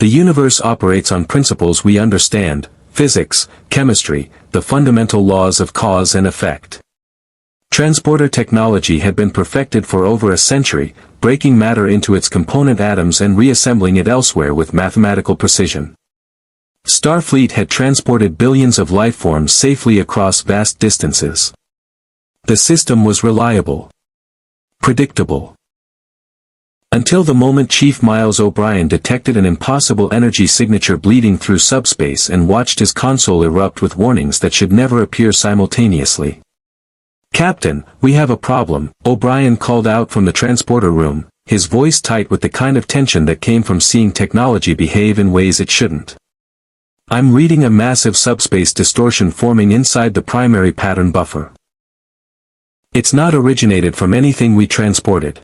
The universe operates on principles we understand: physics, chemistry, the fundamental laws of cause and effect. Transporter technology had been perfected for over a century, breaking matter into its component atoms and reassembling it elsewhere with mathematical precision. Starfleet had transported billions of lifeforms safely across vast distances. The system was reliable, predictable. Until the moment Chief Miles O'Brien detected an impossible energy signature bleeding through subspace and watched his console erupt with warnings that should never appear simultaneously. "Captain, we have a problem," O'Brien called out from the transporter room, his voice tight with the kind of tension that came from seeing technology behave in ways it shouldn't. "I'm reading a massive subspace distortion forming inside the primary pattern buffer. It's not originated from anything we transported."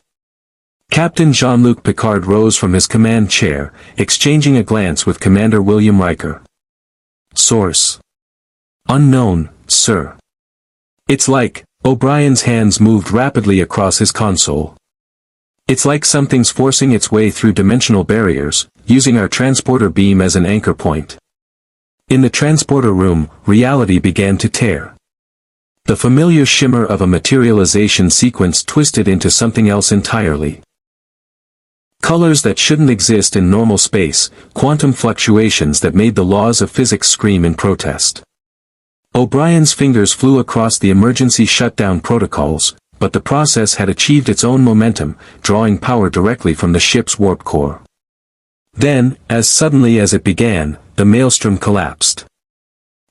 Captain Jean-Luc Picard rose from his command chair, exchanging a glance with Commander William Riker. "Source? Unknown, sir." "It's like..." O'Brien's hands moved rapidly across his console. "It's like something's forcing its way through dimensional barriers, using our transporter beam as an anchor point." In the transporter room, reality began to tear. The familiar shimmer of a materialization sequence twisted into something else entirely. Colors that shouldn't exist in normal space, quantum fluctuations that made the laws of physics scream in protest. O'Brien's fingers flew across the emergency shutdown protocols, but the process had achieved its own momentum, drawing power directly from the ship's warp core. Then, as suddenly as it began, the maelstrom collapsed.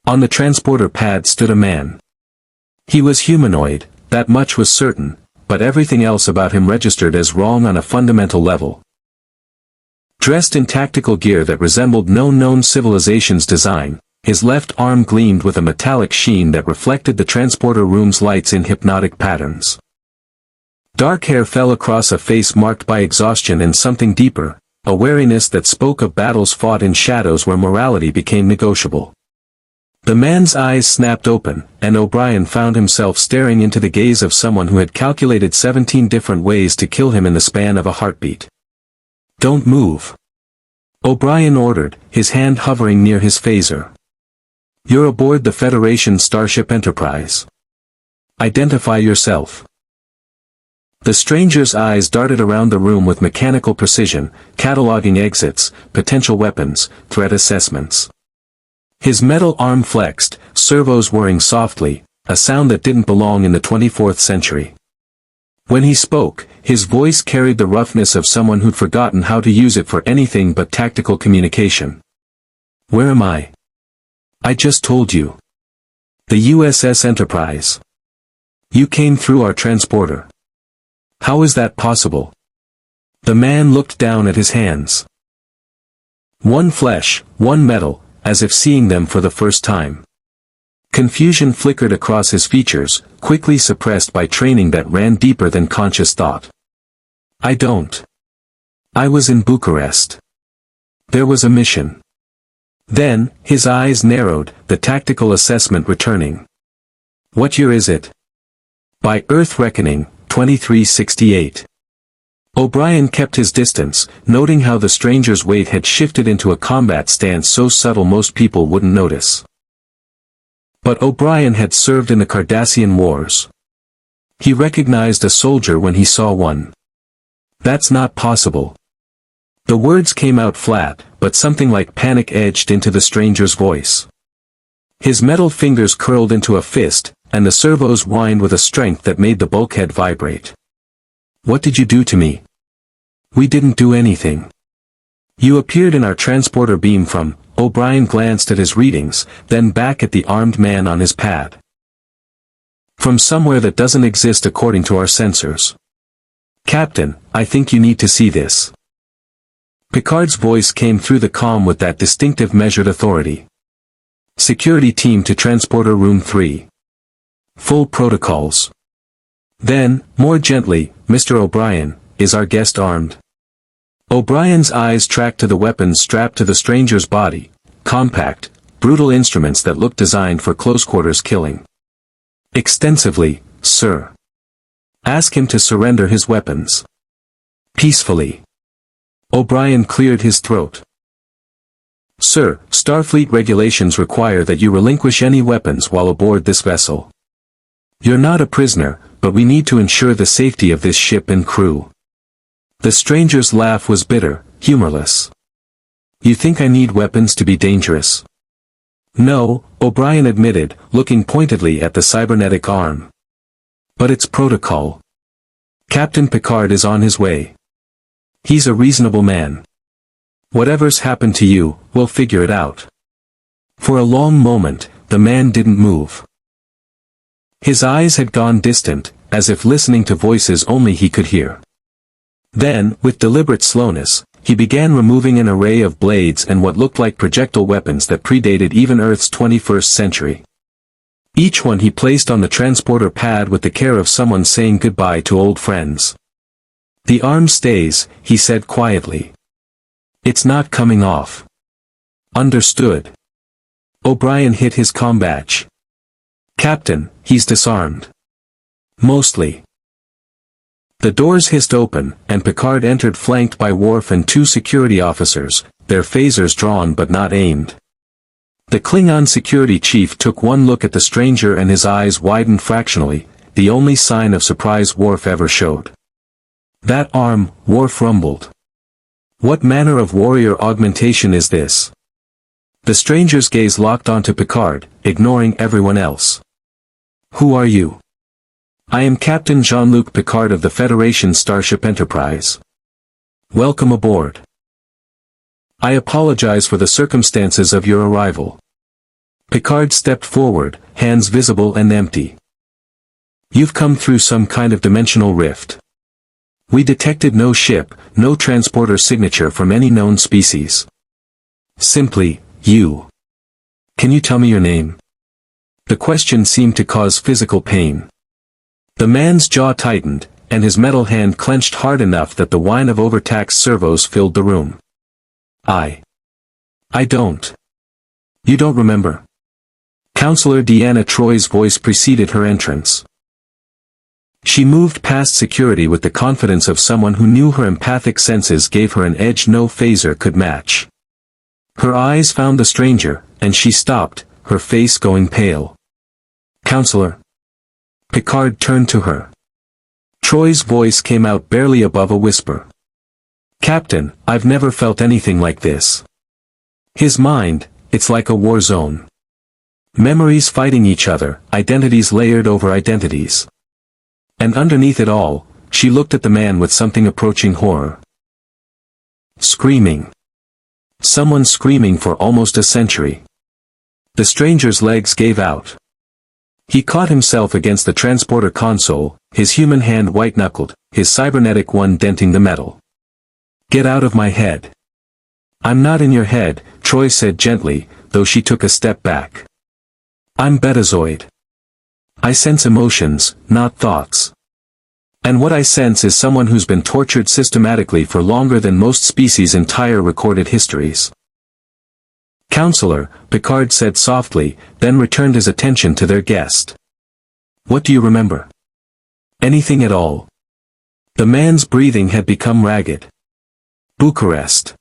On the transporter pad stood a man. He was humanoid, that much was certain, but everything else about him registered as wrong on a fundamental level. Dressed in tactical gear that resembled no known civilization's design, his left arm gleamed with a metallic sheen that reflected the transporter room's lights in hypnotic patterns. Dark hair fell across a face marked by exhaustion and something deeper, a wariness that spoke of battles fought in shadows where morality became negotiable. The man's eyes snapped open, and O'Brien found himself staring into the gaze of someone who had calculated 17 different ways to kill him in the span of a heartbeat. "Don't move," O'Brien ordered, his hand hovering near his phaser. "You're aboard the Federation starship Enterprise. Identify yourself." The stranger's eyes darted around the room with mechanical precision, cataloging exits, potential weapons, threat assessments. His metal arm flexed, servos whirring softly, a sound that didn't belong in the 24th century. When he spoke, his voice carried the roughness of someone who'd forgotten how to use it for anything but tactical communication. "Where am I?" "I just told you. The USS Enterprise. You came through our transporter." "How is that possible?" The man looked down at his hands. One flesh, one metal, as if seeing them for the first time. Confusion flickered across his features, quickly suppressed by training that ran deeper than conscious thought. "I don't. I was in Bucharest. There was a mission." Then, his eyes narrowed, the tactical assessment returning. "What year is it?" "By Earth reckoning, 2368. O'Brien kept his distance, noting how the stranger's weight had shifted into a combat stance so subtle most people wouldn't notice. But O'Brien had served in the Cardassian Wars. He recognized a soldier when he saw one. "That's not possible." The words came out flat, but something like panic edged into the stranger's voice. His metal fingers curled into a fist, and the servos whined with a strength that made the bulkhead vibrate. "What did you do to me?" "We didn't do anything. You appeared in our transporter beam from..." O'Brien glanced at his readings, then back at the armed man on his pad. "From somewhere that doesn't exist according to our sensors. Captain, I think you need to see this." Picard's voice came through the comm with that distinctive measured authority. "Security team to transporter room 3. Full protocols." Then, more gently, "Mr. O'Brien, is our guest armed?" O'Brien's eyes tracked to the weapons strapped to the stranger's body, compact, brutal instruments that looked designed for close-quarters killing. "Extensively, sir. Ask him to surrender his weapons. Peacefully." O'Brien cleared his throat. Sir, Starfleet regulations require that you relinquish any weapons while aboard this vessel. You're not a prisoner, but we need to ensure the safety of this ship and crew. The stranger's laugh was bitter, humorless. You think I need weapons to be dangerous? No, O'Brien admitted, looking pointedly at the cybernetic arm. But it's protocol. Captain Picard is on his way. He's a reasonable man. Whatever's happened to you, we'll figure it out. For a long moment, the man didn't move. His eyes had gone distant, as if listening to voices only he could hear. Then, with deliberate slowness, he began removing an array of blades and what looked like projectile weapons that predated even Earth's 21st century. Each one he placed on the transporter pad with the care of someone saying goodbye to old friends. The arm stays, he said quietly. It's not coming off. Understood. O'Brien hit his comm badge. Captain, he's disarmed. Mostly. The doors hissed open, and Picard entered flanked by Worf and two security officers, their phasers drawn but not aimed. The Klingon security chief took one look at the stranger and his eyes widened fractionally, the only sign of surprise Worf ever showed. That arm, Worf rumbled. What manner of warrior augmentation is this? The stranger's gaze locked onto Picard, ignoring everyone else. Who are you? I am Captain Jean-Luc Picard of the Federation starship Enterprise. Welcome aboard. I apologize for the circumstances of your arrival. Picard stepped forward, hands visible and empty. You've come through some kind of dimensional rift. We detected no ship, no transporter signature from any known species. Simply, you. Can you tell me your name? The question seemed to cause physical pain. The man's jaw tightened, and his metal hand clenched hard enough that the whine of overtaxed servos filled the room. I don't. You don't remember? Counselor Deanna Troi's voice preceded her entrance. She moved past security with the confidence of someone who knew her empathic senses gave her an edge no phaser could match. Her eyes found the stranger, and she stopped, her face going pale. Counselor. Picard turned to her. Troi's voice came out barely above a whisper. Captain, I've never felt anything like this. His mind, it's like a war zone. Memories fighting each other, identities layered over identities. And underneath it all, she looked at the man with something approaching horror. Screaming. Someone screaming for almost a century. The stranger's legs gave out. He caught himself against the transporter console, his human hand white-knuckled, his cybernetic one denting the metal. Get out of my head. I'm not in your head, Troi said gently, though she took a step back. I'm Betazoid. I sense emotions, not thoughts. And what I sense is someone who's been tortured systematically for longer than most species' entire recorded histories. Counselor, Picard said softly, then returned his attention to their guest. What do you remember? Anything at all? The man's breathing had become ragged. Bucharest.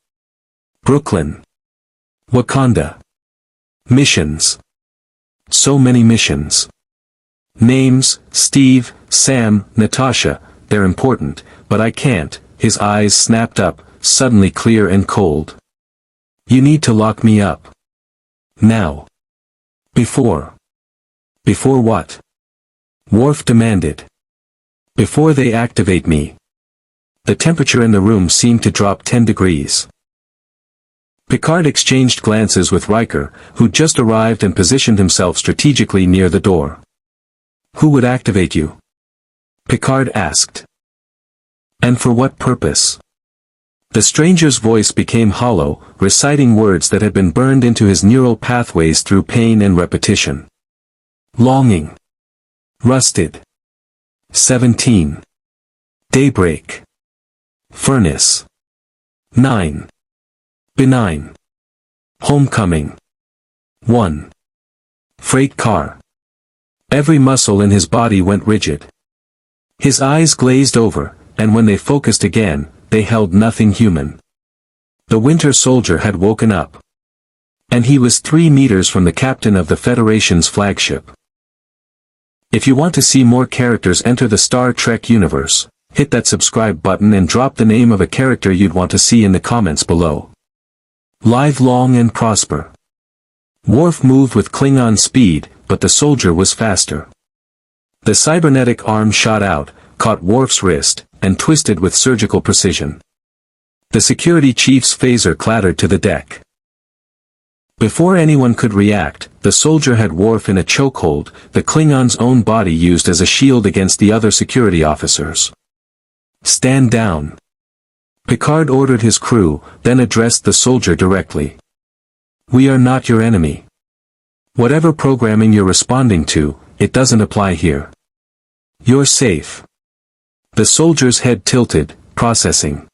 Brooklyn. Wakanda. Missions. So many missions. Names, Steve, Sam, Natasha, they're important, but I can't. His eyes snapped up, suddenly clear and cold. You need to lock me up. Now. Before. Before what? Worf demanded. Before they activate me. The temperature in the room seemed to drop 10 degrees. Picard exchanged glances with Riker, who'd just arrived and positioned himself strategically near the door. Who would activate you? Picard asked. And for what purpose? The stranger's voice became hollow, reciting words that had been burned into his neural pathways through pain and repetition. Longing. Rusted. 17. Daybreak. Furnace. 9. Benign. Homecoming. 1. Freight car. Every muscle in his body went rigid. His eyes glazed over, and when they focused again, they held nothing human. The Winter Soldier had woken up. And he was 3 meters from the captain of the Federation's flagship. If you want to see more characters enter the Star Trek universe, hit that subscribe button and drop the name of a character you'd want to see in the comments below. Live long and prosper. Worf moved with Klingon speed, but the soldier was faster. The cybernetic arm shot out, caught Worf's wrist, and twisted with surgical precision. The security chief's phaser clattered to the deck. Before anyone could react, the soldier had Worf in a chokehold, the Klingon's own body used as a shield against the other security officers. Stand down. Picard ordered his crew, then addressed the soldier directly. We are not your enemy. Whatever programming you're responding to, it doesn't apply here. You're safe. The soldier's head tilted, processing.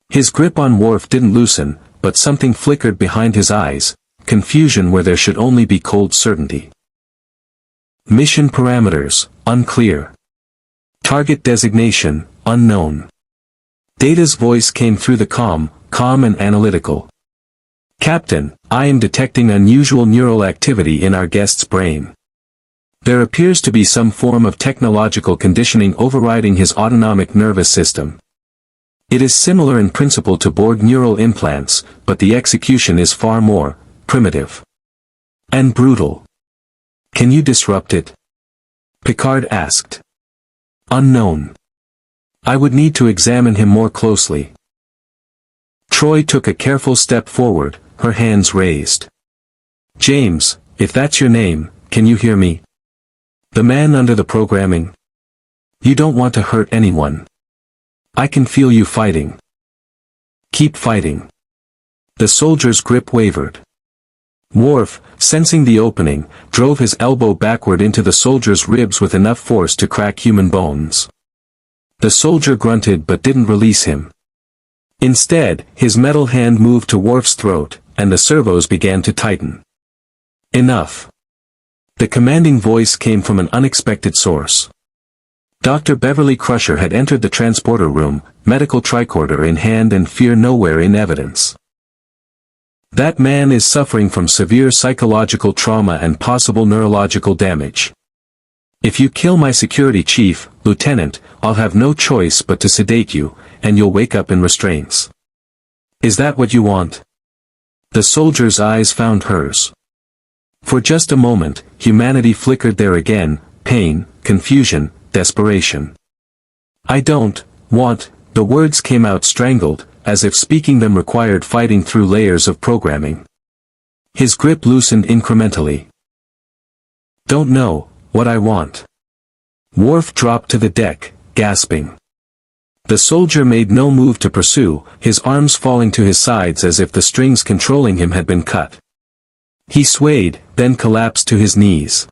His grip on Worf didn't loosen, but something flickered behind his eyes, confusion where there should only be cold certainty. Mission parameters, unclear. Target designation, unknown. Data's voice came through the calm and analytical. Captain, I am detecting unusual neural activity in our guest's brain. There appears to be some form of technological conditioning overriding his autonomic nervous system. It is similar in principle to Borg neural implants, but the execution is far more primitive and brutal. Can you disrupt it? Picard asked. Unknown. I would need to examine him more closely. Troi took a careful step forward, her hands raised. James, if that's your name, can you hear me? The man under the programming. You don't want to hurt anyone. I can feel you fighting. Keep fighting. The soldier's grip wavered. Worf, sensing the opening, drove his elbow backward into the soldier's ribs with enough force to crack human bones. The soldier grunted but didn't release him. Instead, his metal hand moved to Worf's throat, and the servos began to tighten. Enough. The commanding voice came from an unexpected source. Dr. Beverly Crusher had entered the transporter room, medical tricorder in hand and fear nowhere in evidence. That man is suffering from severe psychological trauma and possible neurological damage. If you kill my security chief, Lieutenant, I'll have no choice but to sedate you, and you'll wake up in restraints. Is that what you want? The soldier's eyes found hers. For just a moment, humanity flickered there again, pain, confusion, desperation. I don't want, the words came out strangled, as if speaking them required fighting through layers of programming. His grip loosened incrementally. Don't know what I want. Worf dropped to the deck, gasping. The soldier made no move to pursue, his arms falling to his sides as if the strings controlling him had been cut. He swayed, then collapsed to his knees.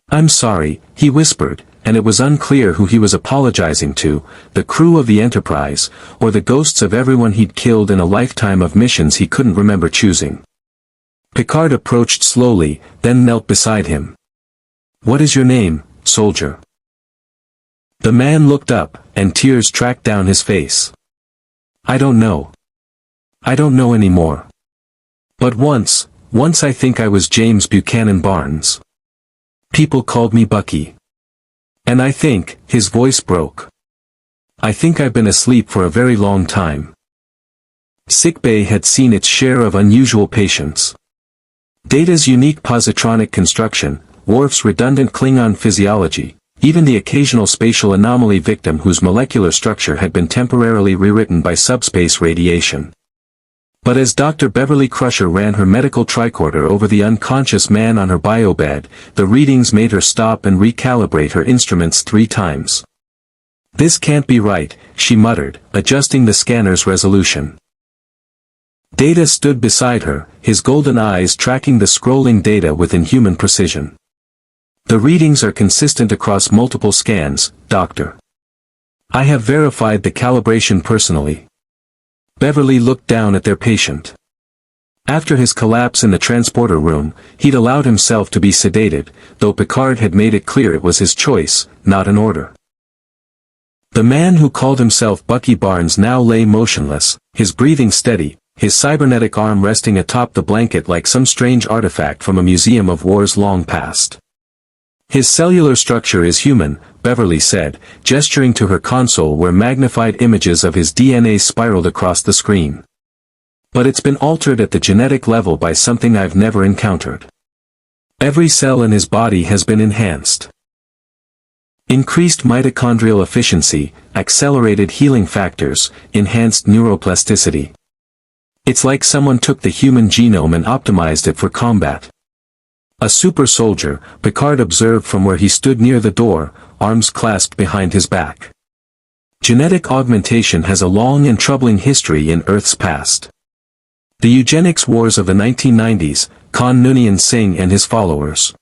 I'm sorry, he whispered, and it was unclear who he was apologizing to, the crew of the Enterprise, or the ghosts of everyone he'd killed in a lifetime of missions he couldn't remember choosing. Picard approached slowly, then knelt beside him. What is your name, soldier? The man looked up, and tears tracked down his face. I don't know. I don't know anymore. But once I think I was James Buchanan Barnes. People called me Bucky. And I think, his voice broke. I think I've been asleep for a very long time. Sickbay had seen its share of unusual patients. Data's unique positronic construction, Worf's redundant Klingon physiology, even the occasional spatial anomaly victim whose molecular structure had been temporarily rewritten by subspace radiation. But as Dr. Beverly Crusher ran her medical tricorder over the unconscious man on her biobed, the readings made her stop and recalibrate her instruments 3 times. This can't be right, she muttered, adjusting the scanner's resolution. Data stood beside her, his golden eyes tracking the scrolling data with inhuman precision. The readings are consistent across multiple scans, Doctor. I have verified the calibration personally. Beverly looked down at their patient. After his collapse in the transporter room, he'd allowed himself to be sedated, though Picard had made it clear it was his choice, not an order. The man who called himself Bucky Barnes now lay motionless, his breathing steady, his cybernetic arm resting atop the blanket like some strange artifact from a museum of wars long past. His cellular structure is human, Beverly said, gesturing to her console where magnified images of his DNA spiraled across the screen. But it's been altered at the genetic level by something I've never encountered. Every cell in his body has been enhanced. Increased mitochondrial efficiency, accelerated healing factors, enhanced neuroplasticity. It's like someone took the human genome and optimized it for combat. A super soldier, Picard observed from where he stood near the door, arms clasped behind his back. Genetic augmentation has a long and troubling history in Earth's past. The eugenics wars of the 1990s, Khan Noonien Singh and his followers.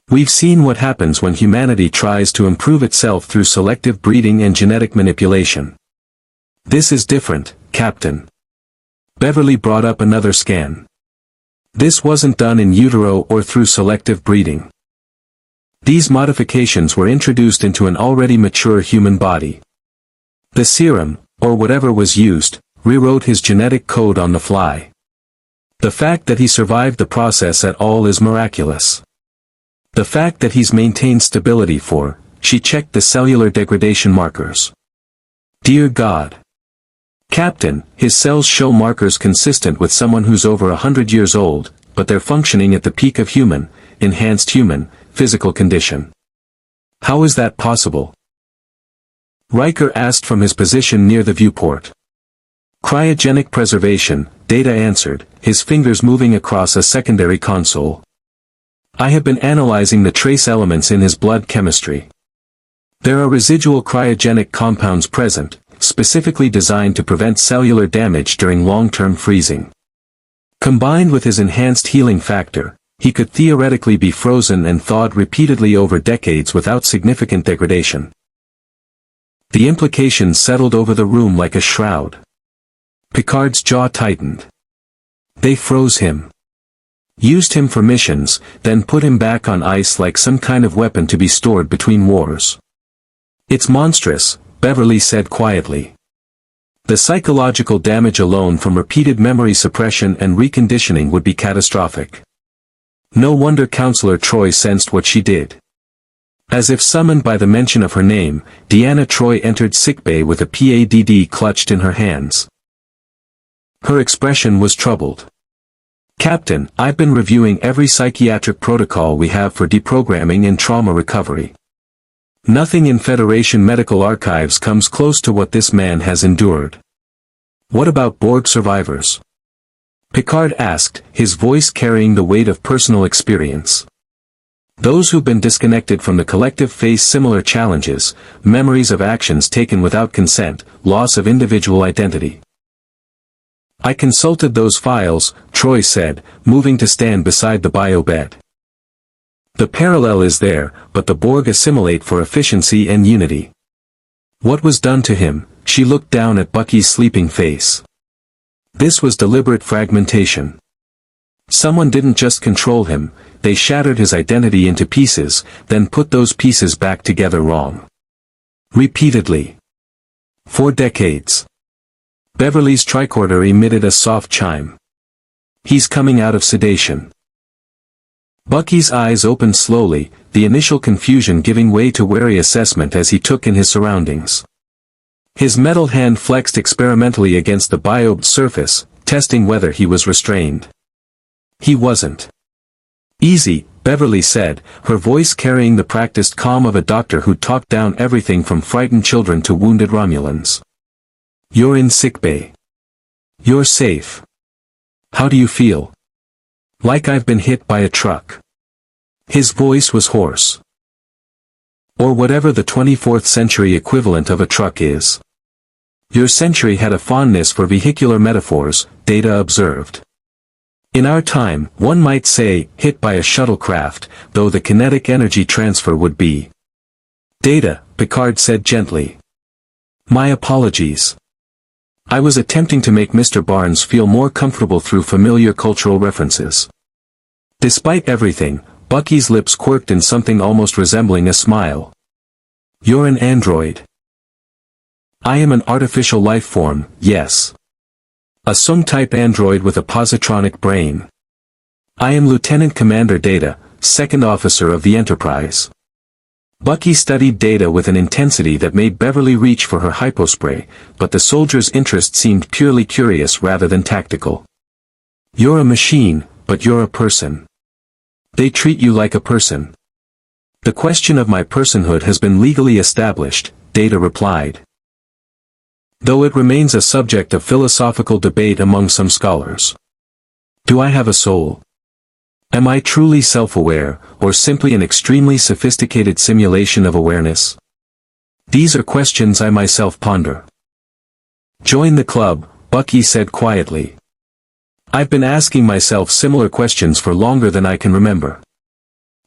We've seen what happens when humanity tries to improve itself through selective breeding and genetic manipulation. This is different, Captain. Beverly brought up another scan. This wasn't done in utero or through selective breeding. These modifications were introduced into an already mature human body. The serum, or whatever was used, rewrote his genetic code on the fly. The fact that he survived the process at all is miraculous. The fact that he's maintained stability for, she checked the cellular degradation markers. Dear God. Captain, his cells show markers consistent with someone who's over 100 years old, but they're functioning at the peak of human, enhanced human, physical condition. How is that possible? Riker asked from his position near the viewport. Cryogenic preservation, Data answered, his fingers moving across a secondary console. I have been analyzing the trace elements in his blood chemistry. There are residual cryogenic compounds present, specifically designed to prevent cellular damage during long-term freezing. Combined with his enhanced healing factor, he could theoretically be frozen and thawed repeatedly over decades without significant degradation. The implications settled over the room like a shroud. Picard's jaw tightened. They froze him. Used him for missions, then put him back on ice like some kind of weapon to be stored between wars. It's monstrous, Beverly said quietly. The psychological damage alone from repeated memory suppression and reconditioning would be catastrophic. No wonder Counselor Troi sensed what she did. As if summoned by the mention of her name, Deanna Troi entered sickbay with a PADD clutched in her hands. Her expression was troubled. Captain, I've been reviewing every psychiatric protocol we have for deprogramming and trauma recovery. Nothing in Federation medical archives comes close to what this man has endured. What about Borg survivors? Picard asked, his voice carrying the weight of personal experience. Those who've been disconnected from the collective face similar challenges, memories of actions taken without consent, loss of individual identity. I consulted those files, Troi said, moving to stand beside the bio bed. The parallel is there, but the Borg assimilate for efficiency and unity. What was done to him? She looked down at Bucky's sleeping face. This was deliberate fragmentation. Someone didn't just control him, they shattered his identity into pieces, then put those pieces back together wrong. Repeatedly. For decades. Beverly's tricorder emitted a soft chime. He's coming out of sedation. Bucky's eyes opened slowly, the initial confusion giving way to wary assessment as he took in his surroundings. His metal hand flexed experimentally against the biobed surface, testing whether he was restrained. He wasn't. Easy, Beverly said, her voice carrying the practiced calm of a doctor who talked down everything from frightened children to wounded Romulans. You're in sickbay. You're safe. How do you feel? Like I've been hit by a truck. His voice was hoarse. Or whatever the 24th century equivalent of a truck is. Your century had a fondness for vehicular metaphors, Data observed. In our time, one might say, hit by a shuttlecraft, though the kinetic energy transfer would be. Data, Picard said gently. My apologies. I was attempting to make Mr. Barnes feel more comfortable through familiar cultural references. Despite everything, Bucky's lips quirked in something almost resembling a smile. You're an android. I am an artificial life form, yes. A Sung-type android with a positronic brain. I am Lieutenant Commander Data, second officer of the Enterprise. Bucky studied Data with an intensity that made Beverly reach for her hypospray, but the soldier's interest seemed purely curious rather than tactical. You're a machine, but you're a person. They treat you like a person. The question of my personhood has been legally established, Data replied. Though it remains a subject of philosophical debate among some scholars. Do I have a soul? Am I truly self-aware, or simply an extremely sophisticated simulation of awareness? These are questions I myself ponder. Join the club, Bucky said quietly. I've been asking myself similar questions for longer than I can remember.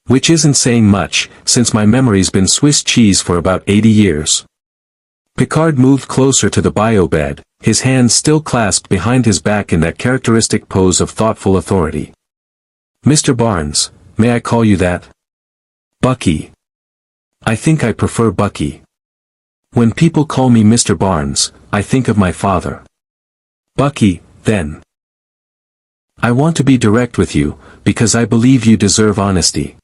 Which isn't saying much, since my memory's been Swiss cheese for about 80 years. Picard moved closer to the bio-bed, his hands still clasped behind his back in that characteristic pose of thoughtful authority. Mr. Barnes, may I call you that? Bucky. I think I prefer Bucky. When people call me Mr. Barnes, I think of my father. Bucky, then. I want to be direct with you, because I believe you deserve honesty.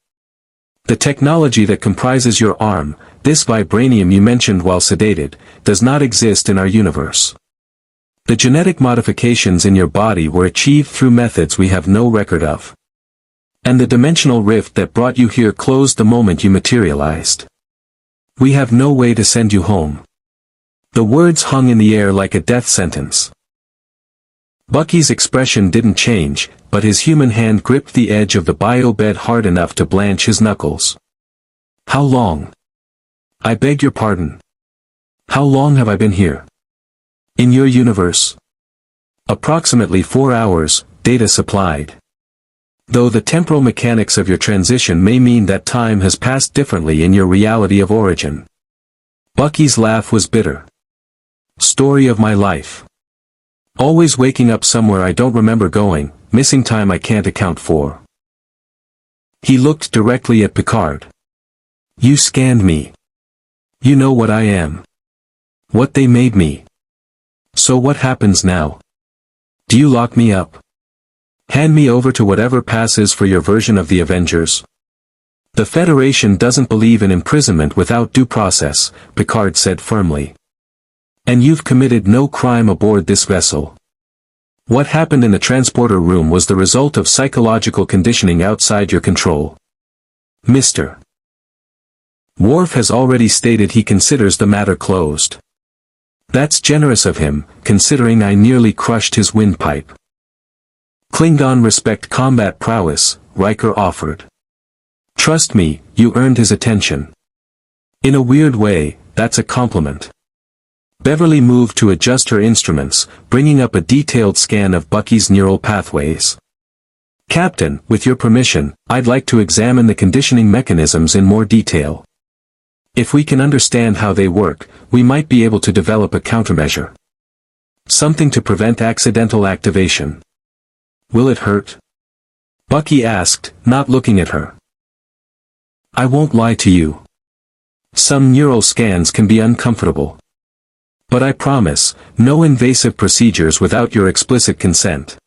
The technology that comprises your arm, this vibranium you mentioned while sedated, does not exist in our universe. The genetic modifications in your body were achieved through methods we have no record of. And the dimensional rift that brought you here closed the moment you materialized. We have no way to send you home. The words hung in the air like a death sentence. Bucky's expression didn't change, but his human hand gripped the edge of the bio-bed hard enough to blanch his knuckles. How long? I beg your pardon. How long have I been here? In your universe? Approximately 4 hours, Data supplied. Though the temporal mechanics of your transition may mean that time has passed differently in your reality of origin. Bucky's laugh was bitter. Story of my life. Always waking up somewhere I don't remember going, missing time I can't account for. He looked directly at Picard. You scanned me. You know what I am. What they made me. So what happens now? Do you lock me up? Hand me over to whatever passes for your version of the Avengers? The Federation doesn't believe in imprisonment without due process, Picard said firmly. And you've committed no crime aboard this vessel. What happened in the transporter room was the result of psychological conditioning outside your control. Mr. Worf has already stated he considers the matter closed. That's generous of him, considering I nearly crushed his windpipe. Klingon respect combat prowess, Riker offered. Trust me, you earned his attention. In a weird way, that's a compliment. Beverly moved to adjust her instruments, bringing up a detailed scan of Bucky's neural pathways. Captain, with your permission, I'd like to examine the conditioning mechanisms in more detail. If we can understand how they work, we might be able to develop a countermeasure. Something to prevent accidental activation. Will it hurt? Bucky asked, not looking at her. I won't lie to you. Some neural scans can be uncomfortable. But I promise, no invasive procedures without your explicit consent.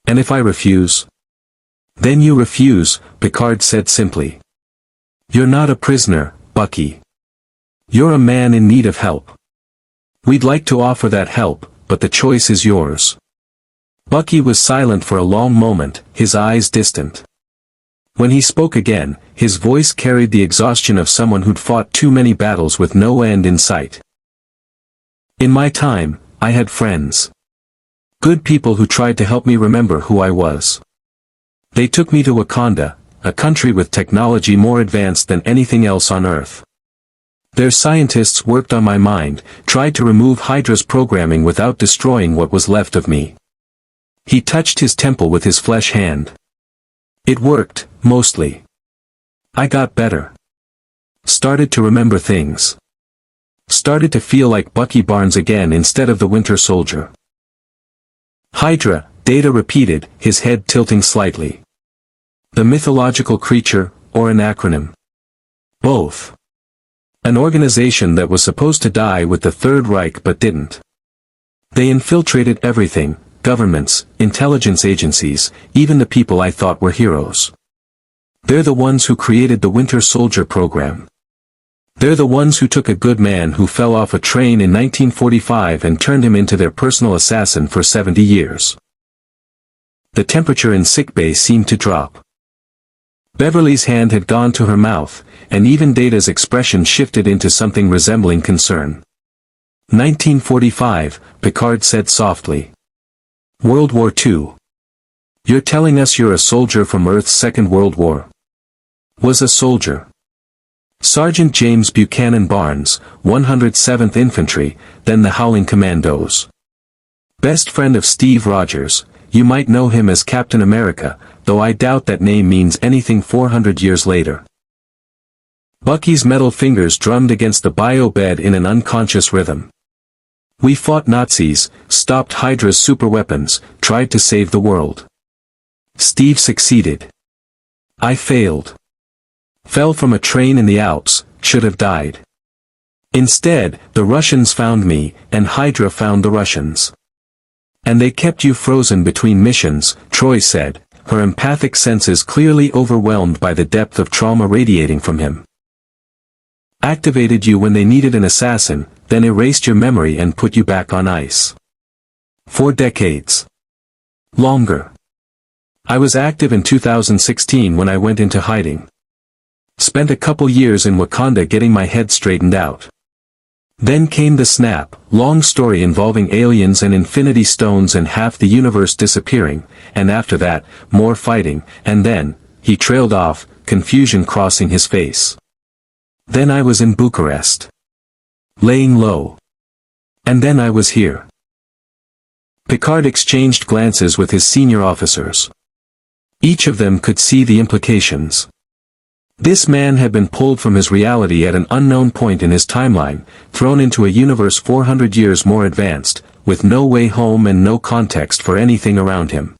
And if I refuse? Then you refuse, Picard said simply. You're not a prisoner, Bucky. You're a man in need of help. We'd like to offer that help, but the choice is yours. Bucky was silent for a long moment, his eyes distant. When he spoke again, his voice carried the exhaustion of someone who'd fought too many battles with no end in sight. In my time, I had friends. Good people who tried to help me remember who I was. They took me to Wakanda, a country with technology more advanced than anything else on Earth. Their scientists worked on my mind, tried to remove HYDRA's programming without destroying what was left of me. He touched his temple with his flesh hand. It worked, mostly. I got better. Started to remember things. Started to feel like Bucky Barnes again instead of the Winter Soldier. HYDRA, Data repeated, his head tilting slightly. The mythological creature, or an acronym? Both. An organization that was supposed to die with the Third Reich but didn't. They infiltrated everything, governments, intelligence agencies, even the people I thought were heroes. They're the ones who created the Winter Soldier program. They're the ones who took a good man who fell off a train in 1945 and turned him into their personal assassin for 70 years. The temperature in sickbay seemed to drop. Beverly's hand had gone to her mouth, and even Data's expression shifted into something resembling concern. 1945, Picard said softly. World War II. You're telling us you're a soldier from Earth's Second World War? Was a soldier. Sergeant James Buchanan Barnes, 107th Infantry, then the Howling Commandos. Best friend of Steve Rogers, you might know him as Captain America, though I doubt that name means anything 400 years later. Bucky's metal fingers drummed against the bio bed in an unconscious rhythm. We fought Nazis, stopped HYDRA's superweapons, tried to save the world. Steve succeeded. I failed. Fell from a train in the Alps, should have died. Instead, the Russians found me, and HYDRA found the Russians. And they kept you frozen between missions, Troi said, her empathic senses clearly overwhelmed by the depth of trauma radiating from him. Activated you when they needed an assassin, then erased your memory and put you back on ice. 4 decades. Longer. I was active in 2016 when I went into hiding. Spent a couple years in Wakanda getting my head straightened out. Then came the snap, long story involving aliens and infinity stones and half the universe disappearing, and after that, more fighting, and then, he trailed off, confusion crossing his face. Then I was in Bucharest. Laying low. And then I was here. Picard exchanged glances with his senior officers. Each of them could see the implications. This man had been pulled from his reality at an unknown point in his timeline, thrown into a universe 400 years more advanced, with no way home and no context for anything around him.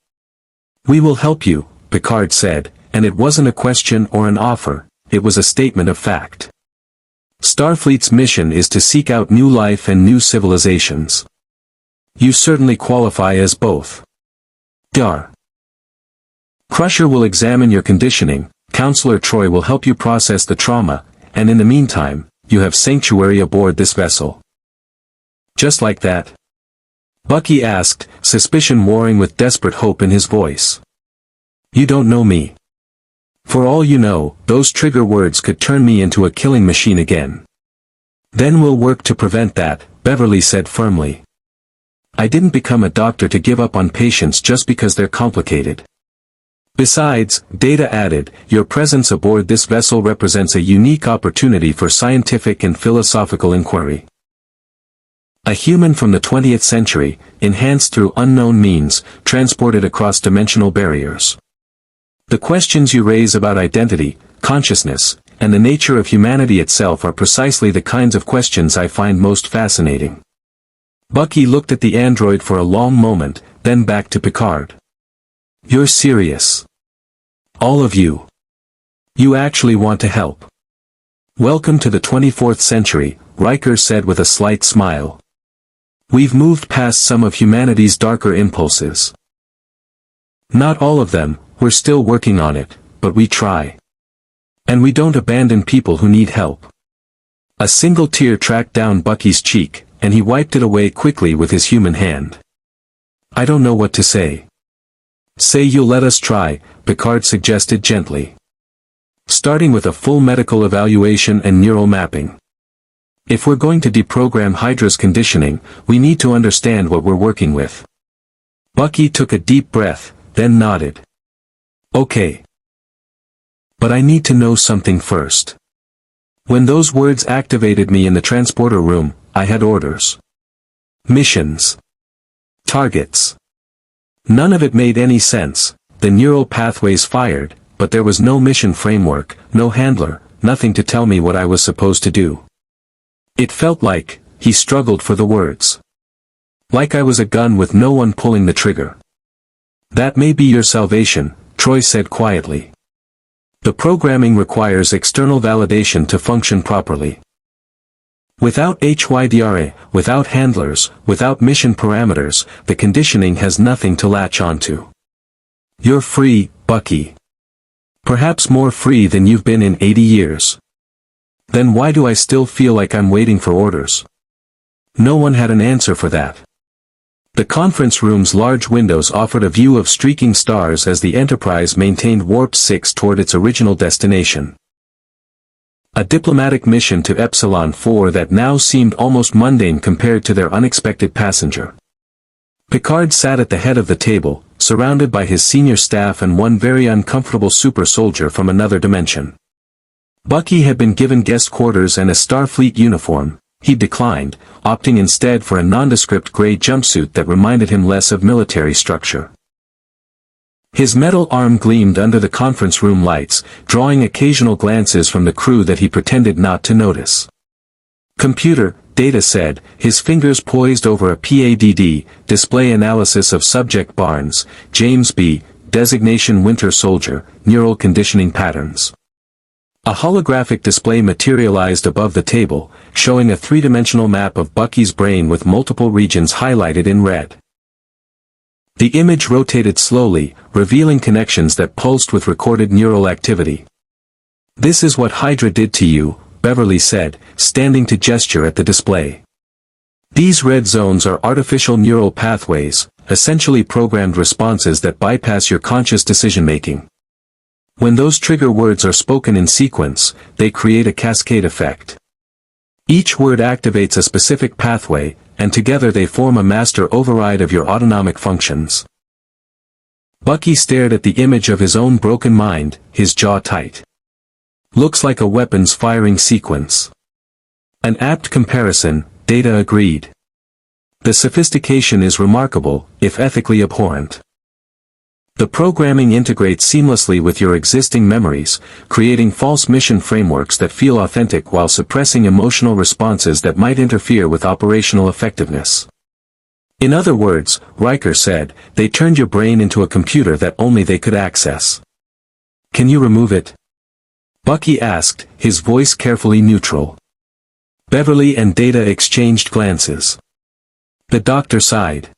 We will help you, Picard said, and it wasn't a question or an offer, it was a statement of fact. Starfleet's mission is to seek out new life and new civilizations. You certainly qualify as both. Dar. Crusher will examine your conditioning, Counselor Troi will help you process the trauma, and in the meantime, you have sanctuary aboard this vessel. Just like that? Bucky asked, suspicion warring with desperate hope in his voice. You don't know me. For all you know, those trigger words could turn me into a killing machine again. Then we'll work to prevent that, Beverly said firmly. I didn't become a doctor to give up on patients just because they're complicated. Besides, Data added, your presence aboard this vessel represents a unique opportunity for scientific and philosophical inquiry. A human from the 20th century, enhanced through unknown means, transported across dimensional barriers. The questions you raise about identity, consciousness, and the nature of humanity itself are precisely the kinds of questions I find most fascinating. Bucky looked at the android for a long moment, then back to Picard. You're serious. All of you. You actually want to help. Welcome to the 24th century, Riker said with a slight smile. We've moved past some of humanity's darker impulses. Not all of them, we're still working on it, but we try. And we don't abandon people who need help. A single tear tracked down Bucky's cheek, and he wiped it away quickly with his human hand. I don't know what to say. Say you'll let us try, Picard suggested gently. Starting with a full medical evaluation and neural mapping. If we're going to deprogram HYDRA's conditioning, we need to understand what we're working with. Bucky took a deep breath, then nodded. Okay. But I need to know something first. When those words activated me in the transporter room, I had orders. Missions. Targets. None of it made any sense, the neural pathways fired, but there was no mission framework, no handler, nothing to tell me what I was supposed to do. It felt like, he struggled for the words. Like I was a gun with no one pulling the trigger. That may be your salvation, Troi said quietly. The programming requires external validation to function properly. Without HYDRA, without handlers, without mission parameters, the conditioning has nothing to latch onto. You're free, Bucky. Perhaps more free than you've been in 80 years. Then why do I still feel like I'm waiting for orders? No one had an answer for that. The conference room's large windows offered a view of streaking stars as the Enterprise maintained warp 6 toward its original destination. A diplomatic mission to Epsilon 4 that now seemed almost mundane compared to their unexpected passenger. Picard sat at the head of the table, surrounded by his senior staff and one very uncomfortable super soldier from another dimension. Bucky had been given guest quarters and a Starfleet uniform. He declined, opting instead for a nondescript gray jumpsuit that reminded him less of military structure. His metal arm gleamed under the conference room lights, drawing occasional glances from the crew that he pretended not to notice. Computer, Data said, his fingers poised over a PADD, display analysis of subject Barnes, James B., designation Winter Soldier, neural conditioning patterns. A holographic display materialized above the table, showing a three-dimensional map of Bucky's brain with multiple regions highlighted in red. The image rotated slowly, revealing connections that pulsed with recorded neural activity. "This is what HYDRA did to you," Beverly said, standing to gesture at the display. "These red zones are artificial neural pathways, essentially programmed responses that bypass your conscious decision-making. When those trigger words are spoken in sequence, they create a cascade effect. Each word activates a specific pathway, and together they form a master override of your autonomic functions." Bucky stared at the image of his own broken mind, his jaw tight. "Looks like a weapons firing sequence." An apt comparison, Data agreed. "The sophistication is remarkable, if ethically abhorrent. The programming integrates seamlessly with your existing memories, creating false mission frameworks that feel authentic while suppressing emotional responses that might interfere with operational effectiveness. In other words," Riker said, "they turned your brain into a computer that only they could access." "Can you remove it?" Bucky asked, his voice carefully neutral. Beverly and Data exchanged glances. The doctor sighed.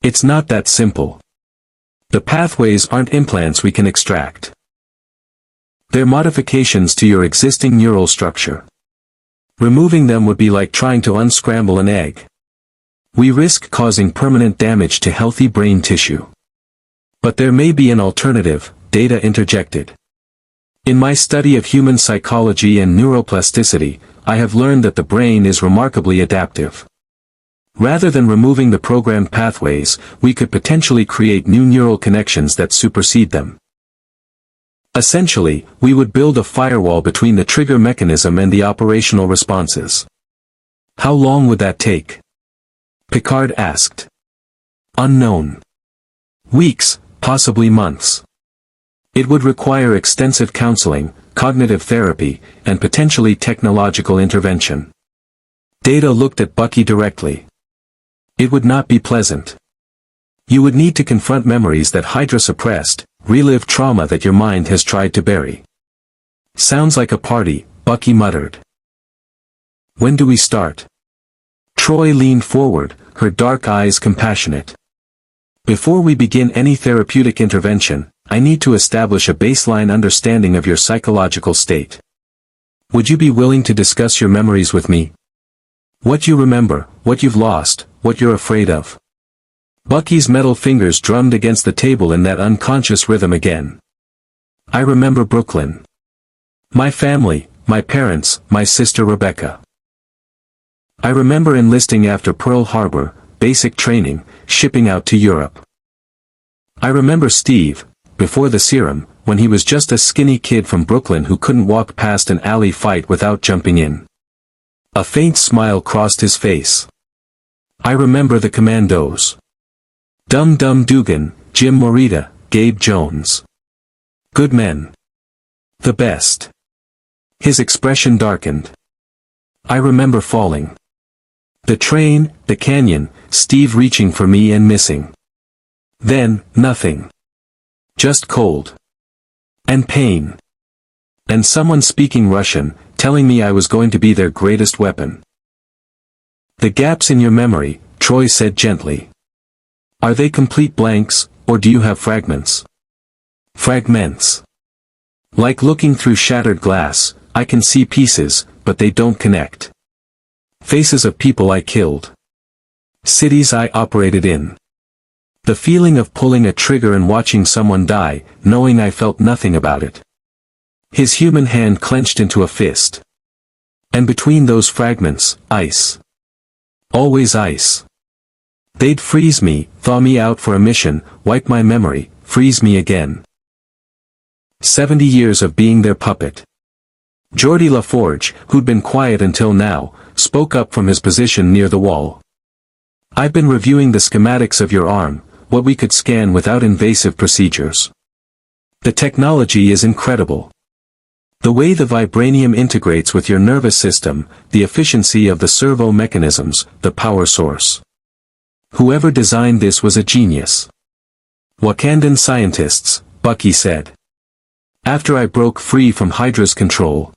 "It's not that simple. The pathways aren't implants we can extract. They're modifications to your existing neural structure. Removing them would be like trying to unscramble an egg. We risk causing permanent damage to healthy brain tissue." "But there may be an alternative," Data interjected. "In my study of human psychology and neuroplasticity, I have learned that the brain is remarkably adaptive. Rather than removing the programmed pathways, we could potentially create new neural connections that supersede them. Essentially, we would build a firewall between the trigger mechanism and the operational responses." "How long would that take?" Picard asked. "Unknown. Weeks, possibly months. It would require extensive counseling, cognitive therapy, and potentially technological intervention." Data looked at Bucky directly. "It would not be pleasant. You would need to confront memories that HYDRA suppressed, relive trauma that your mind has tried to bury." "Sounds like a party," Bucky muttered. "When do we start?" Troi leaned forward, her dark eyes compassionate. "Before we begin any therapeutic intervention, I need to establish a baseline understanding of your psychological state. Would you be willing to discuss your memories with me? What you remember, what you've lost, what you're afraid of." Bucky's metal fingers drummed against the table in that unconscious rhythm again. "I remember Brooklyn. My family, my parents, my sister Rebecca. I remember enlisting after Pearl Harbor, basic training, shipping out to Europe. I remember Steve, before the serum, when he was just a skinny kid from Brooklyn who couldn't walk past an alley fight without jumping in." A faint smile crossed his face. "I remember the commandos. Dum Dum Dugan, Jim Morita, Gabe Jones. Good men. The best." His expression darkened. "I remember falling. The train, the canyon, Steve reaching for me and missing. Then, nothing. Just cold. And pain. And someone speaking Russian, telling me I was going to be their greatest weapon. The gaps in your memory, Troi said gently. Are they complete blanks, or do you have fragments? Fragments. Like looking through shattered glass, I can see pieces, but they don't connect. Faces of people I killed. Cities I operated in. The feeling of pulling a trigger and watching someone die, knowing I felt nothing about it. His human hand clenched into a fist. And between those fragments, ice. Always ice. They'd freeze me, thaw me out for a mission, wipe my memory, freeze me again. 70 years of being their puppet. Geordi LaForge, who'd been quiet until now, spoke up from his position near the wall. I've been reviewing the schematics of your arm, what we could scan without invasive procedures. The technology is incredible. The way the vibranium integrates with your nervous system, the efficiency of the servo mechanisms, the power source. Whoever designed this was a genius. Wakandan scientists, Bucky said. After I broke free from HYDRA's control.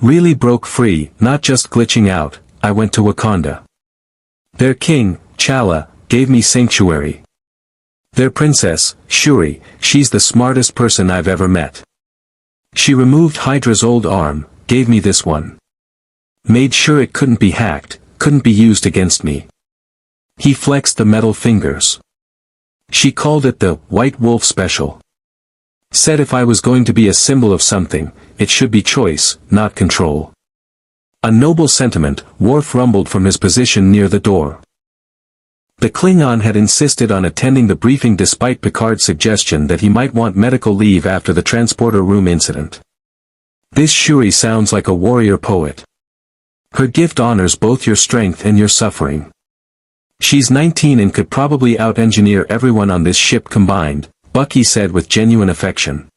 Really broke free, not just glitching out, I went to Wakanda. Their king, Chala, gave me sanctuary. Their princess, Shuri, she's the smartest person I've ever met. She removed HYDRA's old arm, gave me this one. Made sure it couldn't be hacked, couldn't be used against me. He flexed the metal fingers. She called it the White Wolf Special. Said if I was going to be a symbol of something, it should be choice, not control. A noble sentiment, Worf rumbled from his position near the door. The Klingon had insisted on attending the briefing despite Picard's suggestion that he might want medical leave after the transporter room incident. This Shuri sounds like a warrior poet. Her gift honors both your strength and your suffering. She's 19 and could probably out-engineer everyone on this ship combined, Bucky said with genuine affection.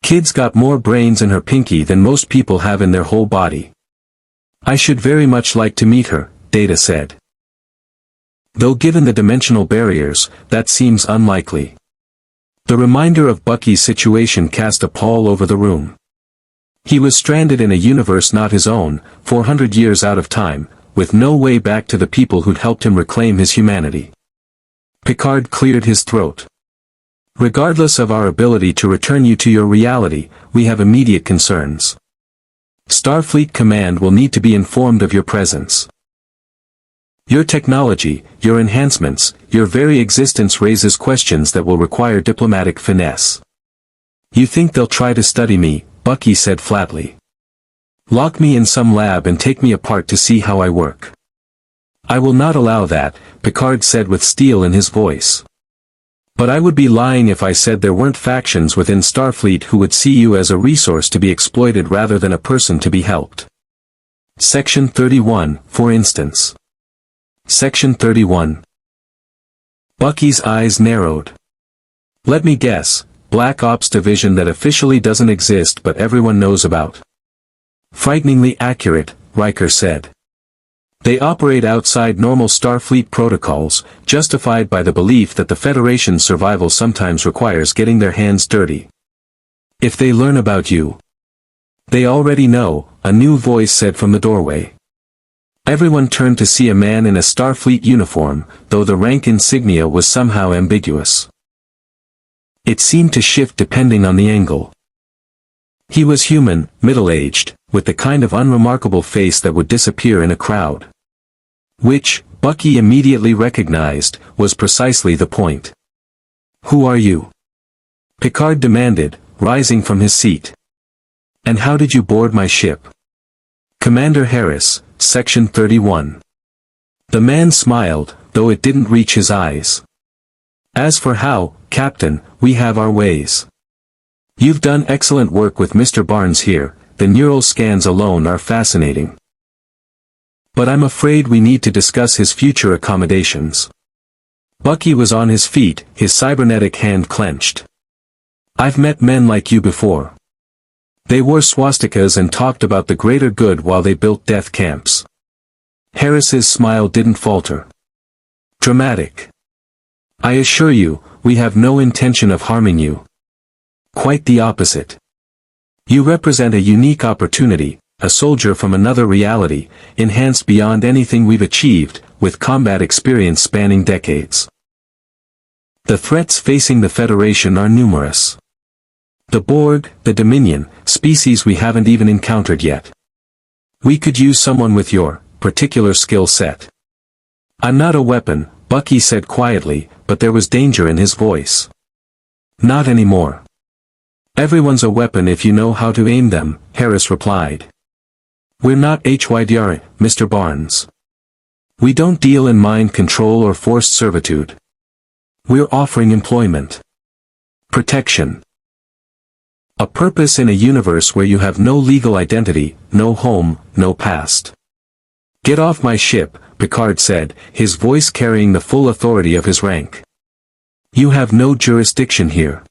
Kid's got more brains in her pinky than most people have in their whole body. I should very much like to meet her, Data said. Though given the dimensional barriers, that seems unlikely. The reminder of Bucky's situation cast a pall over the room. He was stranded in a universe not his own, 400 years out of time, with no way back to the people who'd helped him reclaim his humanity. Picard cleared his throat. Regardless of our ability to return you to your reality, we have immediate concerns. Starfleet Command will need to be informed of your presence. Your technology, your enhancements, your very existence raises questions that will require diplomatic finesse. You think they'll try to study me, Bucky said flatly. Lock me in some lab and take me apart to see how I work. I will not allow that, Picard said with steel in his voice. But I would be lying if I said there weren't factions within Starfleet who would see you as a resource to be exploited rather than a person to be helped. Section 31, for instance. Section 31. Bucky's eyes narrowed. Let me guess, Black Ops division that officially doesn't exist but everyone knows about. Frighteningly accurate, Riker said. They operate outside normal Starfleet protocols, justified by the belief that the Federation's survival sometimes requires getting their hands dirty. If they learn about you. They already know, a new voice said from the doorway. Everyone turned to see a man in a Starfleet uniform, though the rank insignia was somehow ambiguous. It seemed to shift depending on the angle. He was human, middle-aged, with the kind of unremarkable face that would disappear in a crowd. Which, Bucky immediately recognized, was precisely the point. Who are you? Picard demanded, rising from his seat. And how did you board my ship? Commander Harris, Section 31. The man smiled, though it didn't reach his eyes. As for how, Captain, we have our ways. You've done excellent work with Mr. Barnes here, the neural scans alone are fascinating. But I'm afraid we need to discuss his future accommodations. Bucky was on his feet, his cybernetic hand clenched. I've met men like you before. They wore swastikas and talked about the greater good while they built death camps. Harris's smile didn't falter. Dramatic. I assure you, we have no intention of harming you. Quite the opposite. You represent a unique opportunity, a soldier from another reality, enhanced beyond anything we've achieved, with combat experience spanning decades. The threats facing the Federation are numerous. The Borg, the Dominion, species we haven't even encountered yet. We could use someone with your particular skill set. I'm not a weapon, Bucky said quietly, but there was danger in his voice. Not anymore. Everyone's a weapon if you know how to aim them, Harris replied. We're not HYDRA, Mr. Barnes. We don't deal in mind control or forced servitude. We're offering employment. Protection. A purpose in a universe where you have no legal identity, no home, no past. Get off my ship, Picard said, his voice carrying the full authority of his rank. You have no jurisdiction here.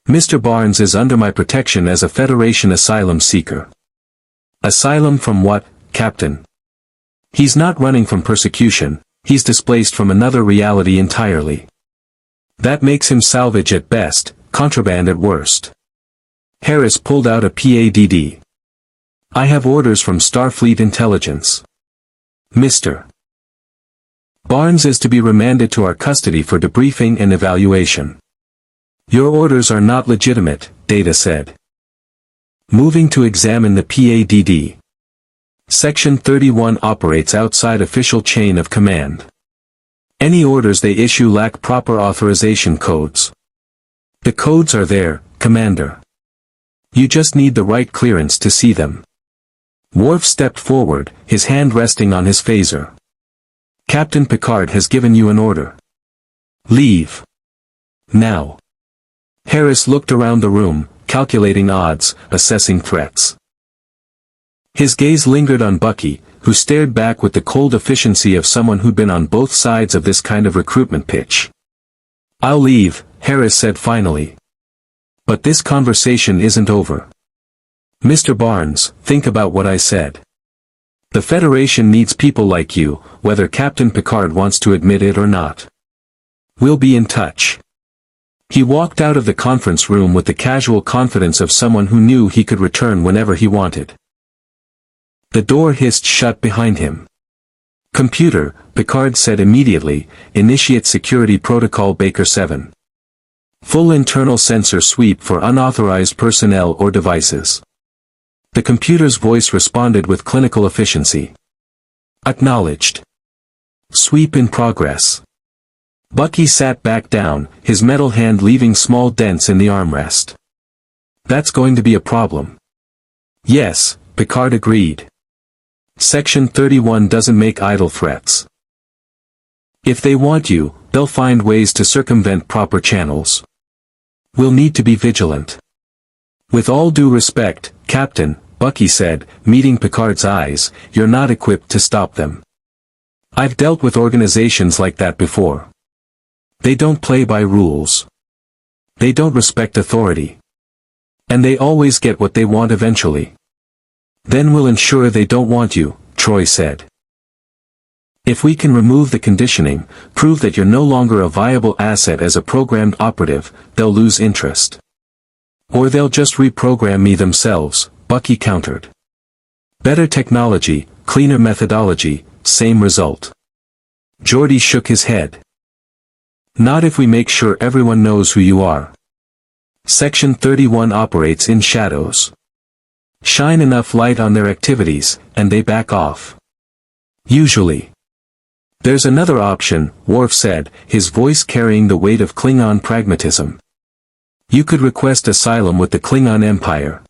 Mr. Barnes is under my protection as a Federation asylum seeker. Asylum from what, Captain? He's not running from persecution, he's displaced from another reality entirely. That makes him salvage at best, contraband at worst. Harris pulled out a PADD. I have orders from Starfleet Intelligence. Mr. Barnes is to be remanded to our custody for debriefing and evaluation. Your orders are not legitimate, Data said. Moving to examine the PADD. Section 31 operates outside official chain of command. Any orders they issue lack proper authorization codes. The codes are there, Commander. You just need the right clearance to see them. Worf stepped forward, his hand resting on his phaser. Captain Picard has given you an order. Leave. Now. Harris looked around the room, calculating odds, assessing threats. His gaze lingered on Bucky, who stared back with the cold efficiency of someone who'd been on both sides of this kind of recruitment pitch. I'll leave, Harris said finally. But this conversation isn't over. Mr. Barnes, think about what I said. The Federation needs people like you, whether Captain Picard wants to admit it or not. We'll be in touch. He walked out of the conference room with the casual confidence of someone who knew he could return whenever he wanted. The door hissed shut behind him. Computer, Picard said immediately, initiate security protocol Baker 7. Full internal sensor sweep for unauthorized personnel or devices. The computer's voice responded with clinical efficiency. Acknowledged. Sweep in progress. Bucky sat back down, his metal hand leaving small dents in the armrest. That's going to be a problem. Yes, Picard agreed. Section 31 doesn't make idle threats. If they want you, they'll find ways to circumvent proper channels. We'll need to be vigilant. With all due respect, Captain, Bucky said, meeting Picard's eyes, you're not equipped to stop them. I've dealt with organizations like that before. They don't play by rules. They don't respect authority. And they always get what they want eventually. Then we'll ensure they don't want you, Troi said. If we can remove the conditioning, prove that you're no longer a viable asset as a programmed operative, they'll lose interest. Or they'll just reprogram me themselves, Bucky countered. Better technology, cleaner methodology, same result. Geordi shook his head. Not if we make sure everyone knows who you are. Section 31 operates in shadows. Shine enough light on their activities, and they back off. Usually. There's another option, Worf said, his voice carrying the weight of Klingon pragmatism. You could request asylum with the Klingon Empire.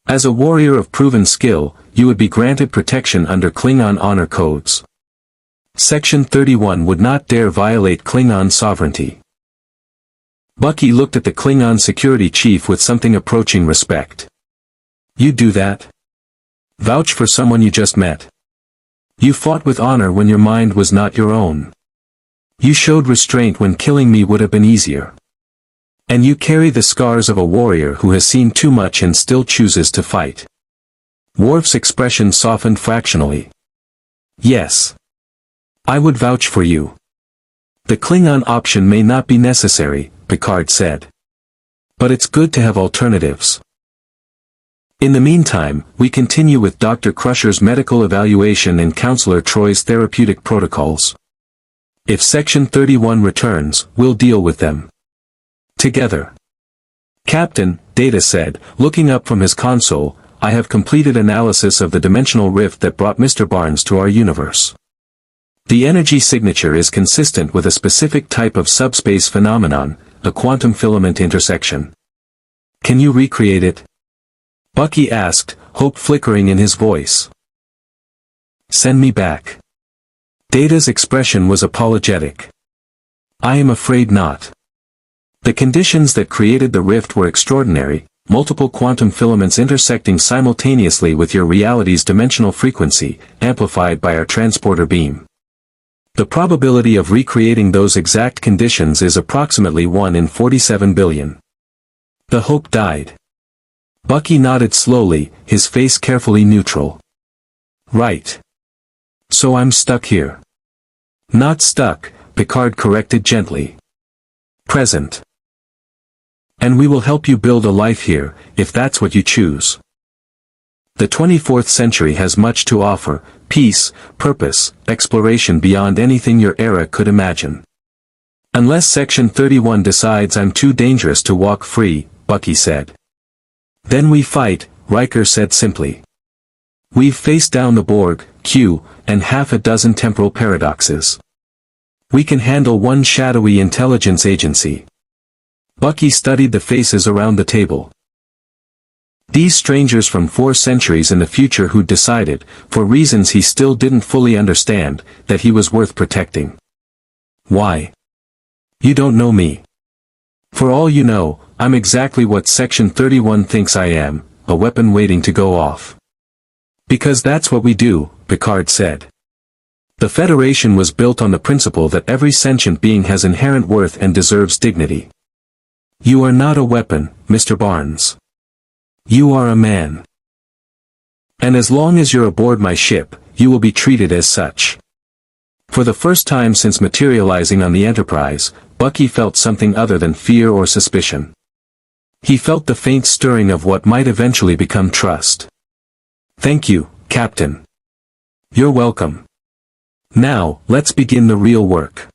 As a warrior of proven skill, you would be granted protection under Klingon honor codes. Section 31 would not dare violate Klingon sovereignty. Bucky looked at the Klingon security chief with something approaching respect. You do that? Vouch for someone you just met. You fought with honor when your mind was not your own. You showed restraint when killing me would have been easier. And you carry the scars of a warrior who has seen too much and still chooses to fight. Worf's expression softened fractionally. Yes. I would vouch for you. The Klingon option may not be necessary, Picard said. But it's good to have alternatives. In the meantime, we continue with Dr. Crusher's medical evaluation and Counselor Troi's therapeutic protocols. If Section 31 returns, we'll deal with them together. Captain, Data said, looking up from his console, I have completed analysis of the dimensional rift that brought Mr. Barnes to our universe. The energy signature is consistent with a specific type of subspace phenomenon, the quantum filament intersection. Can you recreate it? Bucky asked, hope flickering in his voice. Send me back. Data's expression was apologetic. I am afraid not. The conditions that created the rift were extraordinary, multiple quantum filaments intersecting simultaneously with your reality's dimensional frequency, amplified by our transporter beam. The probability of recreating those exact conditions is approximately 1 in 47 billion. The hope died. Bucky nodded slowly, his face carefully neutral. Right. So I'm stuck here. Not stuck, Picard corrected gently. Present. And we will help you build a life here, if that's what you choose. The 24th century has much to offer, peace, purpose, exploration beyond anything your era could imagine. Unless Section 31 decides I'm too dangerous to walk free, Bucky said. Then we fight, Riker said simply. We've faced down the Borg, Q, and half a dozen temporal paradoxes. We can handle one shadowy intelligence agency. Bucky studied the faces around the table. These strangers from 4 centuries in the future who'd decided, for reasons he still didn't fully understand, that he was worth protecting. Why? You don't know me. For all you know, I'm exactly what Section 31 thinks I am, a weapon waiting to go off. Because that's what we do, Picard said. The Federation was built on the principle that every sentient being has inherent worth and deserves dignity. You are not a weapon, Mr. Barnes. You are a man. And as long as you're aboard my ship, you will be treated as such. For the first time since materializing on the Enterprise, Bucky felt something other than fear or suspicion. He felt the faint stirring of what might eventually become trust. Thank you, Captain. You're welcome. Now, let's begin the real work.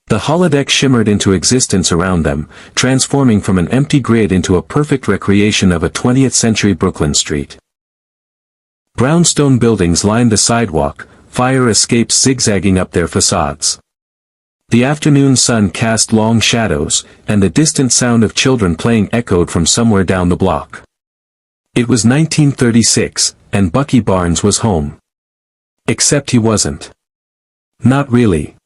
The holodeck shimmered into existence around them, transforming from an empty grid into a perfect recreation of a 20th century Brooklyn street. Brownstone buildings lined the sidewalk, fire escapes zigzagging up their facades. The afternoon sun cast long shadows, and the distant sound of children playing echoed from somewhere down the block. It was 1936, and Bucky Barnes was home. Except he wasn't. Not really.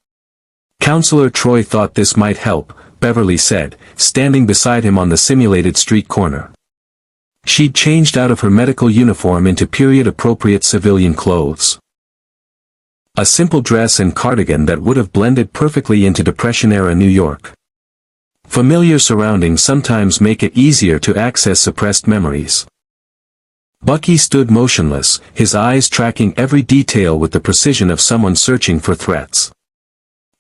Counselor Troi thought this might help, Beverly said, standing beside him on the simulated street corner. She'd changed out of her medical uniform into period-appropriate civilian clothes. A simple dress and cardigan that would have blended perfectly into Depression-era New York. Familiar surroundings sometimes make it easier to access suppressed memories. Bucky stood motionless, his eyes tracking every detail with the precision of someone searching for threats.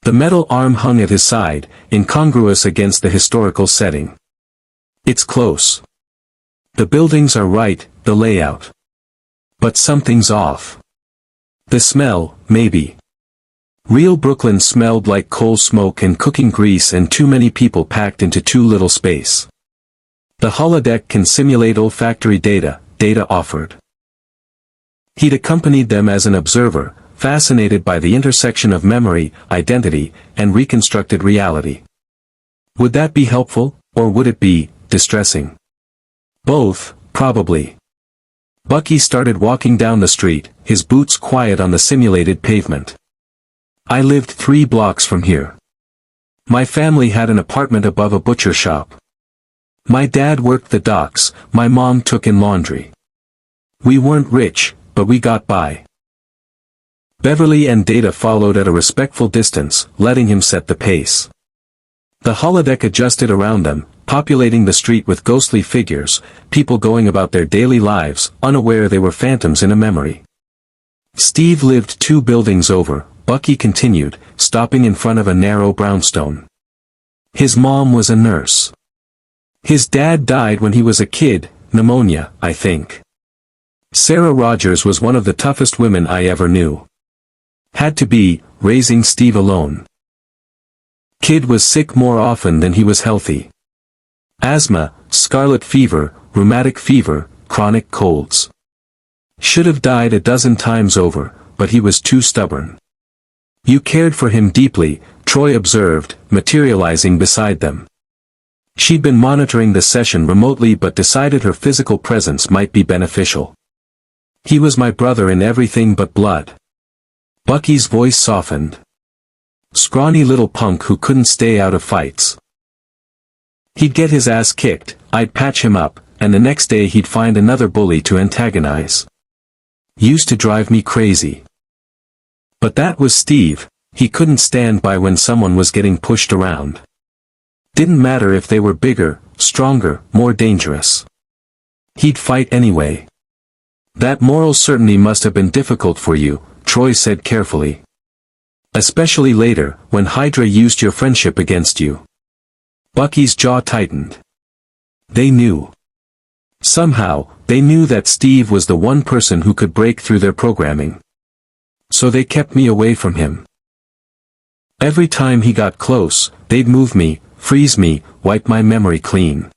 The metal arm hung at his side, incongruous against the historical setting. It's close. The buildings are right, the layout. But something's off. The smell, maybe. Real Brooklyn smelled like coal smoke and cooking grease and too many people packed into too little space. The holodeck can simulate olfactory data, Data offered. He'd accompanied them as an observer, fascinated by the intersection of memory, identity, and reconstructed reality. Would that be helpful, or would it be distressing? Both, probably. Bucky started walking down the street, his boots quiet on the simulated pavement. I lived 3 blocks from here. My family had an apartment above a butcher shop. My dad worked the docks, my mom took in laundry. We weren't rich, but we got by. Beverly and Data followed at a respectful distance, letting him set the pace. The holodeck adjusted around them, populating the street with ghostly figures, people going about their daily lives, unaware they were phantoms in a memory. Steve lived 2 buildings over, Bucky continued, stopping in front of a narrow brownstone. His mom was a nurse. His dad died when he was a kid, Pneumonia, I think. Sarah Rogers was one of the toughest women I ever knew. Had to be, raising Steve alone. Kid was sick more often than he was healthy. Asthma, scarlet fever, rheumatic fever, chronic colds. Should have died a dozen times over, but he was too stubborn. You cared for him deeply, Troi observed, materializing beside them. She'd been monitoring the session remotely but decided her physical presence might be beneficial. He was my brother in everything but blood. Bucky's voice softened. Scrawny little punk who couldn't stay out of fights. He'd get his ass kicked, I'd patch him up, and the next day he'd find another bully to antagonize. Used to drive me crazy. But that was Steve, he couldn't stand by when someone was getting pushed around. Didn't matter if they were bigger, stronger, more dangerous. He'd fight anyway. That moral certainty must have been difficult for you, Troi said carefully. Especially later, when HYDRA used your friendship against you. Bucky's jaw tightened. They knew. Somehow, they knew that Steve was the one person who could break through their programming. So they kept me away from him. Every time he got close, they'd move me, freeze me, wipe my memory clean.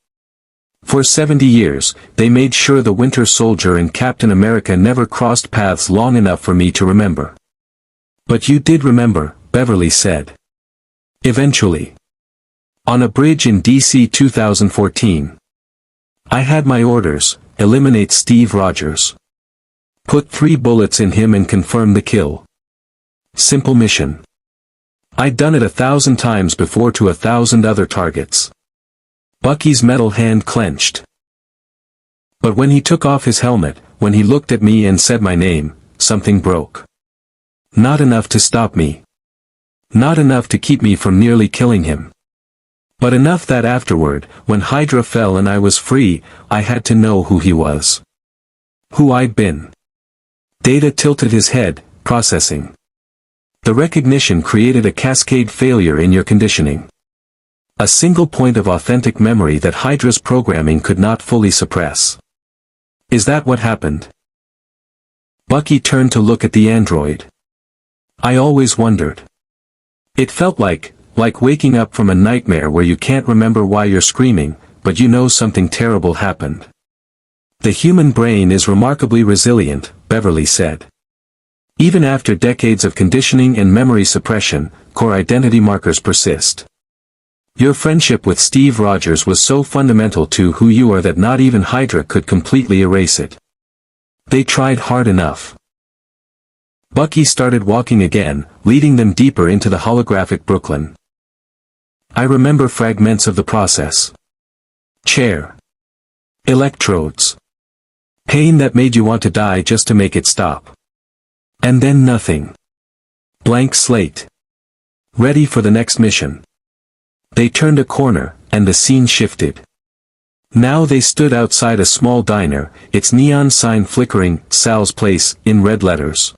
For 70 years, they made sure the Winter Soldier and Captain America never crossed paths long enough for me to remember. But you did remember, Beverly said. Eventually. On a bridge in DC 2014. I had my orders, eliminate Steve Rogers. Put 3 bullets in him and confirm the kill. Simple mission. I'd done it 1,000 times before to 1,000 other targets. Bucky's metal hand clenched. But when he took off his helmet, when he looked at me and said my name, something broke. Not enough to stop me. Not enough to keep me from nearly killing him. But enough that afterward, when HYDRA fell and I was free, I had to know who he was. Who I'd been. Data tilted his head, processing. The recognition created a cascade failure in your conditioning. A single point of authentic memory that HYDRA's programming could not fully suppress. Is that what happened? Bucky turned to look at the android. I always wondered. It felt like waking up from a nightmare where you can't remember why you're screaming, but you know something terrible happened. The human brain is remarkably resilient, Beverly said. Even after decades of conditioning and memory suppression, core identity markers persist. Your friendship with Steve Rogers was so fundamental to who you are that not even HYDRA could completely erase it. They tried hard enough. Bucky started walking again, leading them deeper into the holographic Brooklyn. I remember fragments of the process. Chair. Electrodes. Pain that made you want to die just to make it stop. And then nothing. Blank slate. Ready for the next mission. They turned a corner, and the scene shifted. Now they stood outside a small diner, its neon sign flickering, Sal's Place, in red letters.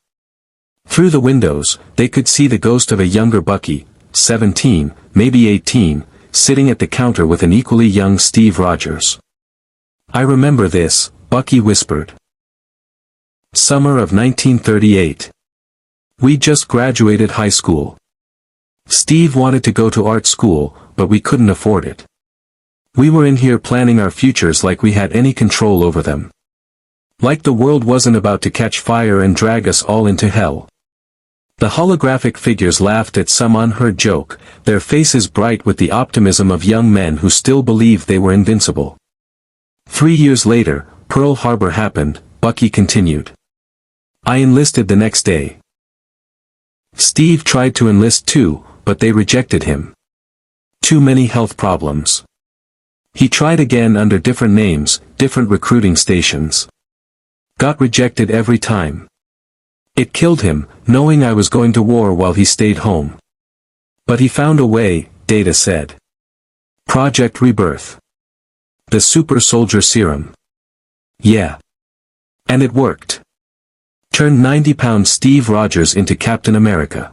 Through the windows, they could see the ghost of a younger Bucky, 17, maybe 18, sitting at the counter with an equally young Steve Rogers. I remember this, Bucky whispered. Summer of 1938. We just graduated high school. Steve wanted to go to art school, but we couldn't afford it. We were in here planning our futures like we had any control over them. Like the world wasn't about to catch fire and drag us all into hell. The holographic figures laughed at some unheard joke, their faces bright with the optimism of young men who still believed they were invincible. 3 years later, Pearl Harbor happened, Bucky continued. I enlisted the next day. Steve tried to enlist too, but they rejected him. Too many health problems. He tried again under different names, different recruiting stations. Got rejected every time. It killed him, knowing I was going to war while he stayed home. But he found a way, Data said. Project Rebirth. The super soldier serum. Yeah. And it worked. Turned 90-pound Steve Rogers into Captain America.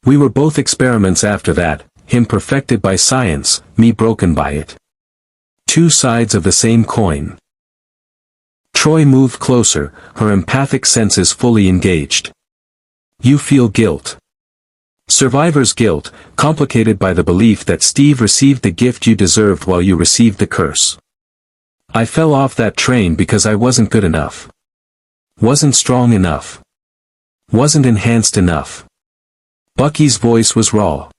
We were both experiments after that, him perfected by science, me broken by it. Two sides of the same coin. Troi moved closer, her empathic senses fully engaged. You feel guilt. Survivor's guilt, complicated by the belief that Steve received the gift you deserved while you received the curse. I fell off that train because I wasn't good enough. Wasn't strong enough. Wasn't enhanced enough. Bucky's voice was raw.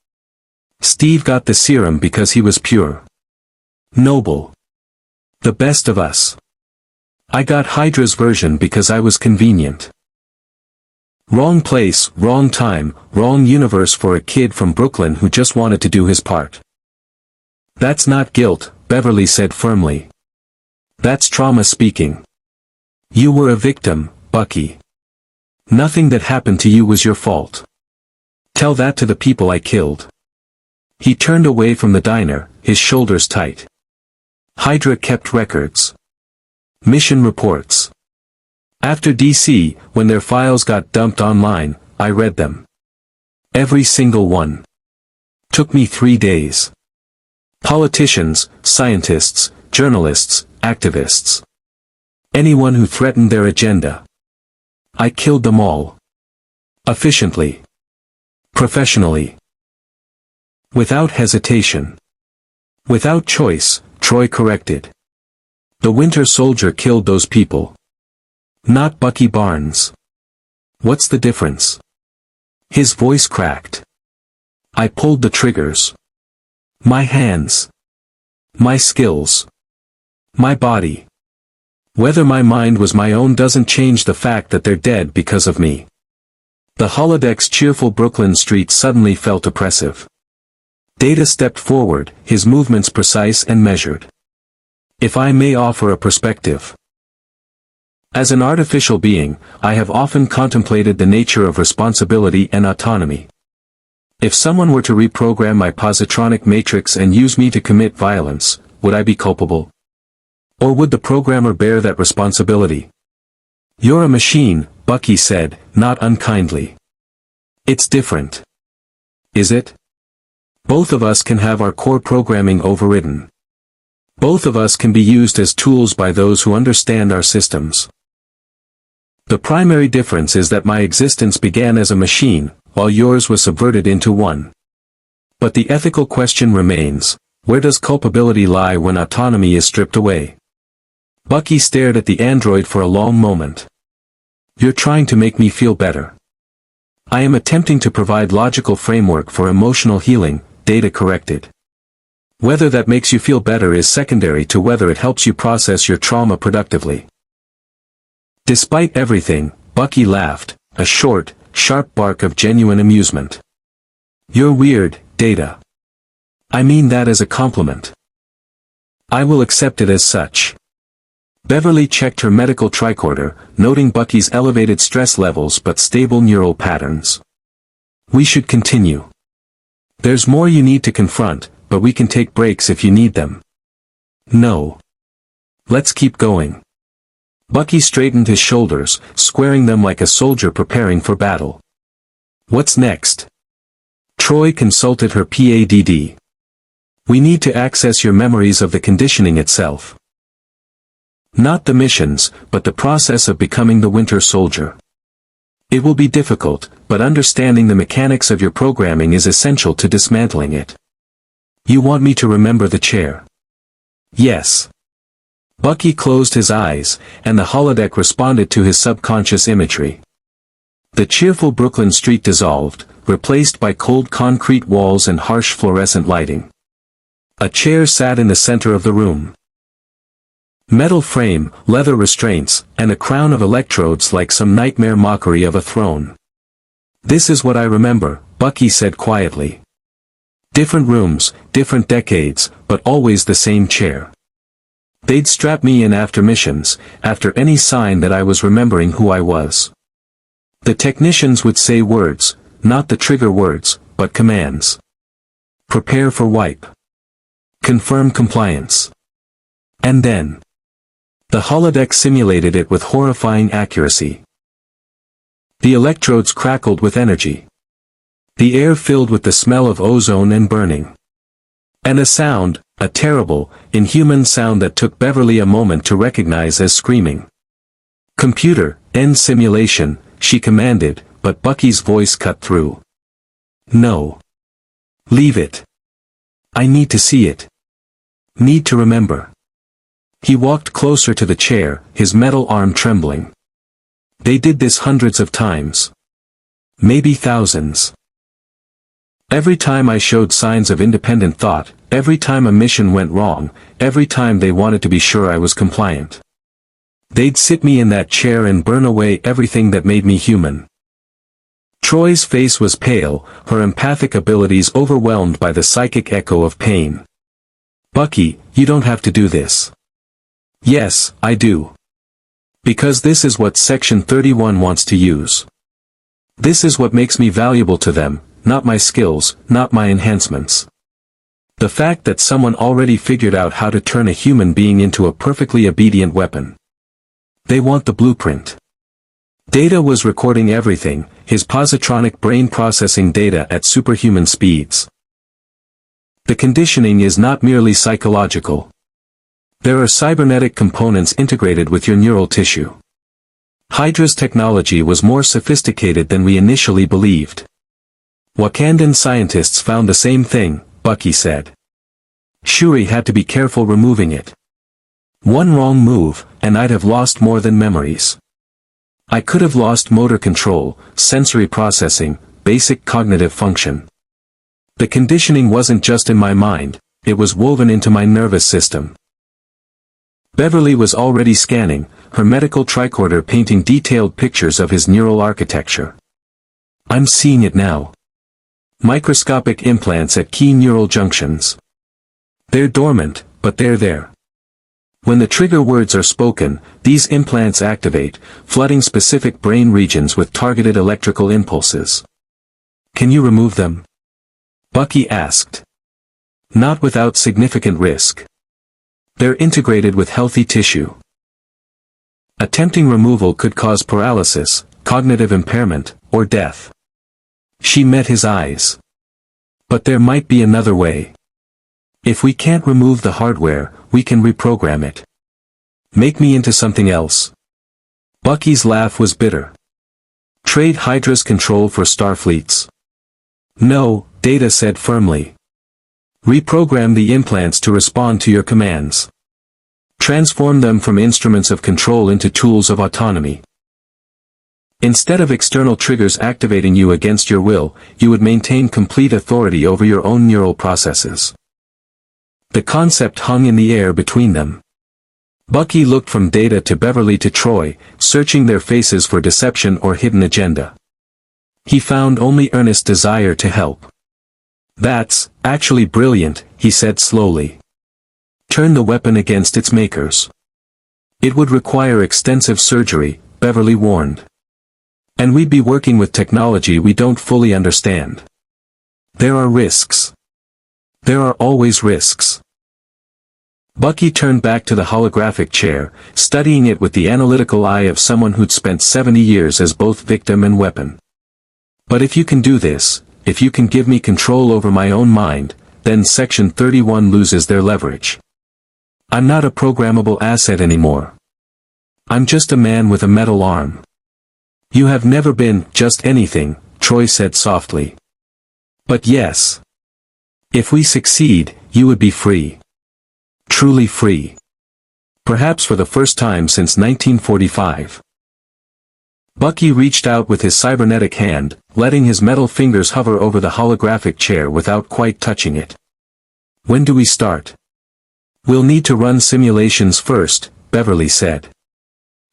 Steve got the serum because he was pure. Noble. The best of us. I got HYDRA's version because I was convenient. Wrong place, wrong time, wrong universe for a kid from Brooklyn who just wanted to do his part. That's not guilt, Beverly said firmly. That's trauma speaking. You were a victim, Bucky. Nothing that happened to you was your fault. Tell that to the people I killed. He turned away from the diner, his shoulders tight. HYDRA kept records. Mission reports. After DC, when their files got dumped online, I read them. Every single one. Took me 3 days. Politicians, scientists, journalists, activists. Anyone who threatened their agenda. I killed them all. Efficiently. Professionally. Without hesitation. Without choice, Troi corrected. The Winter Soldier killed those people. Not Bucky Barnes. What's the difference? His voice cracked. I pulled the triggers. My hands. My skills. My body. Whether my mind was my own doesn't change the fact that they're dead because of me. The holodeck's cheerful Brooklyn street suddenly felt oppressive. Data stepped forward, his movements precise and measured. If I may offer a perspective. As an artificial being, I have often contemplated the nature of responsibility and autonomy. If someone were to reprogram my positronic matrix and use me to commit violence, would I be culpable? Or would the programmer bear that responsibility? You're a machine, Bucky said, not unkindly. It's different. Is it? Both of us can have our core programming overridden. Both of us can be used as tools by those who understand our systems. The primary difference is that my existence began as a machine, while yours was subverted into one. But the ethical question remains, where does culpability lie when autonomy is stripped away? Bucky stared at the android for a long moment. You're trying to make me feel better. I am attempting to provide logical framework for emotional healing, Data corrected. Whether that makes you feel better is secondary to whether it helps you process your trauma productively. Despite everything, Bucky laughed, a short, sharp bark of genuine amusement. You're weird, Data. I mean that as a compliment. I will accept it as such. Beverly checked her medical tricorder, noting Bucky's elevated stress levels but stable neural patterns. We should continue. There's more you need to confront, but we can take breaks if you need them. No. Let's keep going. Bucky straightened his shoulders, squaring them like a soldier preparing for battle. What's next? Troi consulted her PADD. We need to access your memories of the conditioning itself. Not the missions, but the process of becoming the Winter Soldier. It will be difficult, but understanding the mechanics of your programming is essential to dismantling it. You want me to remember the chair? Yes. Bucky closed his eyes, and the holodeck responded to his subconscious imagery. The cheerful Brooklyn street dissolved, replaced by cold concrete walls and harsh fluorescent lighting. A chair sat in the center of the room. Metal frame, leather restraints, and a crown of electrodes like some nightmare mockery of a throne. This is what I remember, Bucky said quietly. Different rooms, different decades, but always the same chair. They'd strap me in after missions, after any sign that I was remembering who I was. The technicians would say words, not the trigger words, but commands. Prepare for wipe. Confirm compliance. And then. The holodeck simulated it with horrifying accuracy. The electrodes crackled with energy. The air filled with the smell of ozone and burning. And a sound, a terrible, inhuman sound that took Beverly a moment to recognize as screaming. "Computer, end simulation," she commanded, but Bucky's voice cut through. "No. Leave it. I need to see it. Need to remember." He walked closer to the chair, his metal arm trembling. "They did this hundreds of times. Maybe thousands. Every time I showed signs of independent thought, every time a mission went wrong, every time they wanted to be sure I was compliant. They'd sit me in that chair and burn away everything that made me human." Troi's face was pale, her empathic abilities overwhelmed by the psychic echo of pain. "Bucky, you don't have to do this." "Yes, I do. Because this is what Section 31 wants to use. This is what makes me valuable to them, not my skills, not my enhancements. The fact that someone already figured out how to turn a human being into a perfectly obedient weapon. They want the blueprint." Data was recording everything, his positronic brain processing data at superhuman speeds. The conditioning is not merely psychological. There are cybernetic components integrated with your neural tissue. HYDRA's technology was more sophisticated than we initially believed. Wakandan scientists found the same thing, Bucky said. Shuri had to be careful removing it. One wrong move, and I'd have lost more than memories. I could have lost motor control, sensory processing, basic cognitive function. The conditioning wasn't just in my mind, it was woven into my nervous system. Beverly was already scanning, her medical tricorder painting detailed pictures of his neural architecture. I'm seeing it now. Microscopic implants at key neural junctions. They're dormant, but they're there. When the trigger words are spoken, these implants activate, flooding specific brain regions with targeted electrical impulses. Can you remove them? Bucky asked. Not without significant risk. They're integrated with healthy tissue. Attempting removal could cause paralysis, cognitive impairment, or death. She met his eyes. But there might be another way. If we can't remove the hardware, we can reprogram it. Make me into something else. Bucky's laugh was bitter. Trade HYDRA's control for starfleets. No, Data said firmly. Reprogram the implants to respond to your commands. Transform them from instruments of control into tools of autonomy. Instead of external triggers activating you against your will, you would maintain complete authority over your own neural processes. The concept hung in the air between them. Bucky looked from Data to Beverly to Troi, searching their faces for deception or hidden agenda. He found only earnest desire to help. That's actually brilliant, he said slowly. Turn the weapon against its makers. It would require extensive surgery, Beverly warned. And we'd be working with technology we don't fully understand. There are risks. There are always risks. Bucky turned back to the holographic chair, studying it with the analytical eye of someone who'd spent 70 years as both victim and weapon. But if you can do this, if you can give me control over my own mind, then Section 31 loses their leverage. I'm not a programmable asset anymore. I'm just a man with a metal arm. You have never been just anything, Troi said softly. But yes. If we succeed, you would be free. Truly free. Perhaps for the first time since 1945. Bucky reached out with his cybernetic hand, letting his metal fingers hover over the holographic chair without quite touching it. When do we start? We'll need to run simulations first, Beverly said.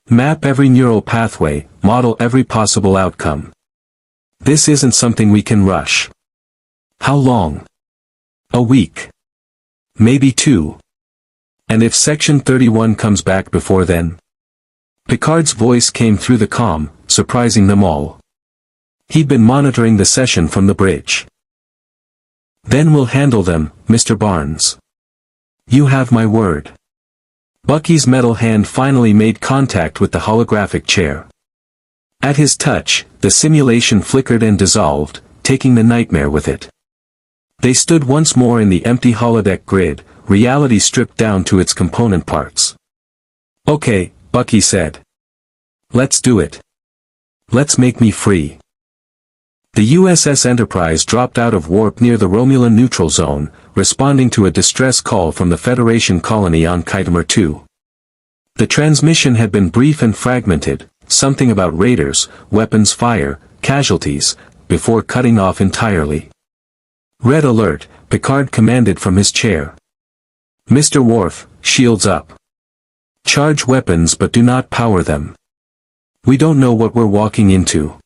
Map every neural pathway, model every possible outcome. This isn't something we can rush. How long? A week. Maybe 2. And if Section 31 comes back before then? Picard's voice came through the comm, surprising them all. He'd been monitoring the session from the bridge. Then we'll handle them, Mr. Barnes. You have my word. Bucky's metal hand finally made contact with the holographic chair. At his touch, the simulation flickered and dissolved, taking the nightmare with it. They stood once more in the empty holodeck grid, reality stripped down to its component parts. Okay, Bucky said. Let's do it. Let's make me free. The USS Enterprise dropped out of warp near the Romulan neutral zone, responding to a distress call from the Federation colony on HYDRA 2. The transmission had been brief and fragmented, something about raiders, weapons fire, casualties, before cutting off entirely. Red alert, Picard commanded from his chair. Mr. Worf, shields up. Charge weapons but do not power them. We don't know what we're walking into.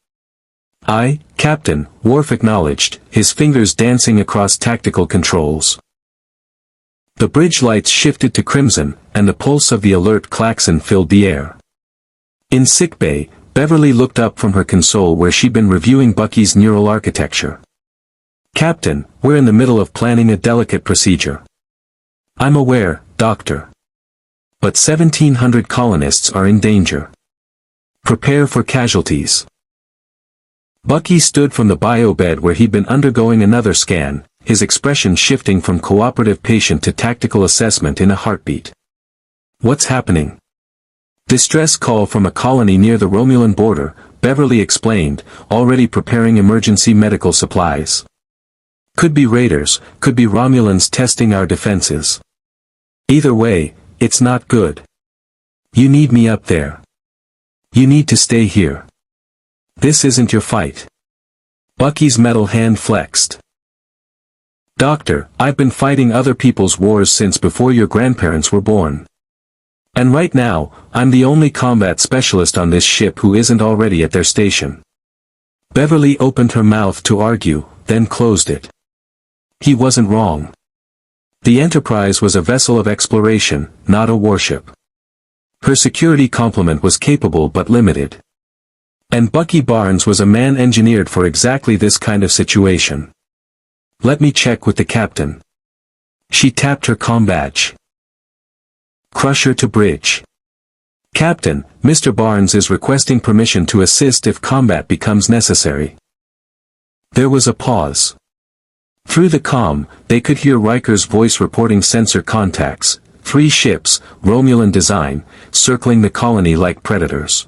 Aye, Captain, Worf acknowledged, his fingers dancing across tactical controls. The bridge lights shifted to crimson, and the pulse of the alert klaxon filled the air. In sickbay, Beverly looked up from her console where she'd been reviewing Bucky's neural architecture. Captain, we're in the middle of planning a delicate procedure. I'm aware, Doctor. But 1,700 colonists are in danger. Prepare for casualties. Bucky stood from the bio-bed where he'd been undergoing another scan, his expression shifting from cooperative patient to tactical assessment in a heartbeat. What's happening? Distress call from a colony near the Romulan border, Beverly explained, already preparing emergency medical supplies. Could be raiders, could be Romulans testing our defenses. Either way, it's not good. You need me up there. You need to stay here. This isn't your fight. Bucky's metal hand flexed. Doctor, I've been fighting other people's wars since before your grandparents were born. And right now, I'm the only combat specialist on this ship who isn't already at their station. Beverly opened her mouth to argue, then closed it. He wasn't wrong. The Enterprise was a vessel of exploration, not a warship. Her security complement was capable but limited. And Bucky Barnes was a man engineered for exactly this kind of situation. Let me check with the captain. She tapped her comm badge. Crusher to bridge. Captain, Mr. Barnes is requesting permission to assist if combat becomes necessary. There was a pause. Through the comm, they could hear Riker's voice reporting sensor contacts, 3 ships, Romulan design, circling the colony like predators.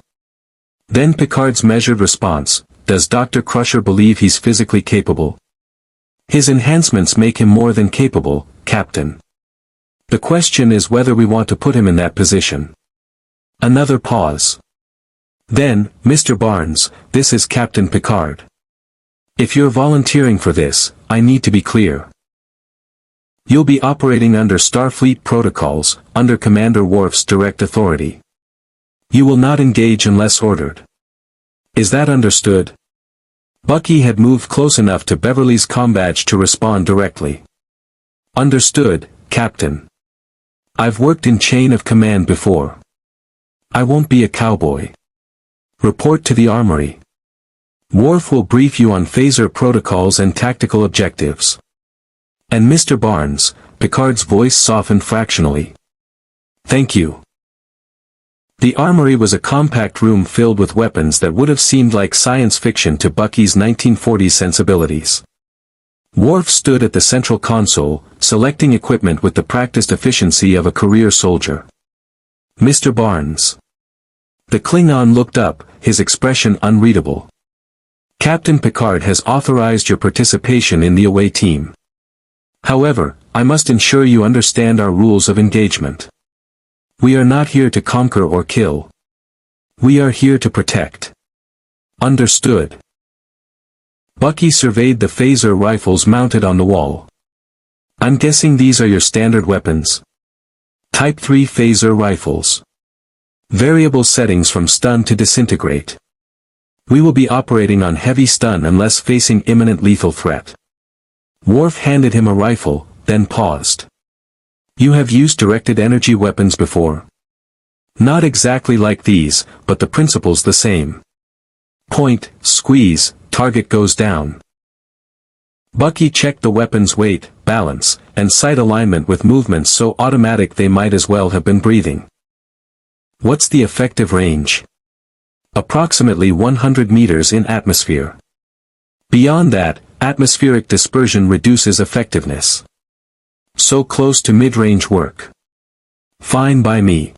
Then Picard's measured response, does Dr. Crusher believe he's physically capable? His enhancements make him more than capable, Captain. The question is whether we want to put him in that position. Another pause. Then, Mr. Barnes, this is Captain Picard. If you're volunteering for this, I need to be clear. You'll be operating under Starfleet protocols, under Commander Worf's direct authority. You will not engage unless ordered. Is that understood? Bucky had moved close enough to Beverly's comm badge to respond directly. Understood, Captain. I've worked in chain of command before. I won't be a cowboy. Report to the armory. Worf will brief you on phaser protocols and tactical objectives. And Mr. Barnes, Picard's voice softened fractionally. Thank you. The armory was a compact room filled with weapons that would have seemed like science fiction to Bucky's 1940s sensibilities. Worf stood at the central console, selecting equipment with the practiced efficiency of a career soldier. Mr. Barnes. The Klingon looked up, his expression unreadable. Captain Picard has authorized your participation in the away team. However, I must ensure you understand our rules of engagement. We are not here to conquer or kill. We are here to protect. Understood. Bucky surveyed the phaser rifles mounted on the wall. I'm guessing these are your standard weapons. Type 3 phaser rifles. Variable settings from stun to disintegrate. We will be operating on heavy stun unless facing imminent lethal threat. Worf handed him a rifle, then paused. You have used directed energy weapons before. Not exactly like these, but the principle's the same. Point, squeeze, target goes down. Bucky checked the weapon's weight, balance, and sight alignment with movements so automatic they might as well have been breathing. What's the effective range? Approximately 100 meters in atmosphere. Beyond that, atmospheric dispersion reduces effectiveness. So close to mid-range work. Fine by me.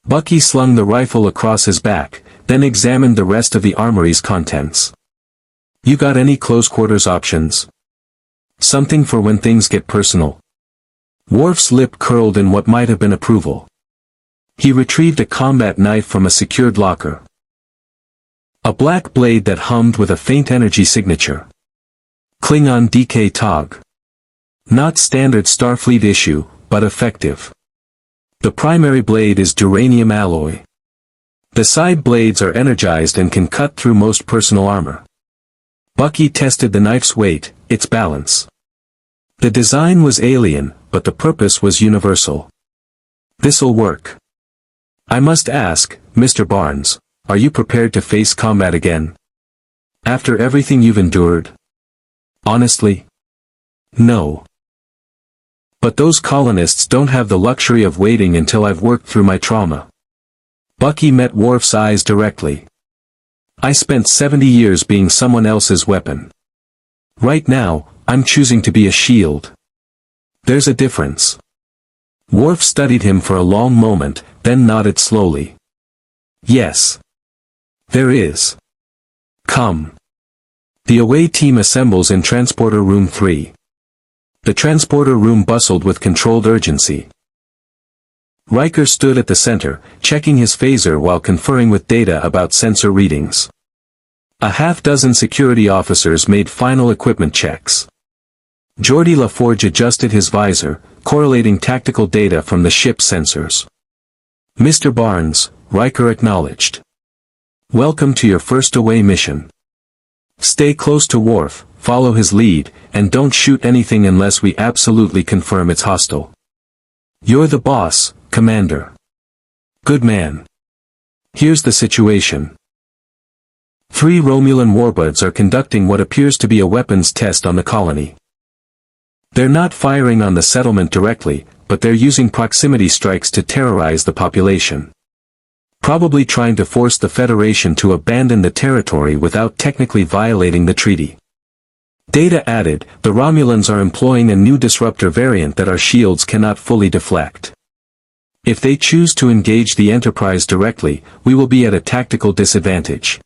Bucky slung the rifle across his back, then examined the rest of the armory's contents. You got any close quarters options? Something for when things get personal. Worf's lip curled in what might have been approval. He retrieved a combat knife from a secured locker. A black blade that hummed with a faint energy signature. Klingon DK Tog. Not standard Starfleet issue, but effective. The primary blade is duranium alloy. The side blades are energized and can cut through most personal armor. Bucky tested the knife's weight, its balance. The design was alien, but the purpose was universal. This'll work. I must ask, Mr. Barnes, are you prepared to face combat again? After everything you've endured? Honestly? No. But those colonists don't have the luxury of waiting until I've worked through my trauma. Bucky met Worf's eyes directly. I spent 70 years being someone else's weapon. Right now, I'm choosing to be a shield. There's a difference. Worf studied him for a long moment, then nodded slowly. Yes. There is. Come. The away team assembles in Transporter Room 3. The transporter room bustled with controlled urgency. Riker stood at the center, checking his phaser while conferring with Data about sensor readings. A half-dozen security officers made final equipment checks. Geordi LaForge adjusted his visor, correlating tactical data from the ship's sensors. Mr. Barnes, Riker acknowledged. Welcome to your first away mission. Stay close to Worf, follow his lead, and don't shoot anything unless we absolutely confirm it's hostile. You're the boss, Commander. Good man. Here's the situation. 3 Romulan warbuds are conducting what appears to be a weapons test on the colony. They're not firing on the settlement directly, but they're using proximity strikes to terrorize the population. Probably trying to force the Federation to abandon the territory without technically violating the treaty. Data added, the Romulans are employing a new disruptor variant that our shields cannot fully deflect. If they choose to engage the Enterprise directly, we will be at a tactical disadvantage.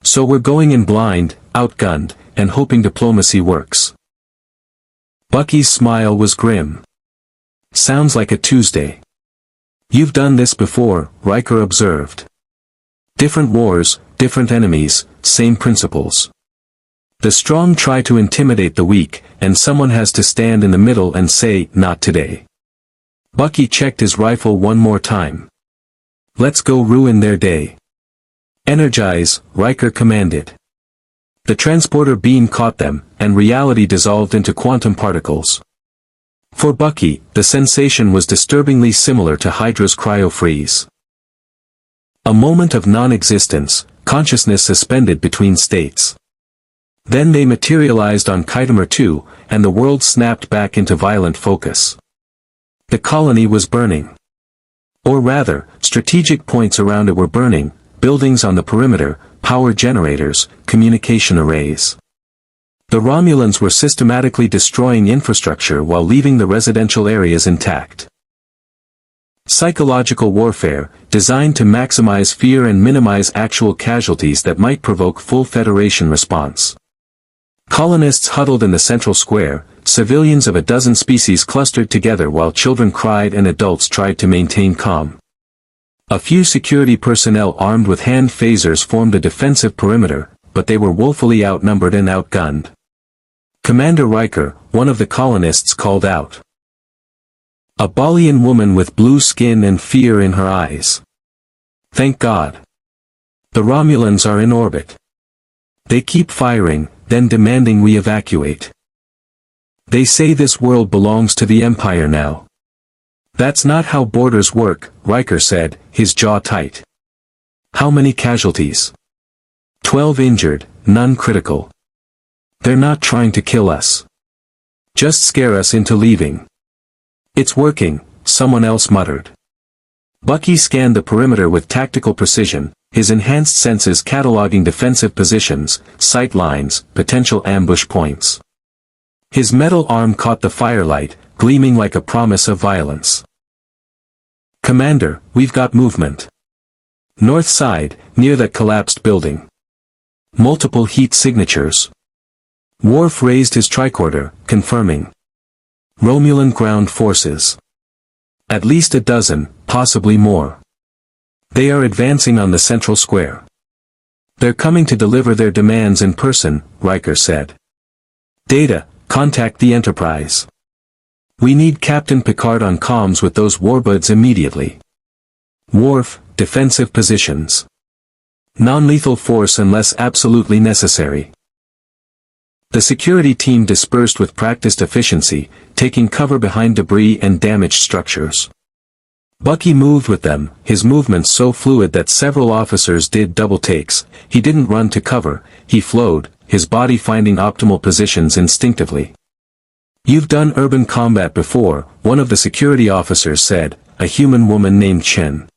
So we're going in blind, outgunned, and hoping diplomacy works. Bucky's smile was grim. Sounds like a Tuesday. You've done this before, Riker observed. Different wars, different enemies, same principles. The strong try to intimidate the weak, and someone has to stand in the middle and say, not today. Bucky checked his rifle one more time. Let's go ruin their day. Energize, Riker commanded. The transporter beam caught them, and reality dissolved into quantum particles. For Bucky, the sensation was disturbingly similar to HYDRA's cryo-freeze. A moment of non-existence, consciousness suspended between states. Then they materialized on Khitomer 2, and the world snapped back into violent focus. The colony was burning. Or rather, strategic points around it were burning, buildings on the perimeter, power generators, communication arrays. The Romulans were systematically destroying infrastructure while leaving the residential areas intact. Psychological warfare, designed to maximize fear and minimize actual casualties that might provoke full Federation response. Colonists huddled in the central square, civilians of a dozen species clustered together while children cried and adults tried to maintain calm. A few security personnel armed with hand phasers formed a defensive perimeter, but they were woefully outnumbered and outgunned. Commander Riker, one of the colonists, called out. A Balian woman with blue skin and fear in her eyes. Thank God. The Romulans are in orbit. They keep firing, then demanding we evacuate. They say this world belongs to the Empire now. That's not how borders work, Riker said, his jaw tight. How many casualties? 12 injured, none critical. They're not trying to kill us. Just scare us into leaving. It's working, someone else muttered. Bucky scanned the perimeter with tactical precision, his enhanced senses cataloging defensive positions, sight lines, potential ambush points. His metal arm caught the firelight, gleaming like a promise of violence. Commander, we've got movement. North side, near that collapsed building. Multiple heat signatures. Worf raised his tricorder, confirming. Romulan ground forces. At least a dozen, possibly more. They are advancing on the central square. They're coming to deliver their demands in person, Riker said. Data, contact the Enterprise. We need Captain Picard on comms with those warbuds immediately. Worf, defensive positions. Non-lethal force unless absolutely necessary. The security team dispersed with practiced efficiency, taking cover behind debris and damaged structures. Bucky moved with them, his movements so fluid that several officers did double takes. He didn't run to cover, he flowed, his body finding optimal positions instinctively. You've done urban combat before, one of the security officers said, a human woman named Chen.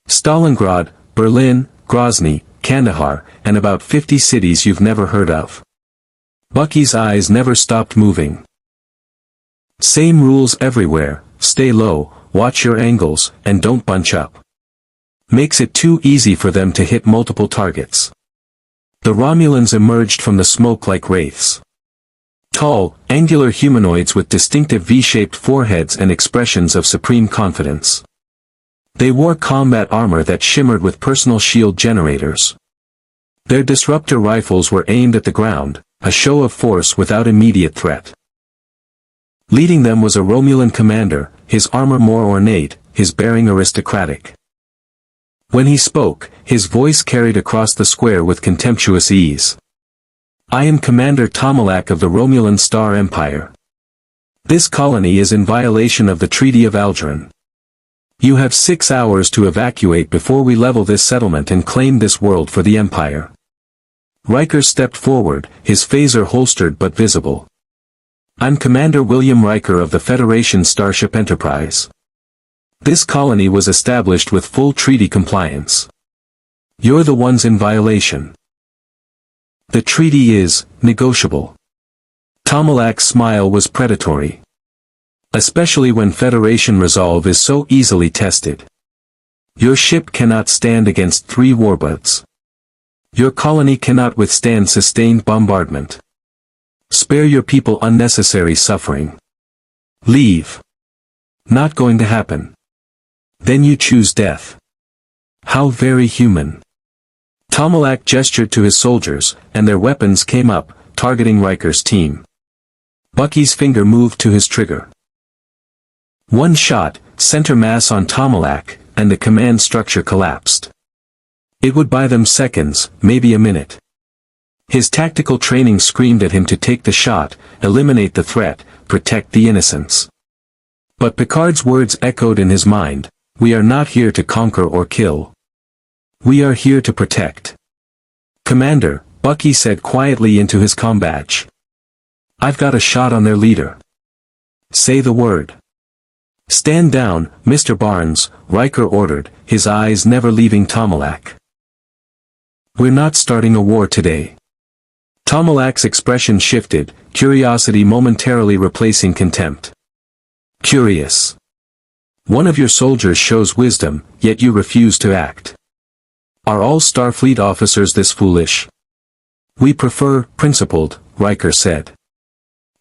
Stalingrad, Berlin, Grozny, Kandahar, and about 50 cities you've never heard of. Bucky's eyes never stopped moving. Same rules everywhere, stay low, watch your angles, and don't bunch up. Makes it too easy for them to hit multiple targets. The Romulans emerged from the smoke like wraiths. Tall, angular humanoids with distinctive V-shaped foreheads and expressions of supreme confidence. They wore combat armor that shimmered with personal shield generators. Their disruptor rifles were aimed at the ground, a show of force without immediate threat. Leading them was a Romulan commander, his armor more ornate, his bearing aristocratic. When he spoke, his voice carried across the square with contemptuous ease. I am Commander Tomalak of the Romulan Star Empire. This colony is in violation of the Treaty of Aldrin. You have 6 hours to evacuate before we level this settlement and claim this world for the Empire. Riker stepped forward, his phaser holstered but visible. I'm Commander William Riker of the Federation Starship Enterprise. This colony was established with full treaty compliance. You're the ones in violation. The treaty is negotiable. Tomalak's smile was predatory. Especially when Federation resolve is so easily tested. Your ship cannot stand against 3 warbuds. Your colony cannot withstand sustained bombardment. Spare your people unnecessary suffering. Leave. Not going to happen. Then you choose death. How very human. Tomalak gestured to his soldiers, and their weapons came up, targeting Riker's team. Bucky's finger moved to his trigger. One shot, center mass on Tomalak, and the command structure collapsed. It would buy them seconds, maybe a minute. His tactical training screamed at him to take the shot, eliminate the threat, protect the innocents. But Picard's words echoed in his mind, we are not here to conquer or kill. We are here to protect. Commander, Bucky said quietly into his comm badge. I've got a shot on their leader. Say the word. Stand down, Mr. Barnes, Riker ordered, his eyes never leaving Tomalak. We're not starting a war today. Tomalak's expression shifted, curiosity momentarily replacing contempt. Curious. One of your soldiers shows wisdom, yet you refuse to act. Are all Starfleet officers this foolish? We prefer principled, Riker said.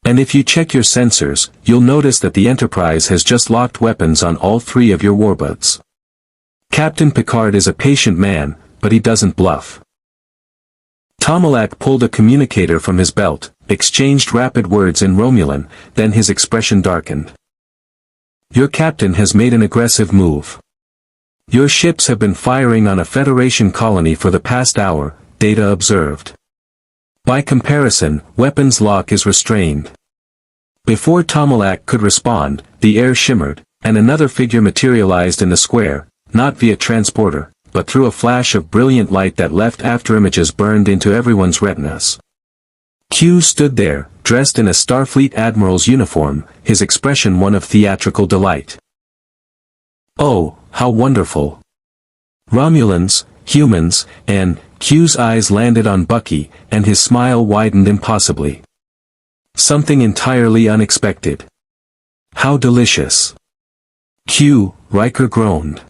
And if you check your sensors, you'll notice that the Enterprise has just locked weapons on all 3 of your warbuds. Captain Picard is a patient man, but he doesn't bluff. Tomalak pulled a communicator from his belt, exchanged rapid words in Romulan, then his expression darkened. Your captain has made an aggressive move. Your ships have been firing on a Federation colony for the past hour, Data observed. By comparison, weapons lock is restrained. Before Tomalak could respond, the air shimmered, and another figure materialized in the square, not via transporter, but through a flash of brilliant light that left afterimages burned into everyone's retinas. Q stood there, dressed in a Starfleet admiral's uniform, his expression one of theatrical delight. Oh, how wonderful! Romulans, humans, and Q's eyes landed on Bucky, and his smile widened impossibly. Something entirely unexpected. How delicious! Q, Riker groaned.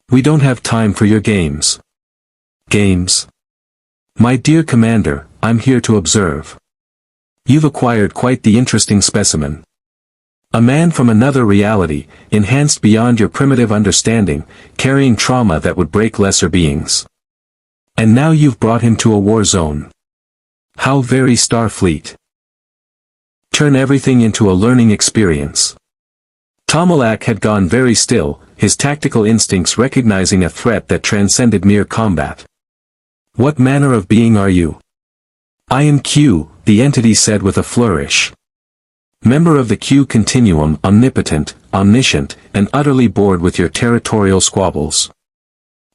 We don't have time for your games. Games? My dear Commander, I'm here to observe. You've acquired quite the interesting specimen. A man from another reality, enhanced beyond your primitive understanding, carrying trauma that would break lesser beings. And now you've brought him to a war zone. How very Starfleet. Turn everything into a learning experience. Tomalak had gone very still, his tactical instincts recognizing a threat that transcended mere combat. What manner of being are you? I am Q, the entity said with a flourish. Member of the Q continuum, omnipotent, omniscient, and utterly bored with your territorial squabbles.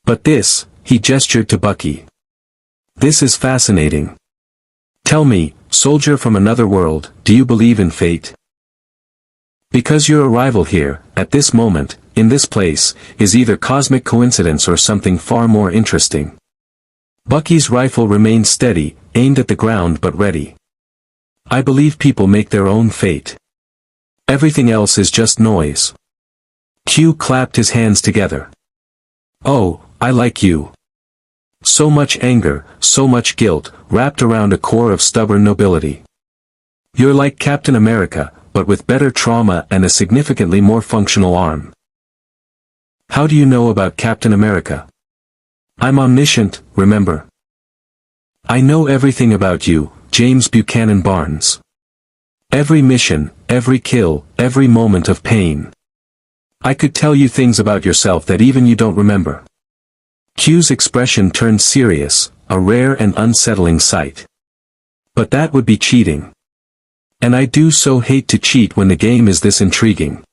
But this, he gestured to Bucky. This is fascinating. Tell me, soldier from another world, do you believe in fate? Because your arrival here, at this moment, in this place, is either cosmic coincidence or something far more interesting. Bucky's rifle remained steady, aimed at the ground but ready. I believe people make their own fate. Everything else is just noise. Q clapped his hands together. Oh, I like you. So much anger, so much guilt, wrapped around a core of stubborn nobility. You're like Captain America, but with better trauma and a significantly more functional arm. How do you know about Captain America? I'm omniscient, remember? I know everything about you, James Buchanan Barnes. Every mission, every kill, every moment of pain. I could tell you things about yourself that even you don't remember. Q's expression turned serious, a rare and unsettling sight. But that would be cheating. And I do so hate to cheat when the game is this intriguing.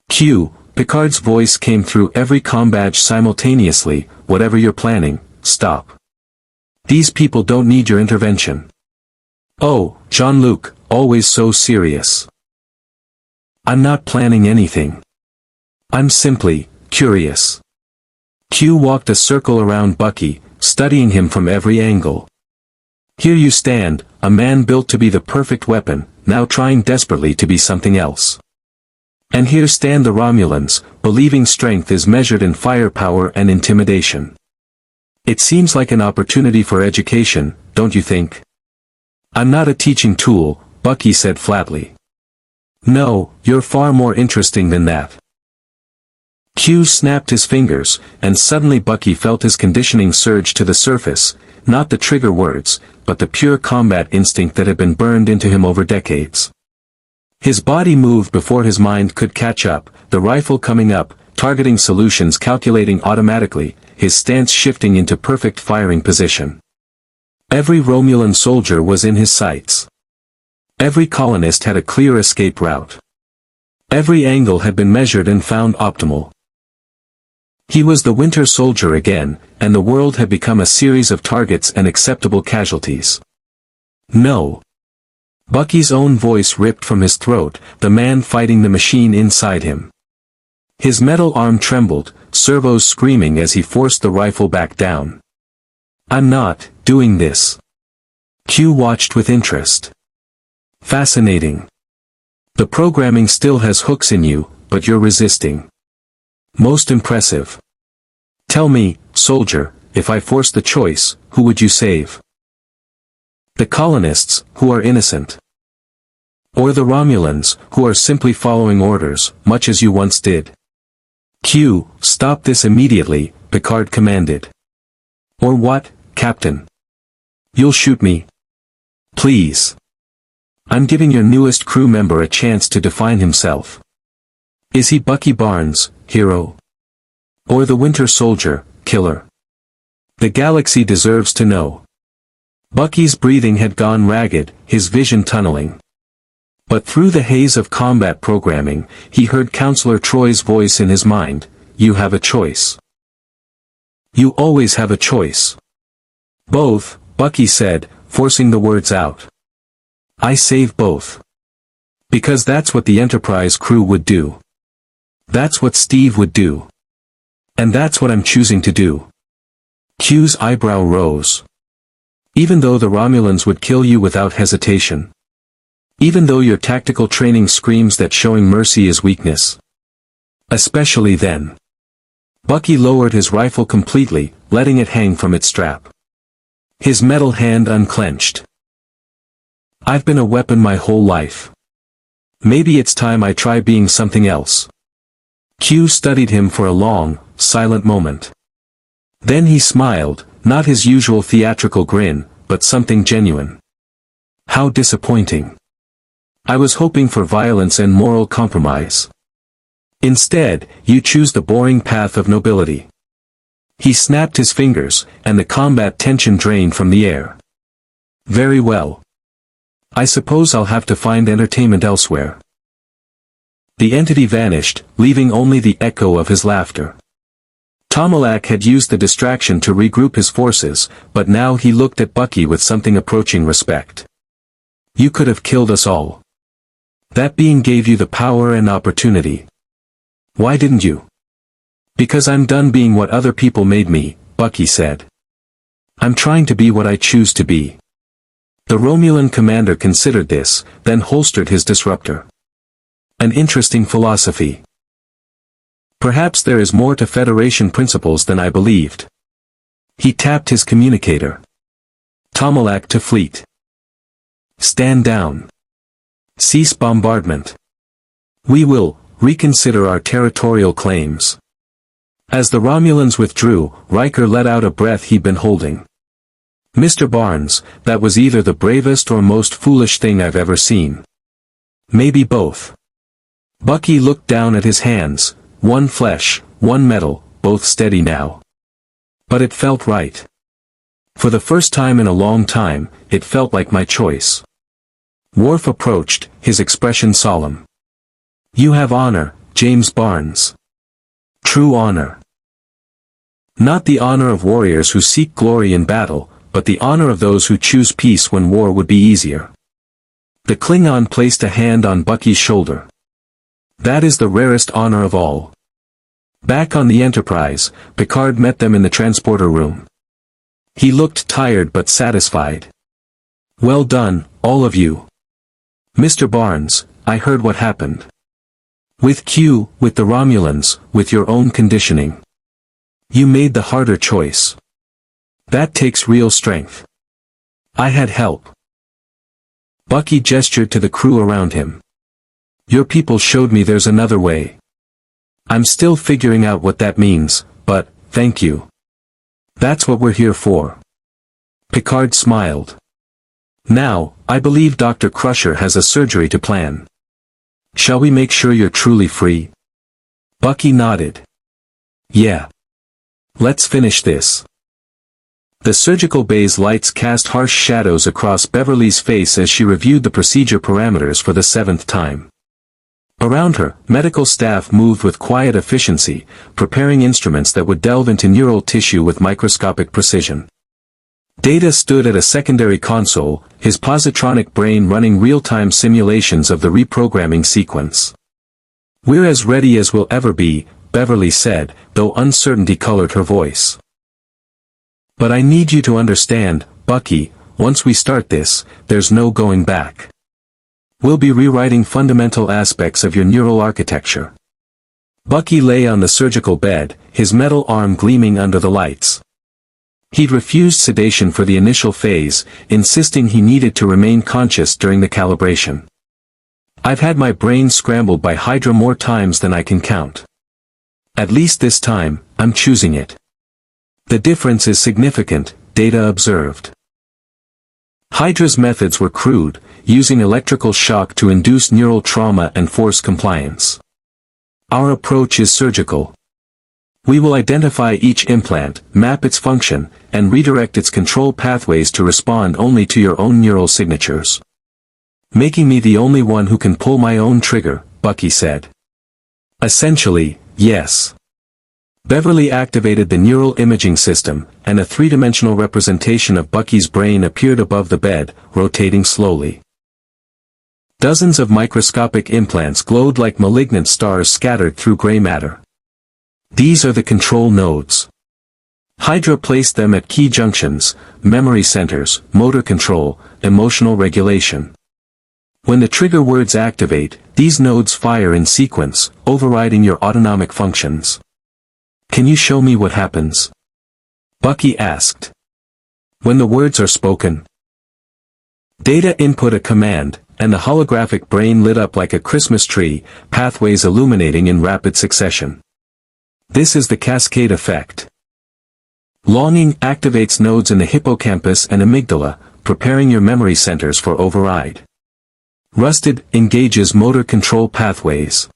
Q, Picard's voice came through every comm badge simultaneously, whatever you're planning, stop. These people don't need your intervention. Oh, Jean-Luc, always so serious. I'm not planning anything. I'm simply, curious. Q walked a circle around Bucky, studying him from every angle. Here you stand, a man built to be the perfect weapon, now trying desperately to be something else. And here stand the Romulans, believing strength is measured in firepower and intimidation. It seems like an opportunity for education, don't you think? I'm not a teaching tool, Bucky said flatly. No, you're far more interesting than that. Q snapped his fingers, and suddenly Bucky felt his conditioning surge to the surface, not the trigger words, but the pure combat instinct that had been burned into him over decades. His body moved before his mind could catch up, the rifle coming up, targeting solutions calculating automatically, his stance shifting into perfect firing position. Every Romulan soldier was in his sights. Every colonist had a clear escape route. Every angle had been measured and found optimal. He was the Winter Soldier again, and the world had become a series of targets and acceptable casualties. No. Bucky's own voice ripped from his throat, the man fighting the machine inside him. His metal arm trembled, servos screaming as he forced the rifle back down. I'm not doing this. Q watched with interest. Fascinating. The programming still has hooks in you, but you're resisting. Most impressive. Tell me, soldier, if I forced the choice, who would you save? The colonists, who are innocent. Or the Romulans, who are simply following orders, much as you once did. Q, stop this immediately, Picard commanded. Or what, Captain? You'll shoot me? Please. I'm giving your newest crew member a chance to define himself. Is he Bucky Barnes, hero? Or the Winter Soldier, killer? The galaxy deserves to know. Bucky's breathing had gone ragged, his vision tunneling. But through the haze of combat programming, he heard Counselor Troi's voice in his mind, you have a choice. You always have a choice. Both, Bucky said, forcing the words out. I save both. Because that's what the Enterprise crew would do. That's what Steve would do. And that's what I'm choosing to do. Q's eyebrow rose. Even though the Romulans would kill you without hesitation. Even though your tactical training screams that showing mercy is weakness. Especially then. Bucky lowered his rifle completely, letting it hang from its strap. His metal hand unclenched. I've been a weapon my whole life. Maybe it's time I try being something else. Q studied him for a long, silent moment. Then he smiled, not his usual theatrical grin, but something genuine. How disappointing. I was hoping for violence and moral compromise. Instead, you choose the boring path of nobility. He snapped his fingers, and the combat tension drained from the air. Very well. I suppose I'll have to find entertainment elsewhere. The entity vanished, leaving only the echo of his laughter. Tomalak had used the distraction to regroup his forces, but now he looked at Bucky with something approaching respect. You could have killed us all. That being gave you the power and opportunity. Why didn't you? Because I'm done being what other people made me, Bucky said. I'm trying to be what I choose to be. The Romulan commander considered this, then holstered his disruptor. An interesting philosophy. Perhaps there is more to Federation principles than I believed. He tapped his communicator. Tomalak to fleet. Stand down. Cease bombardment. We will reconsider our territorial claims. As the Romulans withdrew, Riker let out a breath he'd been holding. Mr. Barnes, that was either the bravest or most foolish thing I've ever seen. Maybe both. Bucky looked down at his hands, one flesh, one metal, both steady now. But it felt right. For the first time in a long time, it felt like my choice. Worf approached, his expression solemn. You have honor, James Barnes. True honor. Not the honor of warriors who seek glory in battle, but the honor of those who choose peace when war would be easier. The Klingon placed a hand on Bucky's shoulder. That is the rarest honor of all. Back on the Enterprise, Picard met them in the transporter room. He looked tired but satisfied. Well done, all of you. Mr. Barnes, I heard what happened. With Q, with the Romulans, with your own conditioning. You made the harder choice. That takes real strength. I had help. Bucky gestured to the crew around him. Your people showed me there's another way. I'm still figuring out what that means, but, thank you. That's what we're here for. Picard smiled. Now, I believe Dr. Crusher has a surgery to plan. Shall we make sure you're truly free? Bucky nodded. Yeah. Let's finish this. The surgical bay's lights cast harsh shadows across Beverly's face as she reviewed the procedure parameters for the 7th time. Around her, medical staff moved with quiet efficiency, preparing instruments that would delve into neural tissue with microscopic precision. Data stood at a secondary console, his positronic brain running real-time simulations of the reprogramming sequence. We're as ready as we'll ever be, Beverly said, though uncertainty colored her voice. But I need you to understand, Bucky, once we start this, there's no going back. We'll be rewriting fundamental aspects of your neural architecture. Bucky lay on the surgical bed, his metal arm gleaming under the lights. He'd refused sedation for the initial phase, insisting he needed to remain conscious during the calibration. I've had my brain scrambled by HYDRA more times than I can count. At least this time, I'm choosing it. The difference is significant, Data observed. HYDRA's methods were crude, using electrical shock to induce neural trauma and force compliance. Our approach is surgical. We will identify each implant, map its function, and redirect its control pathways to respond only to your own neural signatures. Making me the only one who can pull my own trigger, Bucky said. Essentially, yes. Beverly activated the neural imaging system, and a three-dimensional representation of Bucky's brain appeared above the bed, rotating slowly. Dozens of microscopic implants glowed like malignant stars scattered through gray matter. These are the control nodes. HYDRA placed them at key junctions, memory centers, motor control, emotional regulation. When the trigger words activate, these nodes fire in sequence, overriding your autonomic functions. Can you show me what happens? Bucky asked. When the words are spoken. Data input a command, and the holographic brain lit up like a Christmas tree, pathways illuminating in rapid succession. This is the cascade effect. Longing activates nodes in the hippocampus and amygdala, preparing your memory centers for override. Rusted engages motor control pathways.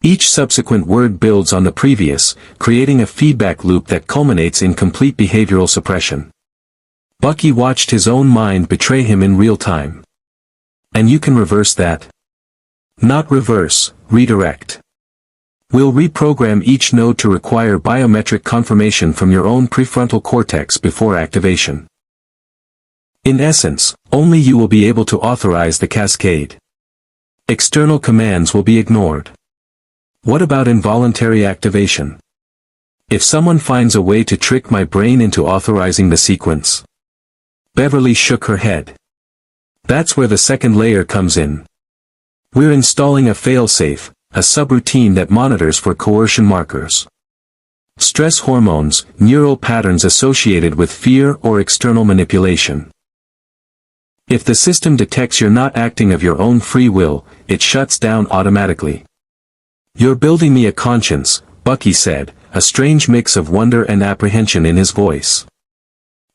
Each subsequent word builds on the previous, creating a feedback loop that culminates in complete behavioral suppression. Bucky watched his own mind betray him in real time. And you can reverse that? Not reverse, redirect. We'll reprogram each node to require biometric confirmation from your own prefrontal cortex before activation. In essence, only you will be able to authorize the cascade. External commands will be ignored. What about involuntary activation? If someone finds a way to trick my brain into authorizing the sequence? Beverly shook her head. That's where the second layer comes in. We're installing a failsafe, a subroutine that monitors for coercion markers. Stress hormones, neural patterns associated with fear or external manipulation. If the system detects you're not acting of your own free will, it shuts down automatically. You're building me a conscience, Bucky said, a strange mix of wonder and apprehension in his voice.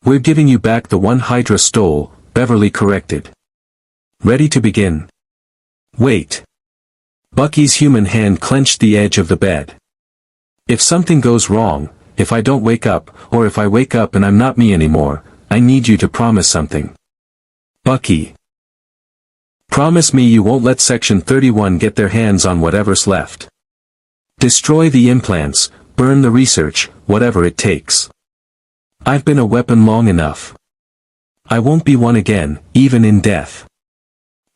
We're giving you back the one HYDRA stole, Beverly corrected. Ready to begin? Wait. Bucky's human hand clenched the edge of the bed. If something goes wrong, if I don't wake up, or if I wake up and I'm not me anymore, I need you to promise something. Bucky. Promise me you won't let Section 31 get their hands on whatever's left. Destroy the implants, burn the research, whatever it takes. I've been a weapon long enough. I won't be one again, even in death.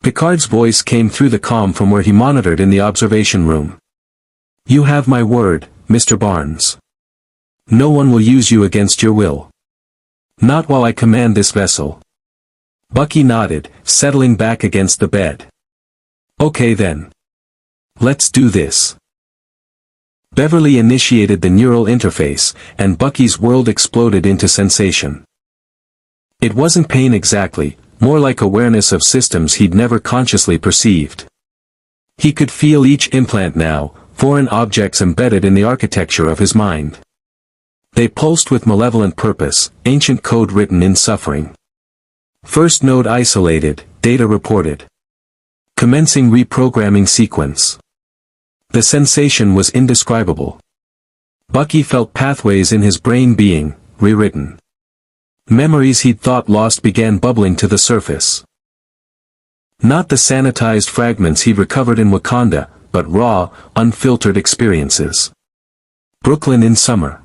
Picard's voice came through the comm from where he monitored in the observation room. You have my word, Mr. Barnes. No one will use you against your will. Not while I command this vessel. Bucky nodded, settling back against the bed. Okay then. Let's do this. Beverly initiated the neural interface, and Bucky's world exploded into sensation. It wasn't pain exactly, more like awareness of systems he'd never consciously perceived. He could feel each implant now, foreign objects embedded in the architecture of his mind. They pulsed with malevolent purpose, ancient code written in suffering. First node isolated, data reported. Commencing reprogramming sequence. The sensation was indescribable. Bucky felt pathways in his brain being rewritten. Memories he'd thought lost began bubbling to the surface. Not the sanitized fragments he'd recovered in Wakanda, but raw, unfiltered experiences. Brooklyn in summer.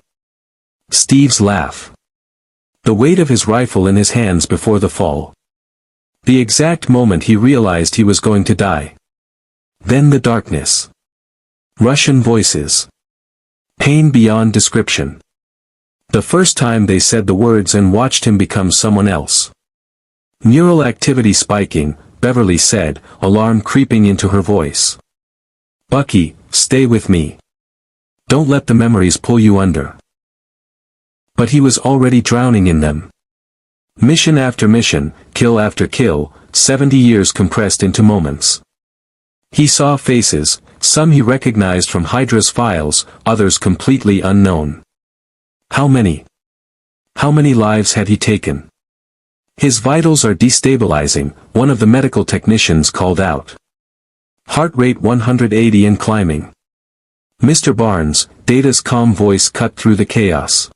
Steve's laugh. The weight of his rifle in his hands before the fall. The exact moment he realized he was going to die. Then the darkness. Russian voices. Pain beyond description. The first time they said the words and watched him become someone else. Neural activity spiking, Beverly said, alarm creeping into her voice. Bucky, stay with me. Don't let the memories pull you under. But he was already drowning in them. Mission after mission, kill after kill, 70 years compressed into moments. He saw faces, some he recognized from HYDRA's files, others completely unknown. How many? How many lives had he taken? His vitals are destabilizing, one of the medical technicians called out. Heart rate 180 and climbing. Mr. Barnes, Data's calm voice cut through the chaos.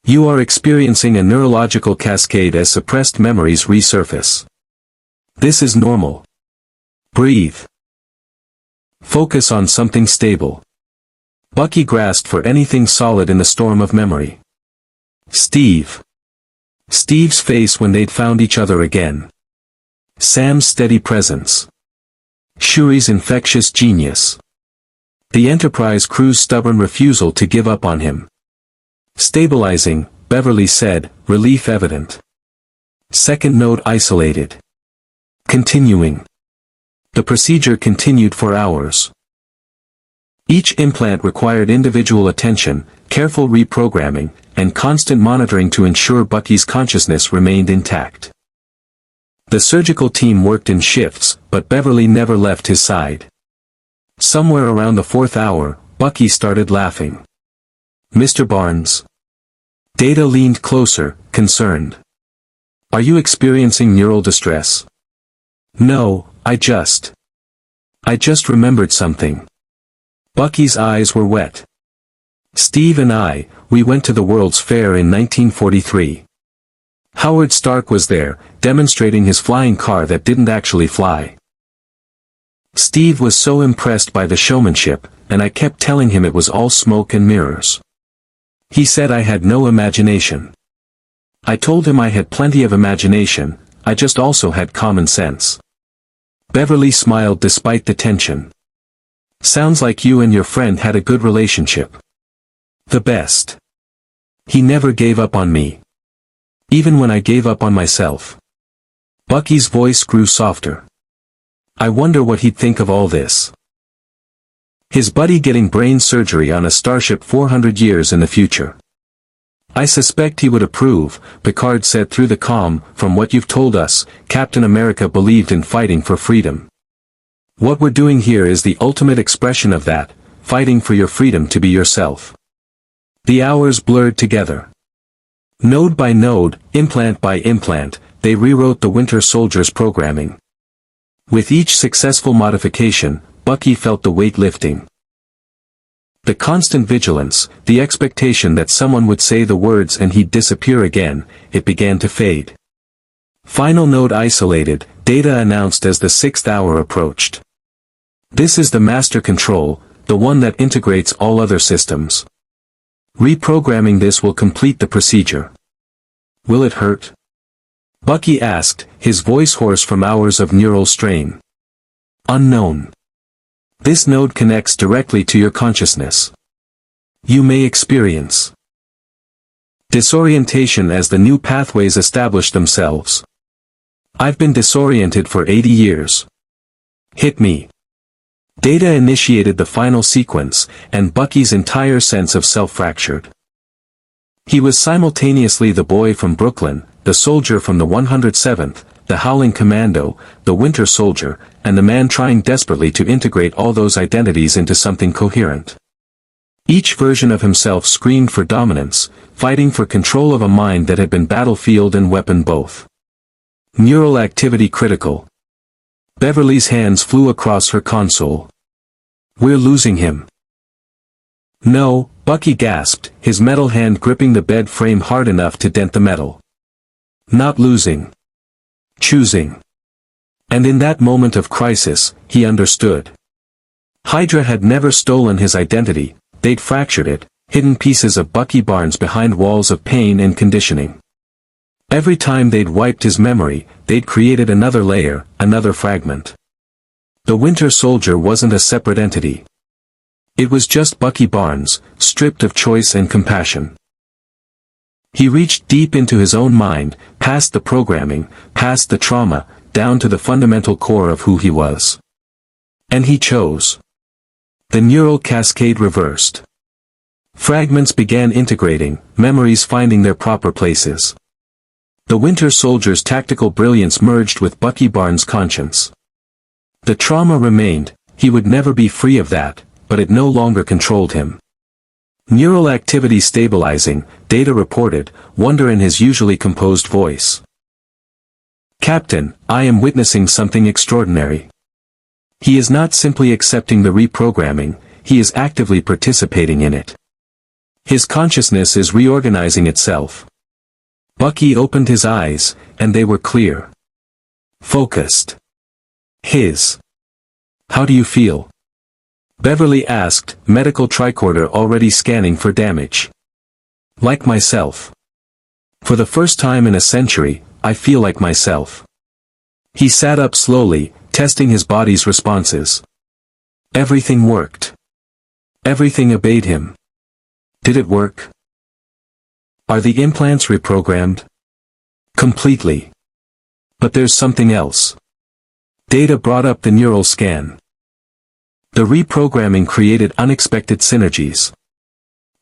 You are experiencing a neurological cascade as suppressed memories resurface. This is normal. Breathe. Focus on something stable. Bucky grasped for anything solid in the storm of memory. Steve. Steve's face when they'd found each other again. Sam's steady presence. Shuri's infectious genius. The Enterprise crew's stubborn refusal to give up on him. Stabilizing, Beverly said, relief evident. Second node isolated. Continuing. The procedure continued for hours. Each implant required individual attention, careful reprogramming, and constant monitoring to ensure Bucky's consciousness remained intact. The surgical team worked in shifts, but Beverly never left his side. Somewhere around the 4th hour, Bucky started laughing. "Mr. Barnes?" Data leaned closer, concerned. "Are you experiencing neural distress?" "No, I just remembered something." Bucky's eyes were wet. "Steve and we went to the World's Fair in 1943. Howard Stark was there, demonstrating his flying car that didn't actually fly. Steve was so impressed by the showmanship, and I kept telling him it was all smoke and mirrors. He said I had no imagination. I told him I had plenty of imagination, I just also had common sense." Beverly smiled despite the tension. "Sounds like you and your friend had a good relationship." "The best. He never gave up on me. Even when I gave up on myself." Bucky's voice grew softer. "I wonder what he'd think of all this. His buddy getting brain surgery on a starship 400 years in the future." "I suspect he would approve," Picard said through the comm. "From what you've told us, Captain America believed in fighting for freedom. What we're doing here is the ultimate expression of that, fighting for your freedom to be yourself." The hours blurred together. Node by node, implant by implant, they rewrote the Winter Soldier's programming. With each successful modification, Bucky felt the weight lifting. The constant vigilance, the expectation that someone would say the words and he'd disappear again, it began to fade. Final node isolated, Data announced as the 6th hour approached. "This is the master control, the one that integrates all other systems. Reprogramming this will complete the procedure." "Will it hurt?" Bucky asked, his voice hoarse from hours of neural strain. "Unknown. This node connects directly to your consciousness. You may experience disorientation as the new pathways establish themselves." "I've been disoriented for 80 years. Hit me." Data initiated the final sequence, and Bucky's entire sense of self fractured. He was simultaneously the boy from Brooklyn, the soldier from the 107th, the Howling Commando, the Winter Soldier, and the man trying desperately to integrate all those identities into something coherent. Each version of himself screamed for dominance, fighting for control of a mind that had been battlefield and weapon both. Neural activity critical. Beverly's hands flew across her console. "We're losing him." "No," Bucky gasped, his metal hand gripping the bed frame hard enough to dent the metal. "Not losing. Choosing." And in that moment of crisis, he understood. HYDRA had never stolen his identity, they'd fractured it, hidden pieces of Bucky Barnes behind walls of pain and conditioning. Every time they'd wiped his memory, they'd created another layer, another fragment. The Winter Soldier wasn't a separate entity. It was just Bucky Barnes, stripped of choice and compassion. He reached deep into his own mind, past the programming, past the trauma, down to the fundamental core of who he was. And he chose. The neural cascade reversed. Fragments began integrating, memories finding their proper places. The Winter Soldier's tactical brilliance merged with Bucky Barnes' conscience. The trauma remained, he would never be free of that, but it no longer controlled him. Neural activity stabilizing, Data reported, wonder in his usually composed voice. "Captain, I am witnessing something extraordinary. He is not simply accepting the reprogramming, he is actively participating in it. His consciousness is reorganizing itself." Bucky opened his eyes, and they were clear. Focused. His. "How do you feel?" Beverly asked, medical tricorder already scanning for damage. "Like myself. For the first time in a century, I feel like myself." He sat up slowly, testing his body's responses. Everything worked. Everything obeyed him. Did it work? Are the implants reprogrammed? Completely. But there's something else. Data brought up the neural scan. The reprogramming created unexpected synergies.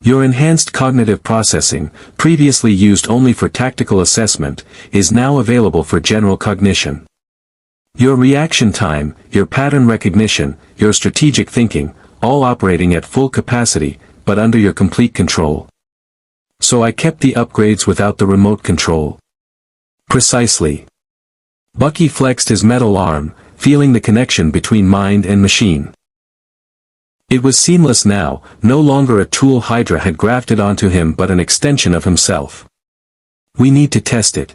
Your enhanced cognitive processing, previously used only for tactical assessment, is now available for general cognition. Your reaction time, your pattern recognition, your strategic thinking, all operating at full capacity, but under your complete control. So I kept the upgrades without the remote control. Precisely. Bucky flexed his metal arm, feeling the connection between mind and machine. It was seamless now, no longer a tool HYDRA had grafted onto him but an extension of himself. We need to test it.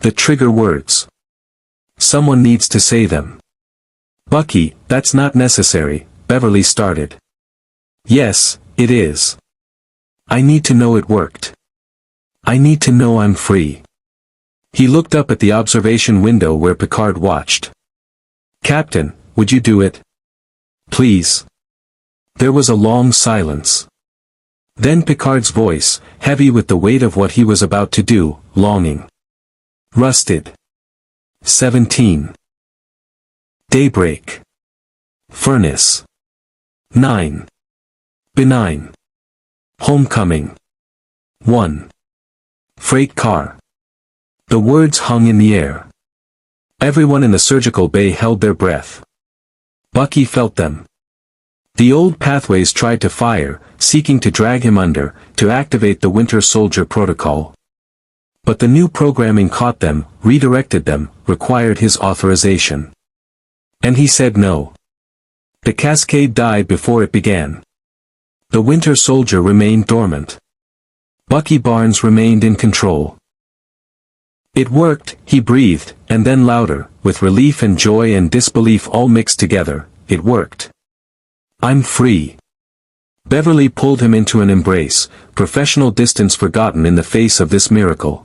The trigger words. Someone needs to say them. Bucky, that's not necessary, Beverly started. Yes, it is. I need to know it worked. I need to know I'm free. He looked up at the observation window where Picard watched. Captain, would you do it? Please. There was a long silence. Then Picard's voice, heavy with the weight of what he was about to do, longing. Rusted. 17. Daybreak. Furnace. 9. Benign. Homecoming. 1. Freight car. The words hung in the air. Everyone in the surgical bay held their breath. Bucky felt them. The old pathways tried to fire, seeking to drag him under, to activate the Winter Soldier protocol. But the new programming caught them, redirected them, required his authorization. And he said no. The cascade died before it began. The Winter Soldier remained dormant. Bucky Barnes remained in control. It worked, he breathed, and then louder, with relief and joy and disbelief all mixed together, it worked. I'm free. Beverly pulled him into an embrace, professional distance forgotten in the face of this miracle.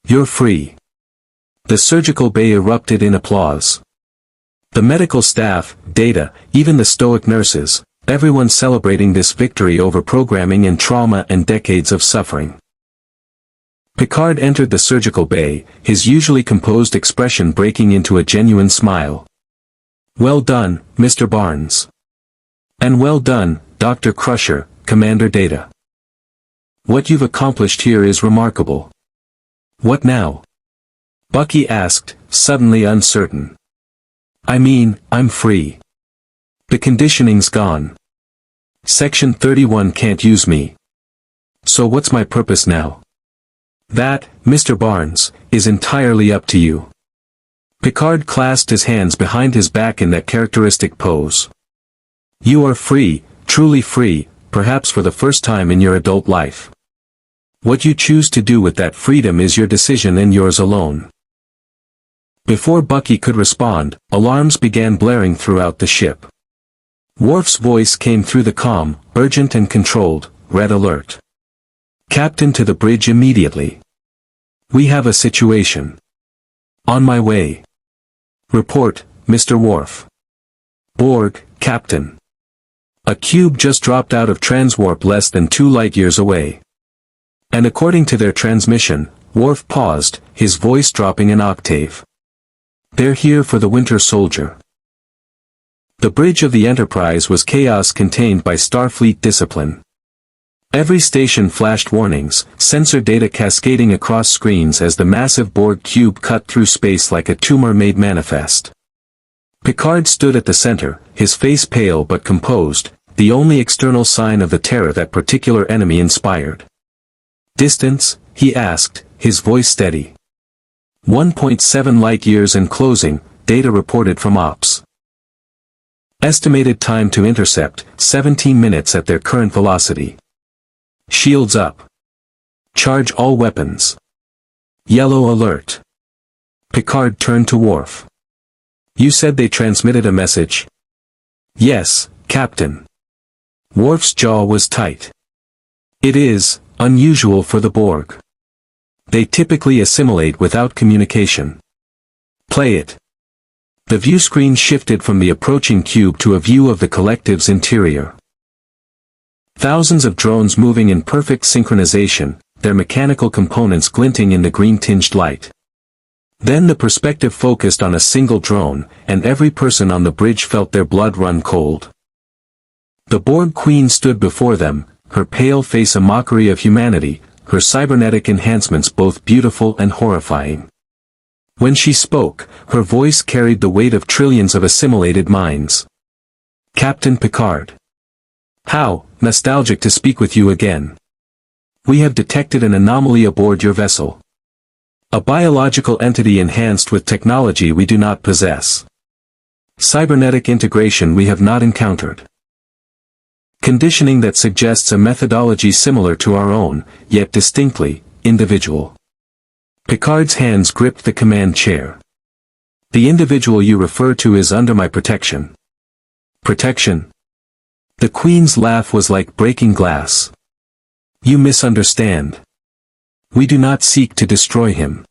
You're free. The surgical bay erupted in applause. The medical staff, Data, even the stoic nurses, everyone celebrating this victory over programming and trauma and decades of suffering. Picard entered the surgical bay, his usually composed expression breaking into a genuine smile. Well done, Mr. Barnes. And well done, Dr. Crusher, Commander Data. What you've accomplished here is remarkable. What now? Bucky asked, suddenly uncertain. I mean, I'm free. The conditioning's gone. Section 31 can't use me. So what's my purpose now? That, Mr. Barnes, is entirely up to you. Picard clasped his hands behind his back in that characteristic pose. You are free, truly free, perhaps for the first time in your adult life. What you choose to do with that freedom is your decision and yours alone. Before Bucky could respond, alarms began blaring throughout the ship. Worf's voice came through the comm, urgent and controlled, red alert. Captain to the bridge immediately. We have a situation. On my way. Report, Mr. Worf. Borg, Captain. A cube just dropped out of transwarp less than 2 light-years away. And according to their transmission, Worf paused, his voice dropping an octave. They're here for the Winter Soldier. The bridge of the Enterprise was chaos contained by Starfleet discipline. Every station flashed warnings, sensor data cascading across screens as the massive Borg cube cut through space like a tumor made manifest. Picard stood at the center, his face pale but composed, the only external sign of the terror that particular enemy inspired. Distance, he asked, his voice steady. 1.7 light-years and closing, data reported from Ops. Estimated time to intercept, 17 minutes at their current velocity. Shields up. Charge all weapons. Yellow alert. Picard turned to Worf. You said they transmitted a message? Yes, Captain. Worf's jaw was tight. It is unusual for the Borg. They typically assimilate without communication. Play it. The view screen shifted from the approaching cube to a view of the collective's interior. Thousands of drones moving in perfect synchronization, their mechanical components glinting in the green-tinged light. Then the perspective focused on a single drone, and every person on the bridge felt their blood run cold. The Borg Queen stood before them, her pale face a mockery of humanity, her cybernetic enhancements both beautiful and horrifying. When she spoke, her voice carried the weight of trillions of assimilated minds. Captain Picard. How nostalgic to speak with you again. We have detected an anomaly aboard your vessel. A biological entity enhanced with technology we do not possess. Cybernetic integration we have not encountered. Conditioning that suggests a methodology similar to our own, yet distinctly individual. Picard's hands gripped the command chair. The individual you refer to is under my protection. Protection? The Queen's laugh was like breaking glass. You misunderstand. We do not seek to destroy him.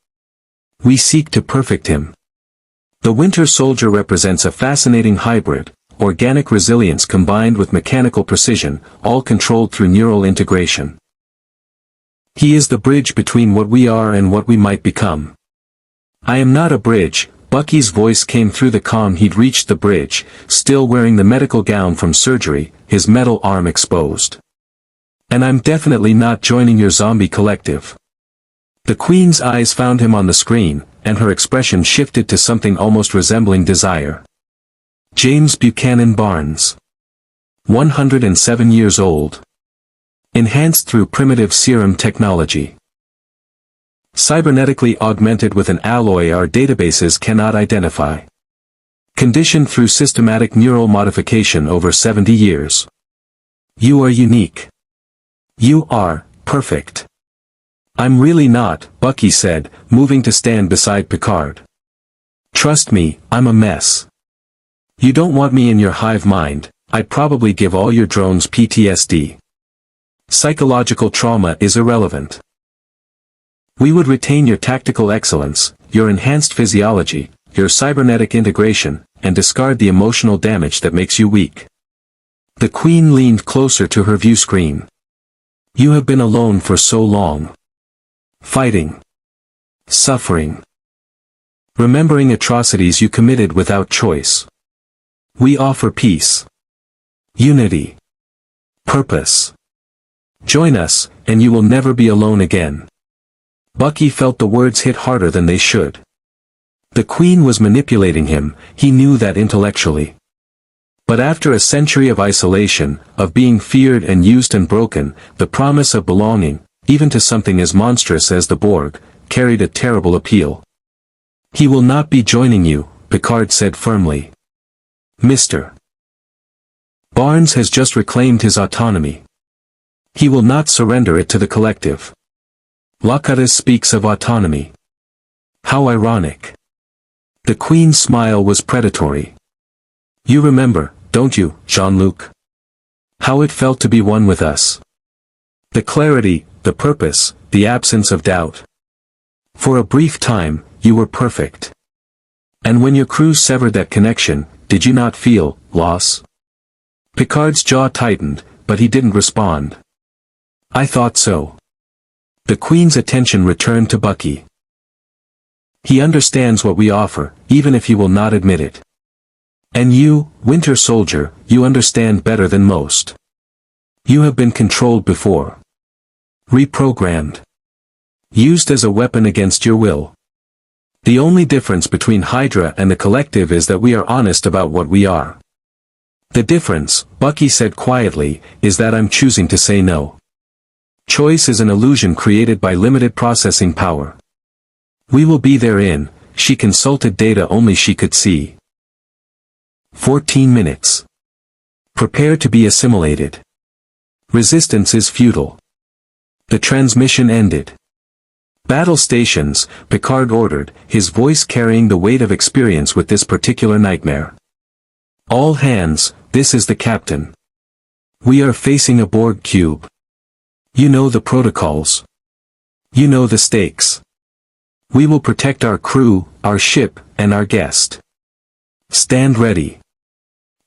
We seek to perfect him. The Winter Soldier represents a fascinating hybrid, organic resilience combined with mechanical precision, all controlled through neural integration. He is the bridge between what we are and what we might become. I am not a bridge. Bucky's voice came through the comm. He'd reached the bridge, still wearing the medical gown from surgery, his metal arm exposed. And I'm definitely not joining your zombie collective. The Queen's eyes found him on the screen, and her expression shifted to something almost resembling desire. James Buchanan Barnes. 107 years old. Enhanced through primitive serum technology. Cybernetically augmented with an alloy our databases cannot identify. Conditioned through systematic neural modification over 70 years. You are unique. You are perfect. I'm really not, Bucky said, moving to stand beside Picard. Trust me, I'm a mess. You don't want me in your hive mind. I'd probably give all your drones PTSD. Psychological trauma is irrelevant. We would retain your tactical excellence, your enhanced physiology, your cybernetic integration, and discard the emotional damage that makes you weak. The Queen leaned closer to her view screen. You have been alone for so long. Fighting. Suffering. Remembering atrocities you committed without choice. We offer peace. Unity. Purpose. Join us, and you will never be alone again. Bucky felt the words hit harder than they should. The Queen was manipulating him, he knew that intellectually. But after a century of isolation, of being feared and used and broken, the promise of belonging, even to something as monstrous as the Borg, carried a terrible appeal. He will not be joining you, Picard said firmly. Mr. Barnes has just reclaimed his autonomy. He will not surrender it to the collective. Lakatos speaks of autonomy. How ironic. The Queen's smile was predatory. You remember, don't you, Jean-Luc? How it felt to be one with us. The clarity, the purpose, the absence of doubt. For a brief time, you were perfect. And when your crew severed that connection, did you not feel loss? Picard's jaw tightened, but he didn't respond. I thought so. The Queen's attention returned to Bucky. He understands what we offer, even if he will not admit it. And you, Winter Soldier, you understand better than most. You have been controlled before. Reprogrammed. Used as a weapon against your will. The only difference between HYDRA and the collective is that we are honest about what we are. The difference, Bucky said quietly, is that I'm choosing to say no. Choice is an illusion created by limited processing power. We will be therein. She consulted data only she could see. 14 minutes. Prepare to be assimilated. Resistance is futile. The transmission ended. Battle stations, Picard ordered, his voice carrying the weight of experience with this particular nightmare. All hands, this is the captain. We are facing a Borg cube. You know the protocols. You know the stakes. We will protect our crew, our ship, and our guest. Stand ready.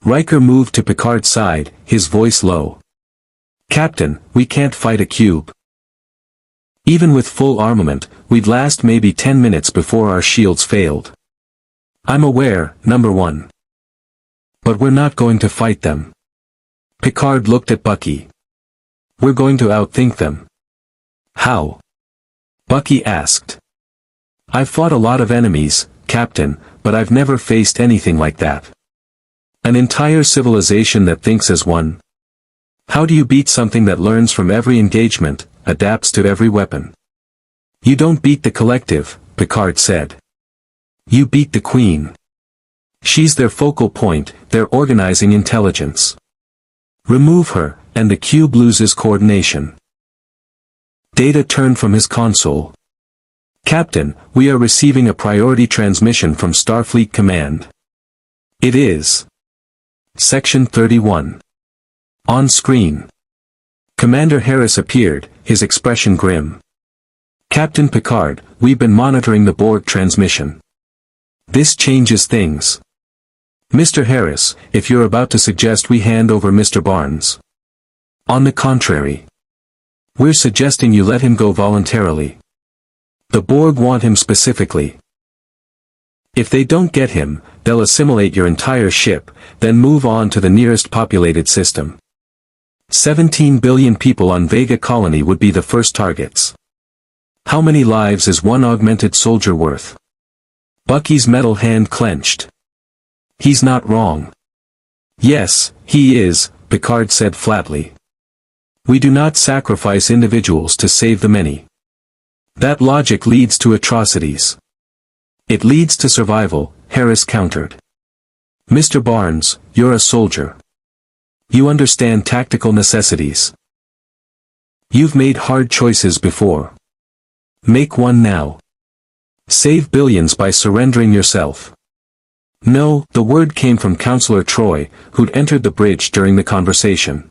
Riker moved to Picard's side, his voice low. Captain, we can't fight a cube. Even with full armament, we'd last maybe 10 minutes before our shields failed. I'm aware, number one. But we're not going to fight them. Picard looked at Bucky. We're going to outthink them. How? Bucky asked. I've fought a lot of enemies, Captain, but I've never faced anything like that. An entire civilization that thinks as one. How do you beat something that learns from every engagement, adapts to every weapon? You don't beat the collective, Picard said. You beat the Queen. She's their focal point, their organizing intelligence. Remove her, and the cube loses coordination. Data turned from his console. Captain, we are receiving a priority transmission from Starfleet Command. It is. Section 31. On screen. Commander Harris appeared, his expression grim. Captain Picard, we've been monitoring the Borg transmission. This changes things. Mr. Harris, if you're about to suggest we hand over Mr. Barnes. On the contrary. We're suggesting you let him go voluntarily. The Borg want him specifically. If they don't get him, they'll assimilate your entire ship, then move on to the nearest populated system. 17 billion people on Vega Colony would be the first targets. How many lives is one augmented soldier worth? Bucky's metal hand clenched. He's not wrong. Yes, he is, Picard said flatly. We do not sacrifice individuals to save the many. That logic leads to atrocities. It leads to survival, Harris countered. Mr. Barnes, you're a soldier. You understand tactical necessities. You've made hard choices before. Make one now. Save billions by surrendering yourself. No, the word came from Counselor Troi, who'd entered the bridge during the conversation.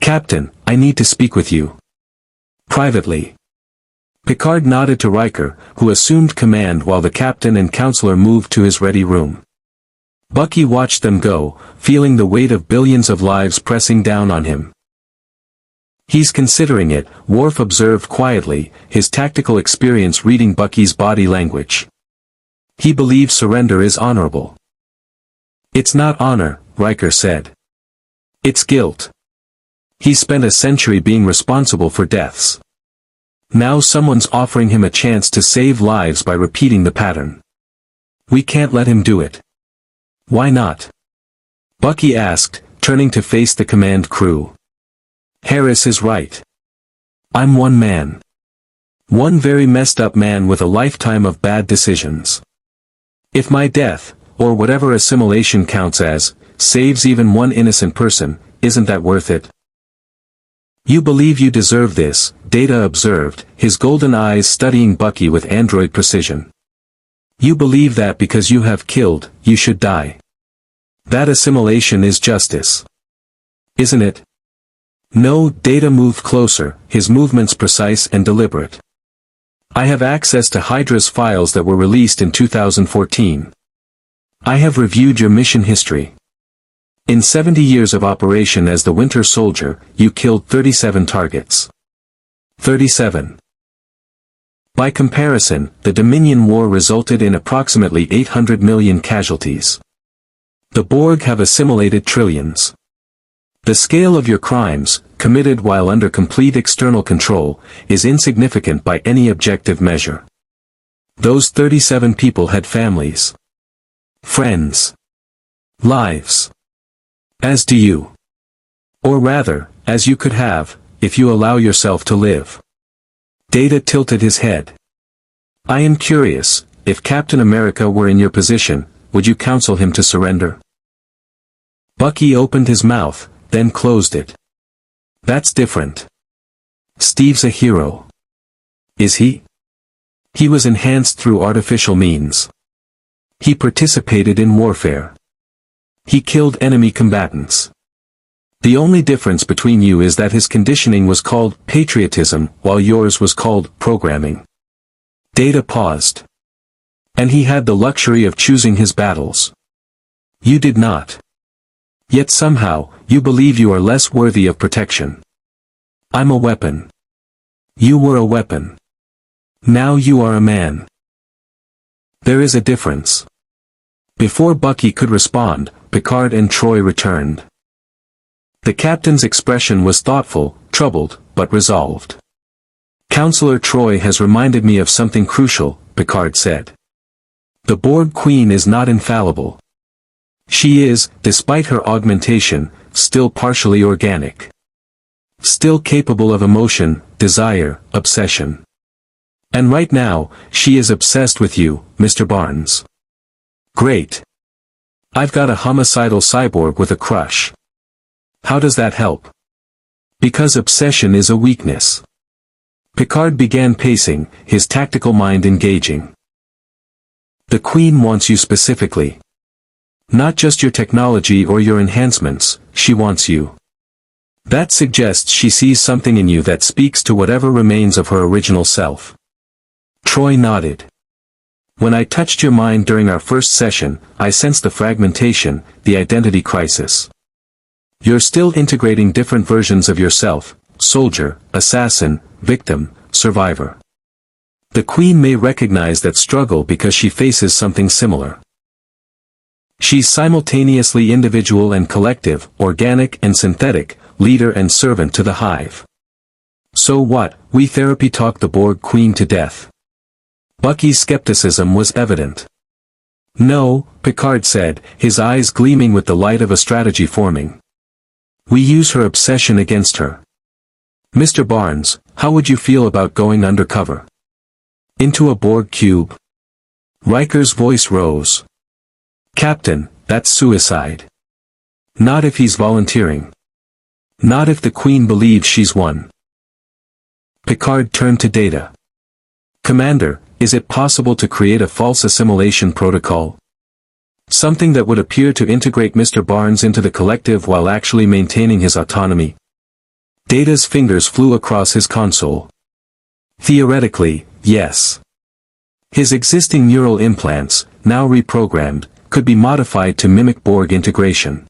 Captain, I need to speak with you. Privately. Picard nodded to Riker, who assumed command while the captain and counselor moved to his ready room. Bucky watched them go, feeling the weight of billions of lives pressing down on him. He's considering it, Worf observed quietly, his tactical experience reading Bucky's body language. He believes surrender is honorable. It's not honor, Riker said. It's guilt. He spent a century being responsible for deaths. Now someone's offering him a chance to save lives by repeating the pattern. We can't let him do it. Why not? Bucky asked, turning to face the command crew. Harris is right. I'm one man. One very messed up man with a lifetime of bad decisions. If my death, or whatever assimilation counts as, saves even one innocent person, isn't that worth it? You believe you deserve this, Data observed, his golden eyes studying Bucky with android precision. You believe that because you have killed, you should die. That assimilation is justice. Isn't it? No, Data moved closer, his movements precise and deliberate. I have access to HYDRA's files that were released in 2014. I have reviewed your mission history. In 70 years of operation as the Winter Soldier, you killed 37 targets. 37. By comparison, the Dominion War resulted in approximately 800 million casualties. The Borg have assimilated trillions. The scale of your crimes, committed while under complete external control, is insignificant by any objective measure. Those 37 people had families. Friends. Lives. As do you. Or rather, as you could have, if you allow yourself to live. Data tilted his head. I am curious, if Captain America were in your position, would you counsel him to surrender? Bucky opened his mouth, then closed it. That's different. Steve's a hero. Is he? He was enhanced through artificial means. He participated in warfare. He killed enemy combatants. The only difference between you is that his conditioning was called patriotism, while yours was called programming. Data paused. And he had the luxury of choosing his battles. You did not. Yet somehow, you believe you are less worthy of protection. I'm a weapon. You were a weapon. Now you are a man. There is a difference. Before Bucky could respond, Picard and Troi returned. The captain's expression was thoughtful, troubled, but resolved. "Counselor Troi has reminded me of something crucial," Picard said. "The Borg Queen is not infallible. She is, despite her augmentation, still partially organic. Still capable of emotion, desire, obsession. And right now, she is obsessed with you, Mr. Barnes." "Great. I've got a homicidal cyborg with a crush. How does that help?" "Because obsession is a weakness." Picard began pacing, his tactical mind engaging. "The Queen wants you specifically. Not just your technology or your enhancements, she wants you. That suggests she sees something in you that speaks to whatever remains of her original self." Troi nodded. "When I touched your mind during our first session, I sensed the fragmentation, the identity crisis. You're still integrating different versions of yourself, soldier, assassin, victim, survivor. The Queen may recognize that struggle because she faces something similar. She's simultaneously individual and collective, organic and synthetic, leader and servant to the hive. So what, we therapy talk the Borg Queen to death?" Bucky's skepticism was evident. "No," Picard said, his eyes gleaming with the light of a strategy forming. "We use her obsession against her. Mr. Barnes, how would you feel about going undercover? Into a Borg cube?" Riker's voice rose. "Captain, that's suicide. Not if he's volunteering. Not if the Queen believes she's won." Picard turned to Data. "Commander, is it possible to create a false assimilation protocol? Something that would appear to integrate Mr. Barnes into the collective while actually maintaining his autonomy?" Data's fingers flew across his console. "Theoretically, yes. His existing neural implants, now reprogrammed, could be modified to mimic Borg integration.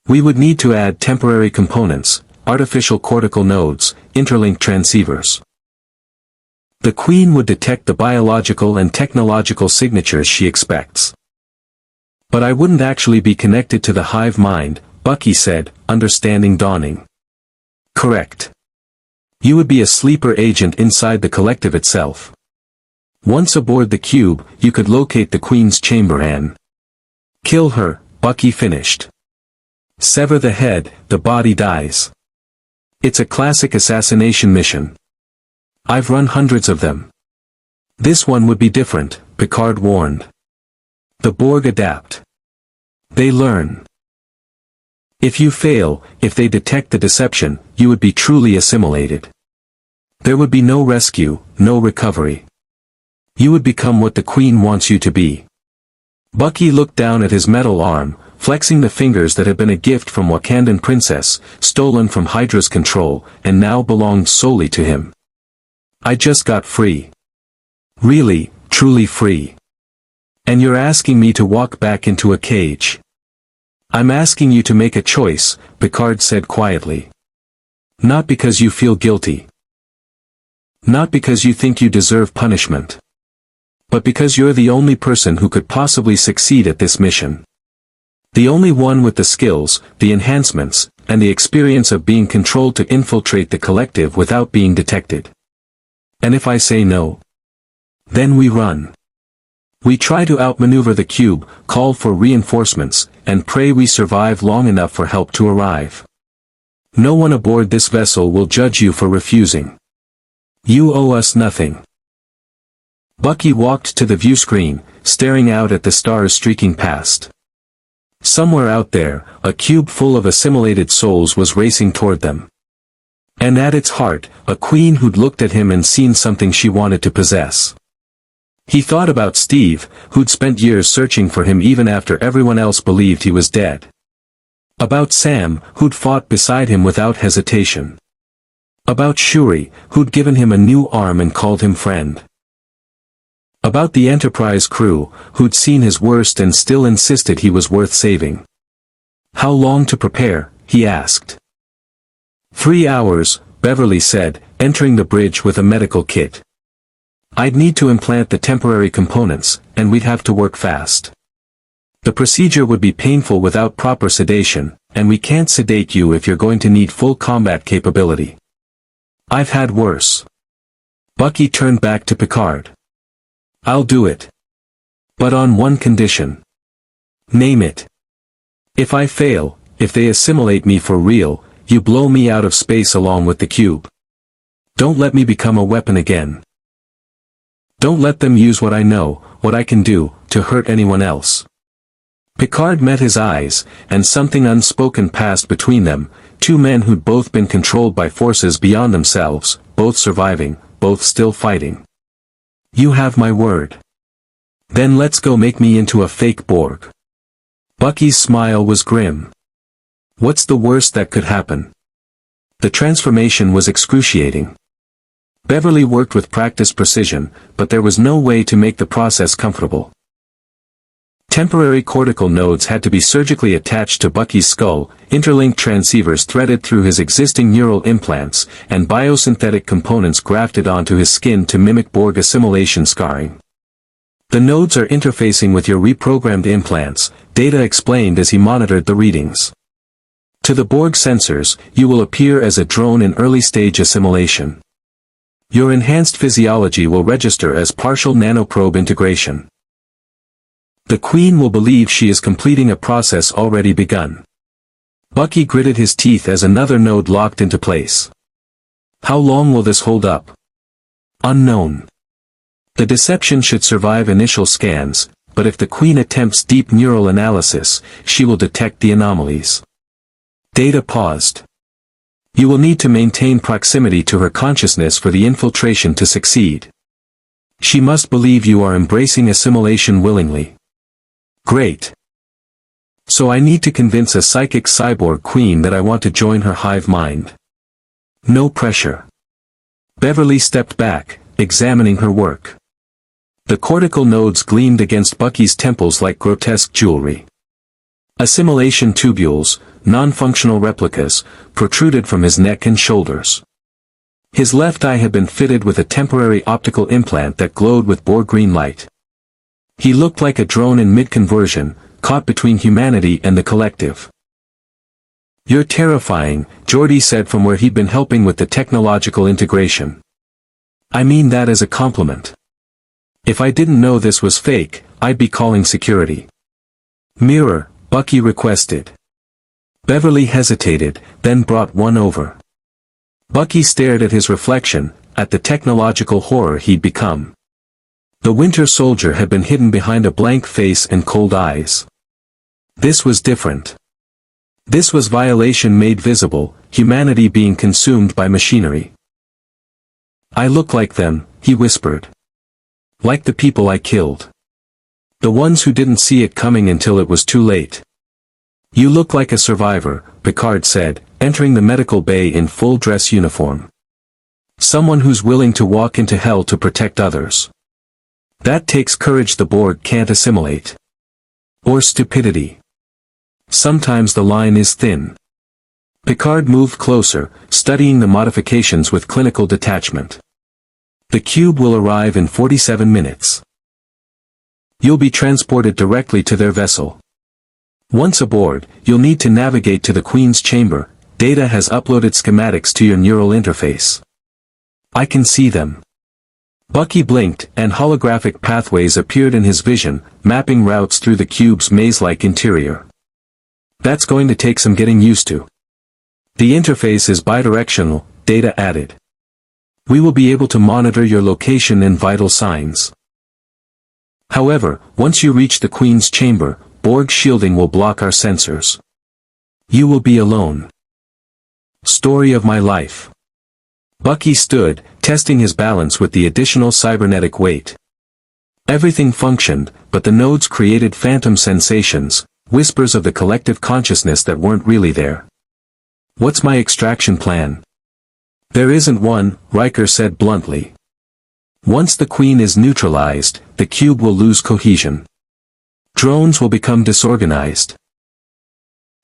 We would need to add temporary components, artificial cortical nodes, interlinked transceivers. The Queen would detect the biological and technological signatures she expects. But I wouldn't actually be connected to the hive mind," Bucky said, understanding dawning. "Correct. You would be a sleeper agent inside the collective itself. Once aboard the cube, you could locate the Queen's chamber and kill her," Bucky finished. "Sever the head, the body dies. It's a classic assassination mission. I've run hundreds of them. This one would be different," Picard warned. "The Borg adapt. They learn. If you fail, if they detect the deception, you would be truly assimilated. There would be no rescue, no recovery. You would become what the Queen wants you to be." Bucky looked down at his metal arm, flexing the fingers that had been a gift from Wakandan princess, stolen from HYDRA's control, and now belonged solely to him. "I just got free. Really, truly free. And you're asking me to walk back into a cage?" "I'm asking you to make a choice," Picard said quietly. "Not because you feel guilty. Not because you think you deserve punishment. But because you're the only person who could possibly succeed at this mission. The only one with the skills, the enhancements, and the experience of being controlled to infiltrate the collective without being detected. And if I say no, then we run. We try to outmaneuver the cube, call for reinforcements, and pray we survive long enough for help to arrive. No one aboard this vessel will judge you for refusing. You owe us nothing." Bucky walked to the viewscreen, staring out at the stars streaking past. Somewhere out there, a cube full of assimilated souls was racing toward them. And at its heart, a Queen who'd looked at him and seen something she wanted to possess. He thought about Steve, who'd spent years searching for him even after everyone else believed he was dead. About Sam, who'd fought beside him without hesitation. About Shuri, who'd given him a new arm and called him friend. About the Enterprise crew, who'd seen his worst and still insisted he was worth saving. "How long to prepare?" he asked. 3 hours, Beverly said, entering the bridge with a medical kit. "I'd need to implant the temporary components, and we'd have to work fast." The procedure would be painful without proper sedation, and we can't sedate you if you're going to need full combat capability. I've had worse. Bucky turned back to Picard. I'll do it. But on one condition. Name it. If I fail, if they assimilate me for real, you blow me out of space along with the cube. Don't let me become a weapon again. Don't let them use what I know, what I can do, to hurt anyone else. Picard met his eyes, and something unspoken passed between them, two men who'd both been controlled by forces beyond themselves, both surviving, both still fighting. You have my word. Then let's go make me into a fake Borg. Bucky's smile was grim. What's the worst that could happen? The transformation was excruciating. Beverly worked with practiced precision, but there was no way to make the process comfortable. Temporary cortical nodes had to be surgically attached to Bucky's skull, interlinked transceivers threaded through his existing neural implants, and biosynthetic components grafted onto his skin to mimic Borg assimilation scarring. The nodes are interfacing with your reprogrammed implants, Data explained as he monitored the readings. To the Borg sensors, you will appear as a drone in early-stage assimilation. Your enhanced physiology will register as partial nanoprobe integration. The Queen will believe she is completing a process already begun. Bucky gritted his teeth as another node locked into place. How long will this hold up? Unknown. The deception should survive initial scans, but if the Queen attempts deep neural analysis, she will detect the anomalies. Data paused. You will need to maintain proximity to her consciousness for the infiltration to succeed. She must believe you are embracing assimilation willingly. Great. So I need to convince a psychic cyborg queen that I want to join her hive mind. No pressure. Beverly stepped back, examining her work. The cortical nodes gleamed against Bucky's temples like grotesque jewelry. Assimilation tubules, non-functional replicas, protruded from his neck and shoulders. His left eye had been fitted with a temporary optical implant that glowed with Borg green light. He looked like a drone in mid-conversion, caught between humanity and the collective. You're terrifying, Geordi said from where he'd been helping with the technological integration. I mean that as a compliment. If I didn't know this was fake, I'd be calling security. Mirror, Bucky requested. Beverly hesitated, then brought one over. Bucky stared at his reflection, at the technological horror he'd become. The Winter Soldier had been hidden behind a blank face and cold eyes. This was different. This was violation made visible, humanity being consumed by machinery. I look like them, he whispered. Like the people I killed. The ones who didn't see it coming until it was too late. You look like a survivor, Picard said, entering the medical bay in full dress uniform. Someone who's willing to walk into hell to protect others. That takes courage the Borg can't assimilate. Or stupidity. Sometimes the line is thin. Picard moved closer, studying the modifications with clinical detachment. The cube will arrive in 47 minutes. You'll be transported directly to their vessel. Once aboard, you'll need to navigate to the Queen's chamber. Data has uploaded schematics to your neural interface. I can see them. Bucky blinked, and holographic pathways appeared in his vision, mapping routes through the cube's maze-like interior. That's going to take some getting used to. The interface is bidirectional, Data added. We will be able to monitor your location and vital signs. However, once you reach the Queen's chamber, Borg shielding will block our sensors. You will be alone. Story of my life. Bucky stood, testing his balance with the additional cybernetic weight. Everything functioned, but the nodes created phantom sensations, whispers of the collective consciousness that weren't really there. What's my extraction plan? There isn't one, Riker said bluntly. Once the Queen is neutralized, the cube will lose cohesion. Drones will become disorganized.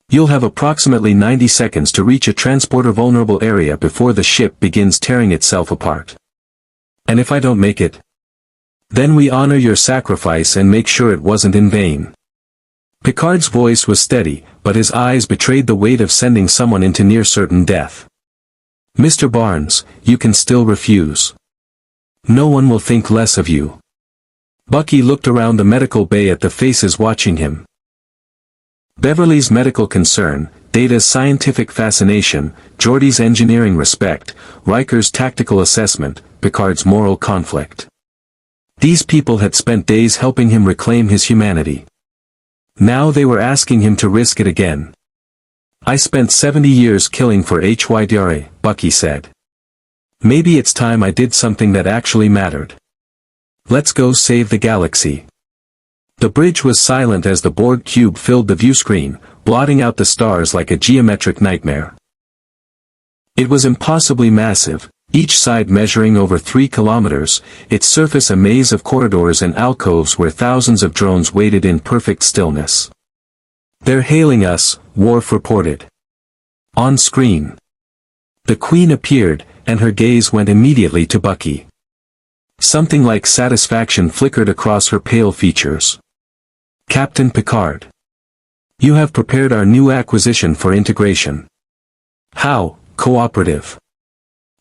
You'll have approximately 90 seconds to reach a transporter vulnerable area before the ship begins tearing itself apart. And if I don't make it? Then we honor your sacrifice and make sure it wasn't in vain. Picard's voice was steady, but his eyes betrayed the weight of sending someone into near-certain death. "Mr. Barnes, you can still refuse. No one will think less of you." Bucky looked around the medical bay at the faces watching him. Beverly's medical concern, Data's scientific fascination, Geordi's engineering respect, Riker's tactical assessment, Picard's moral conflict. These people had spent days helping him reclaim his humanity. Now they were asking him to risk it again. "I spent 70 years killing for HYDRA," Bucky said. "Maybe it's time I did something that actually mattered. Let's go save the galaxy." The bridge was silent as the Borg cube filled the viewscreen, blotting out the stars like a geometric nightmare. It was impossibly massive, each side measuring over 3 kilometers, its surface a maze of corridors and alcoves where thousands of drones waited in perfect stillness. "They're hailing us," Worf reported. On screen. The Queen appeared, and her gaze went immediately to Bucky. Something like satisfaction flickered across her pale features. "Captain Picard. You have prepared our new acquisition for integration." "How, cooperative?"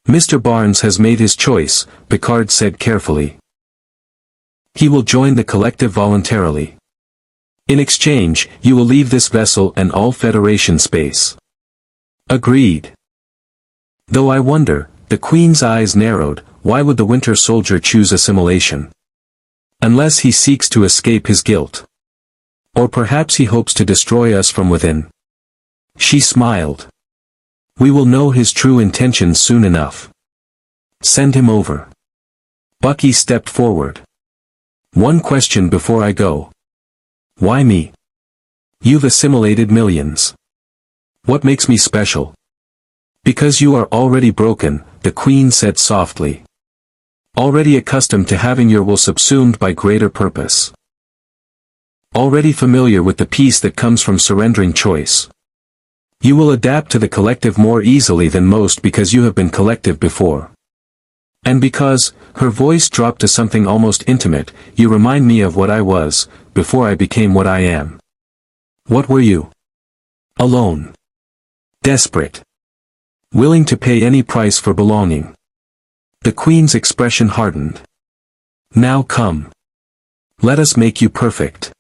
"Mr. Barnes has made his choice," Picard said carefully. "He will join the collective voluntarily. In exchange, you will leave this vessel and all Federation space." "Agreed." "Though I wonder," the Queen's eyes narrowed, "why would the Winter Soldier choose assimilation? Unless he seeks to escape his guilt. Or perhaps he hopes to destroy us from within." She smiled. "We will know his true intentions soon enough. Send him over." Bucky stepped forward. "One question before I go. Why me? You've assimilated millions. What makes me special?" "Because you are already broken," the Queen said softly. "Already accustomed to having your will subsumed by greater purpose. Already familiar with the peace that comes from surrendering choice. You will adapt to the collective more easily than most because you have been collective before. And because," her voice dropped to something almost intimate, "you remind me of what I was, before I became what I am." "What were you?" "Alone. Desperate. Willing to pay any price for belonging." The Queen's expression hardened. "Now come. Let us make you perfect."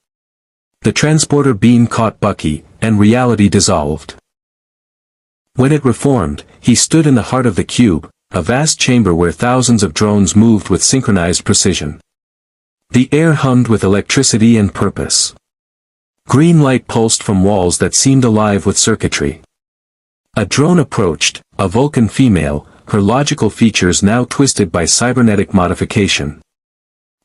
The transporter beam caught Bucky, and reality dissolved. When it reformed, he stood in the heart of the cube, a vast chamber where thousands of drones moved with synchronized precision. The air hummed with electricity and purpose. Green light pulsed from walls that seemed alive with circuitry. A drone approached, a Vulcan female, her logical features now twisted by cybernetic modification.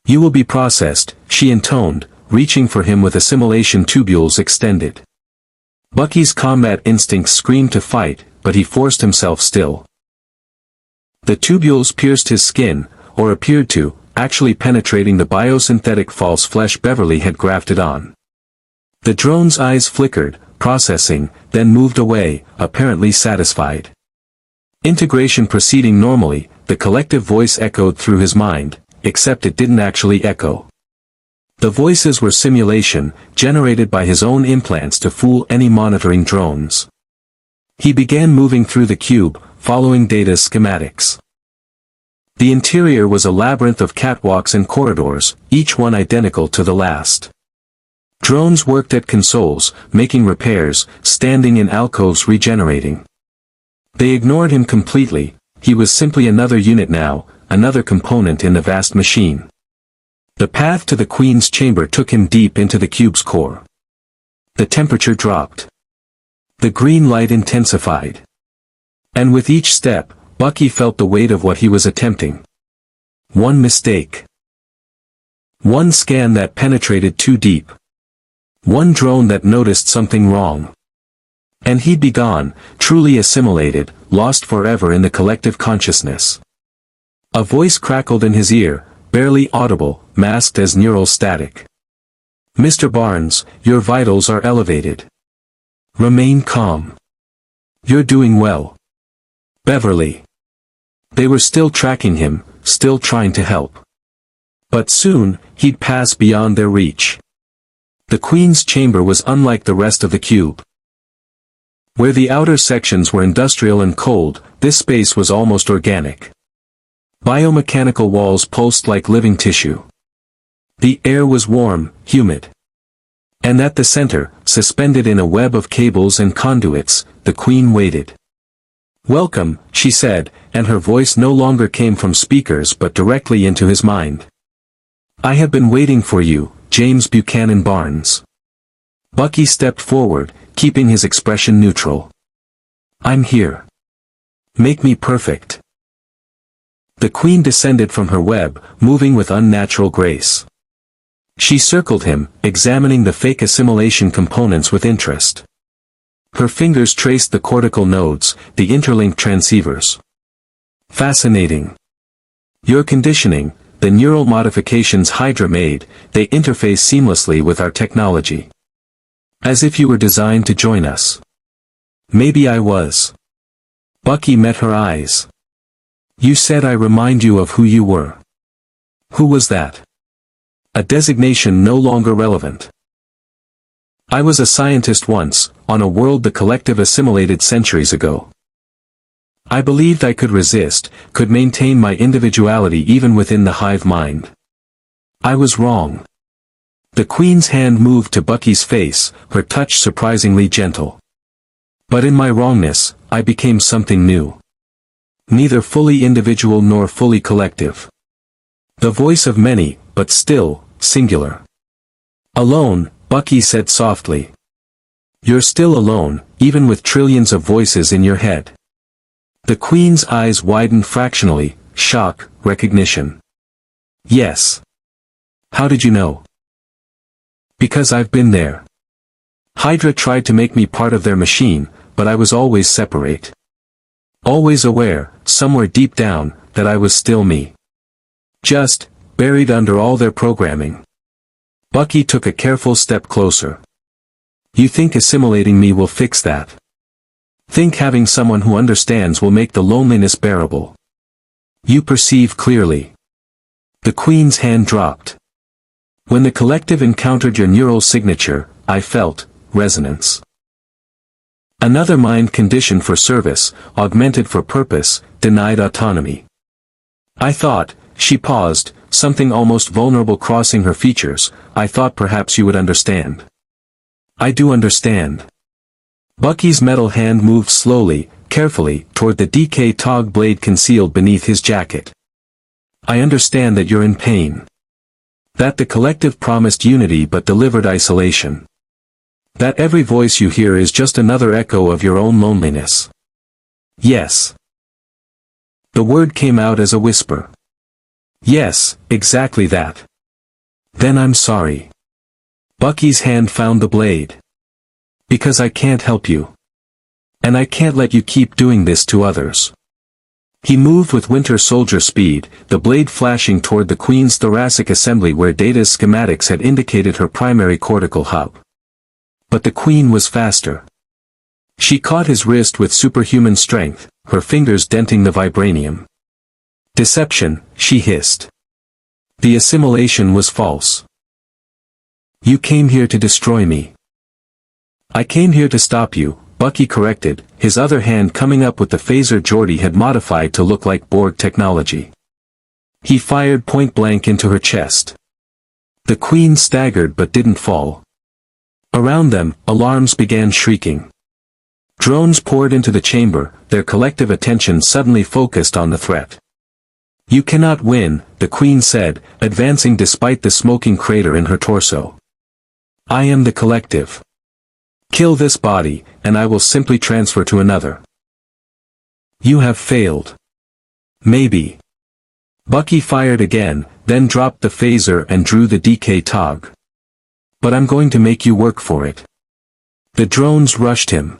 "You will be processed," she intoned, reaching for him with assimilation tubules extended. Bucky's combat instincts screamed to fight, but he forced himself still. The tubules pierced his skin, or appeared to, actually penetrating the biosynthetic false flesh Beverly had grafted on. The drone's eyes flickered, processing, then moved away, apparently satisfied. Integration proceeding normally, the collective voice echoed through his mind, except it didn't actually echo. The voices were simulation, generated by his own implants to fool any monitoring drones. He began moving through the cube, following Data's schematics. The interior was a labyrinth of catwalks and corridors, each one identical to the last. Drones worked at consoles, making repairs, standing in alcoves regenerating. They ignored him completely, he was simply another unit now, another component in the vast machine. The path to the Queen's chamber took him deep into the cube's core. The temperature dropped. The green light intensified. And with each step, Bucky felt the weight of what he was attempting. One mistake. One scan that penetrated too deep. One drone that noticed something wrong. And he'd be gone, truly assimilated, lost forever in the collective consciousness. A voice crackled in his ear, barely audible, masked as neural static. "Mr. Barnes, your vitals are elevated. Remain calm. You're doing well." Beverly. They were still tracking him, still trying to help. But soon, he'd pass beyond their reach. The Queen's chamber was unlike the rest of the cube. Where the outer sections were industrial and cold, this space was almost organic. Biomechanical walls pulsed like living tissue. The air was warm, humid. And at the center, suspended in a web of cables and conduits, the Queen waited. "Welcome," she said, and her voice no longer came from speakers but directly into his mind. "I have been waiting for you, James Buchanan Barnes." Bucky stepped forward, keeping his expression neutral. "I'm here. Make me perfect." The Queen descended from her web, moving with unnatural grace. She circled him, examining the fake assimilation components with interest. Her fingers traced the cortical nodes, the interlinked transceivers. "Fascinating. Your conditioning, the neural modifications HYDRA made, they interface seamlessly with our technology. As if you were designed to join us." "Maybe I was." Bucky met her eyes. "You said I remind you of who you were." "Who was that?" A designation no longer relevant. "I was a scientist once, on a world the collective assimilated centuries ago. I believed I could resist, could maintain my individuality even within the hive mind. I was wrong." The Queen's hand moved to Bucky's face, her touch surprisingly gentle. "But in my wrongness, I became something new. Neither fully individual nor fully collective. The voice of many, but still, singular." "Alone," Bucky said softly. "You're still alone, even with trillions of voices in your head." The Queen's eyes widened fractionally, shock, recognition. "Yes. How did you know?" "Because I've been there. HYDRA tried to make me part of their machine, but I was always separate. Always aware, somewhere deep down, that I was still me. Just, buried under all their programming." Bucky took a careful step closer. "You think assimilating me will fix that? Think having someone who understands will make the loneliness bearable? You perceive clearly." The Queen's hand dropped. "When the collective encountered your neural signature, I felt resonance. Another mind conditioned for service, augmented for purpose, denied autonomy. I thought," she paused, something almost vulnerable crossing her features, "I thought perhaps you would understand." "I do understand." Bucky's metal hand moved slowly, carefully, toward the DK Tog blade concealed beneath his jacket. "I understand that you're in pain. That the collective promised unity but delivered isolation. That every voice you hear is just another echo of your own loneliness." "Yes." The word came out as a whisper. "Yes, exactly that." "Then I'm sorry." Bucky's hand found the blade. "Because I can't help you. And I can't let you keep doing this to others." He moved with Winter Soldier speed, the blade flashing toward the Queen's thoracic assembly where Data's schematics had indicated her primary cortical hub. But the Queen was faster. She caught his wrist with superhuman strength, her fingers denting the vibranium. "Deception," she hissed. "The assimilation was false. You came here to destroy me." "I came here to stop you," Bucky corrected, his other hand coming up with the phaser Geordi had modified to look like Borg technology. He fired point-blank into her chest. The Queen staggered but didn't fall. Around them, alarms began shrieking. Drones poured into the chamber, their collective attention suddenly focused on the threat. "You cannot win," the Queen said, advancing despite the smoking crater in her torso. "I am the collective. Kill this body, and I will simply transfer to another." "You have failed." "Maybe." Bucky fired again, then dropped the phaser and drew the DK Tog. "But I'm going to make you work for it." The drones rushed him.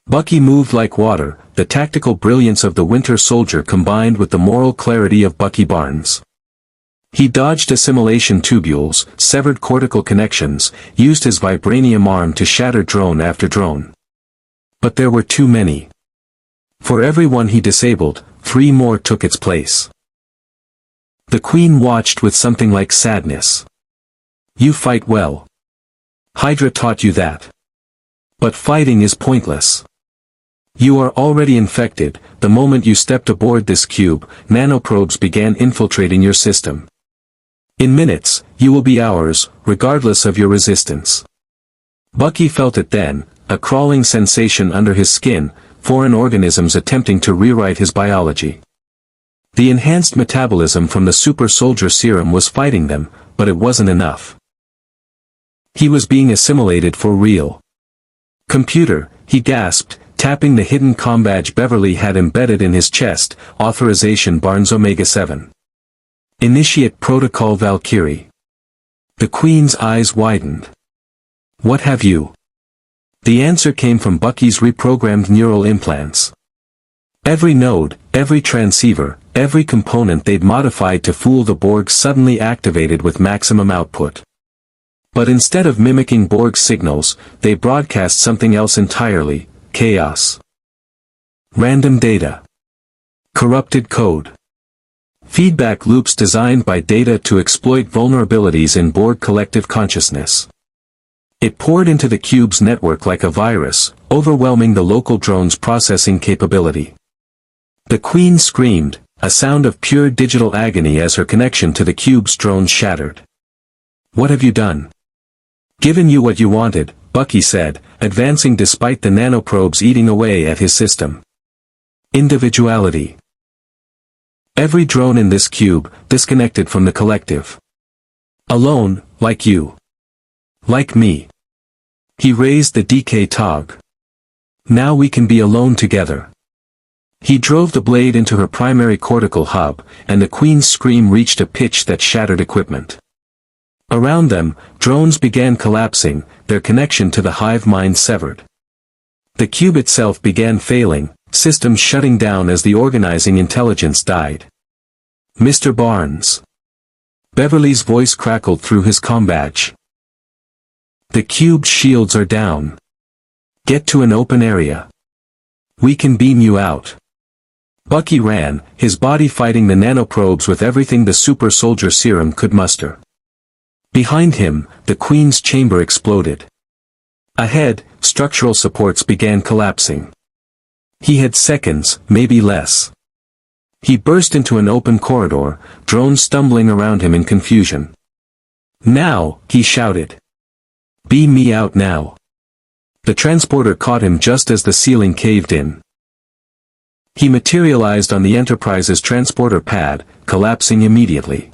Bucky moved like water, the tactical brilliance of the Winter Soldier combined with the moral clarity of Bucky Barnes. He dodged assimilation tubules, severed cortical connections, used his vibranium arm to shatter drone after drone. But there were too many. For every one he disabled, 3 more took its place. The Queen watched with something like sadness. "You fight well. HYDRA taught you that. But fighting is pointless. You are already infected. The moment you stepped aboard this cube, nanoprobes began infiltrating your system. In minutes, you will be ours, regardless of your resistance. Bucky felt it then, a crawling sensation under his skin, foreign organisms attempting to rewrite his biology. The enhanced metabolism from the super soldier serum was fighting them, but it wasn't enough. He was being assimilated for real. Computer, he gasped, tapping the hidden comm badge Beverly had embedded in his chest, authorization Barnes Omega-7. Initiate Protocol Valkyrie. The Queen's eyes widened. What have you? The answer came from Bucky's reprogrammed neural implants. Every node, every transceiver, every component they'd modified to fool the Borg suddenly activated with maximum output. But instead of mimicking Borg signals, they broadcast something else entirely: chaos. Random data. Corrupted code. Feedback loops designed by data to exploit vulnerabilities in Borg collective consciousness. It poured into the cube's network like a virus, overwhelming the local drone's processing capability. The Queen screamed, a sound of pure digital agony as her connection to the cube's drone shattered. What have you done? Given you what you wanted, Bucky said, advancing despite the nanoprobes eating away at his system. Individuality. Every drone in this cube, disconnected from the collective. Alone, like you. Like me. He raised the DK tog. Now we can be alone together. He drove the blade into her primary cortical hub, and the Queen's scream reached a pitch that shattered equipment. Around them, drones began collapsing, their connection to the hive mind severed. The cube itself began failing, systems shutting down as the organizing intelligence died. Mr. Barnes. Beverly's voice crackled through his comm badge. The cube's shields are down. Get to an open area. We can beam you out. Bucky ran, his body fighting the nanoprobes with everything the super soldier serum could muster. Behind him, the Queen's chamber exploded. Ahead, structural supports began collapsing. He had seconds, maybe less. He burst into an open corridor, drones stumbling around him in confusion. Now, he shouted. Beam me out now. The transporter caught him just as the ceiling caved in. He materialized on the Enterprise's transporter pad, collapsing immediately.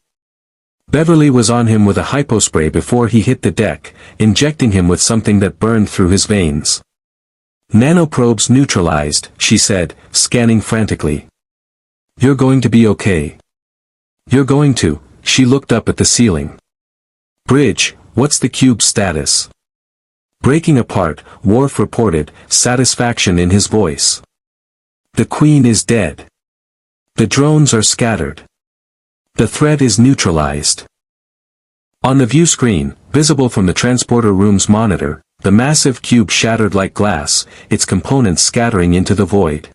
Beverly was on him with a hypospray before he hit the deck, injecting him with something that burned through his veins. Nanoprobes neutralized, she said, scanning frantically. You're going to be okay. You're going to, she looked up at the ceiling. Bridge, what's the cube's status? Breaking apart, Worf reported, satisfaction in his voice. The Queen is dead. The drones are scattered. The threat is neutralized. On the view screen, visible from the transporter room's monitor, the massive cube shattered like glass, its components scattering into the void.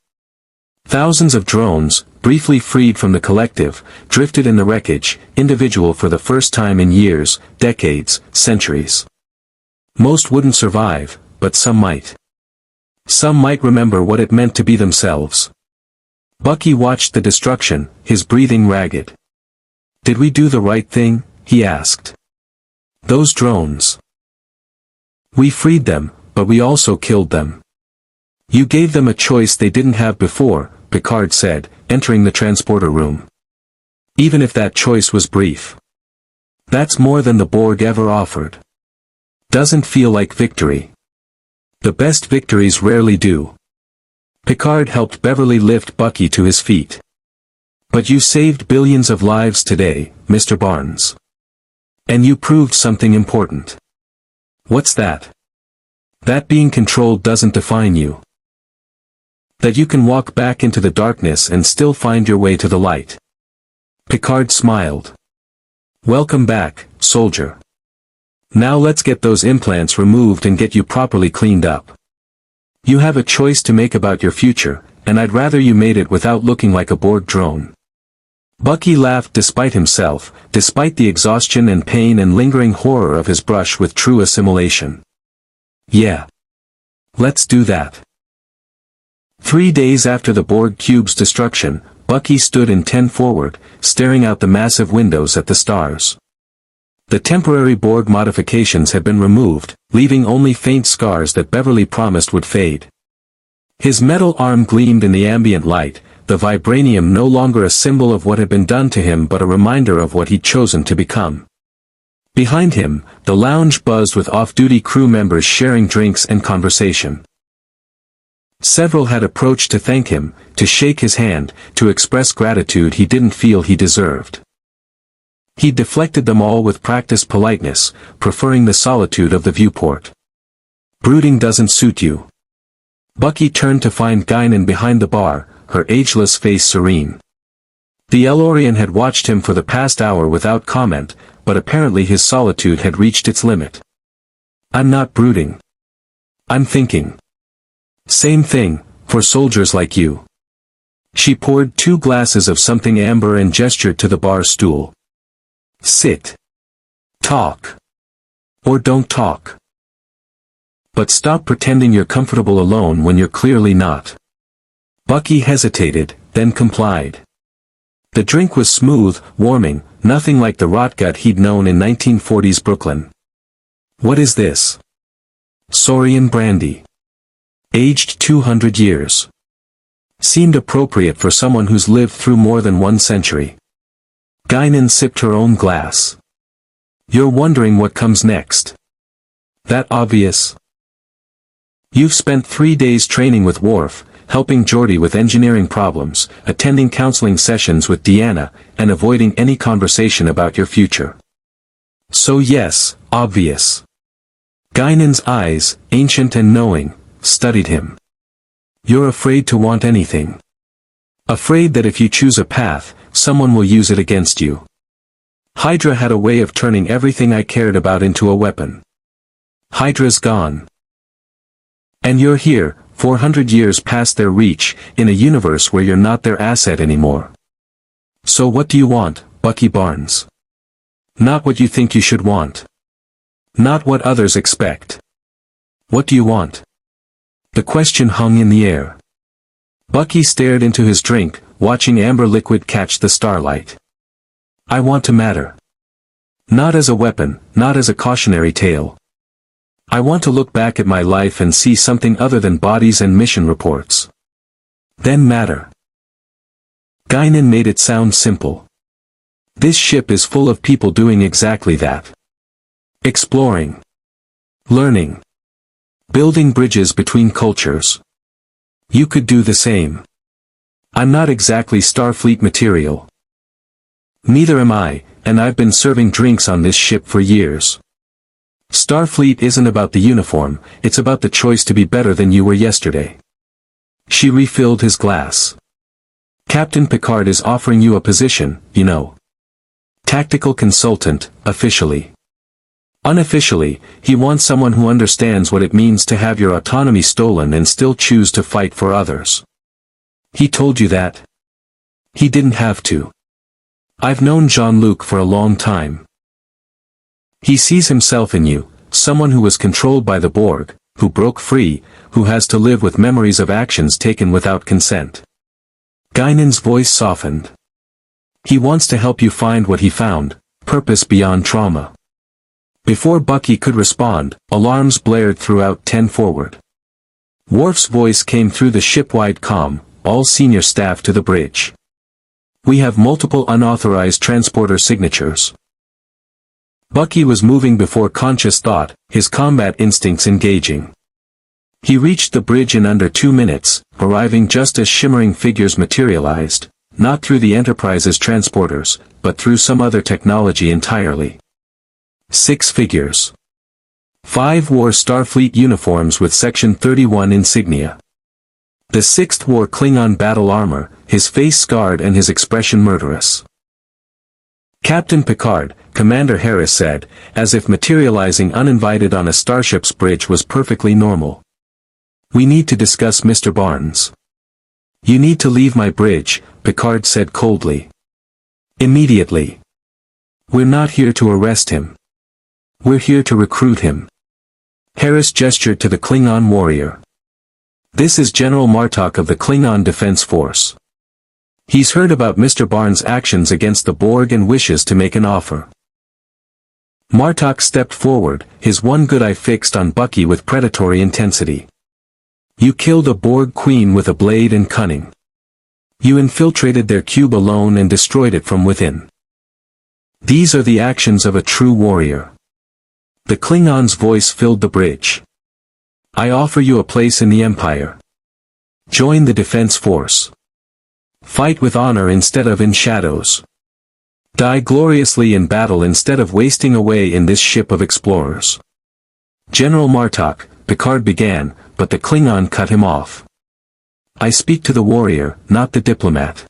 Thousands of drones, briefly freed from the collective, drifted in the wreckage, individual for the first time in years, decades, centuries. Most wouldn't survive, but some might. Some might remember what it meant to be themselves. Bucky watched the destruction, his breathing ragged. Did we do the right thing? He asked. Those drones. We freed them, but we also killed them. You gave them a choice they didn't have before, Picard said, entering the transporter room. Even if that choice was brief. That's more than the Borg ever offered. Doesn't feel like victory. The best victories rarely do. Picard helped Beverly lift Bucky to his feet. But you saved billions of lives today, Mr. Barnes. And you proved something important. What's that? That being controlled doesn't define you. That you can walk back into the darkness and still find your way to the light. Picard smiled. Welcome back, soldier. Now let's get those implants removed and get you properly cleaned up. You have a choice to make about your future, and I'd rather you made it without looking like a Borg drone. Bucky laughed despite himself, despite the exhaustion and pain and lingering horror of his brush with true assimilation. Yeah. Let's do that. 3 days after the Borg cube's destruction, Bucky stood in 10 forward, staring out the massive windows at the stars. The temporary Borg modifications had been removed, leaving only faint scars that Beverly promised would fade. His metal arm gleamed in the ambient light, the vibranium no longer a symbol of what had been done to him but a reminder of what he'd chosen to become. Behind him, the lounge buzzed with off-duty crew members sharing drinks and conversation. Several had approached to thank him, to shake his hand, to express gratitude he didn't feel he deserved. He deflected them all with practiced politeness, preferring the solitude of the viewport. Brooding doesn't suit you. Bucky turned to find Guinan behind the bar, her ageless face serene. The Elorian had watched him for the past hour without comment, but apparently his solitude had reached its limit. I'm not brooding. I'm thinking. Same thing, for soldiers like you. She poured 2 glasses of something amber and gestured to the bar stool. Sit. Talk. Or don't talk. But stop pretending you're comfortable alone when you're clearly not. Bucky hesitated, then complied. The drink was smooth, warming, nothing like the rotgut he'd known in 1940s Brooklyn. What is this? Saurian brandy. Aged 200 years. Seemed appropriate for someone who's lived through more than 1 century. Guinan sipped her own glass. You're wondering what comes next. That obvious? You've spent 3 days training with Worf, helping Geordi with engineering problems, attending counseling sessions with Deanna, and avoiding any conversation about your future. So yes, obvious. Guinan's eyes, ancient and knowing, studied him. You're afraid to want anything. Afraid that if you choose a path, someone will use it against you. HYDRA had a way of turning everything I cared about into a weapon. HYDRA's gone. And you're here, 400 years past their reach, in a universe where you're not their asset anymore. So what do you want, Bucky Barnes? Not what you think you should want. Not what others expect. What do you want? The question hung in the air. Bucky stared into his drink, watching amber liquid catch the starlight. I want to matter. Not as a weapon, not as a cautionary tale. I want to look back at my life and see something other than bodies and mission reports. Then matter. Guinan made it sound simple. This ship is full of people doing exactly that. Exploring. Learning. Building bridges between cultures. You could do the same. I'm not exactly Starfleet material. Neither am I, and I've been serving drinks on this ship for years. Starfleet isn't about the uniform, it's about the choice to be better than you were yesterday. She refilled his glass. Captain Picard is offering you a position, you know. Tactical consultant, officially. Unofficially, he wants someone who understands what it means to have your autonomy stolen and still choose to fight for others. He told you that? He didn't have to. I've known Jean-Luc for a long time. He sees himself in you, someone who was controlled by the Borg, who broke free, who has to live with memories of actions taken without consent. Guinan's voice softened. He wants to help you find what he found, purpose beyond trauma. Before Bucky could respond, alarms blared throughout 10 forward. Worf's voice came through the ship-wide comm, all senior staff to the bridge. We have multiple unauthorized transporter signatures. Bucky was moving before conscious thought, his combat instincts engaging. He reached the bridge in under 2 minutes, arriving just as shimmering figures materialized, not through the Enterprise's transporters, but through some other technology entirely. 6 figures. 5 wore Starfleet uniforms with Section 31 insignia. The 6th wore Klingon battle armor, his face scarred and his expression murderous. Captain Picard, Commander Harris said, as if materializing uninvited on a starship's bridge was perfectly normal. We need to discuss Mr. Barnes. You need to leave my bridge, Picard said coldly. Immediately. We're not here to arrest him. We're here to recruit him. Harris gestured to the Klingon warrior. This is General Martok of the Klingon Defense Force. He's heard about Mr. Barnes' actions against the Borg and wishes to make an offer. Martok stepped forward, his one good eye fixed on Bucky with predatory intensity. You killed a Borg Queen with a blade and cunning. You infiltrated their cube alone and destroyed it from within. These are the actions of a true warrior. The Klingon's voice filled the bridge. I offer you a place in the Empire. Join the Defense Force. Fight with honor instead of in shadows. Die gloriously in battle instead of wasting away in this ship of explorers. General Martok, Picard began, but the Klingon cut him off. I speak to the warrior, not the diplomat.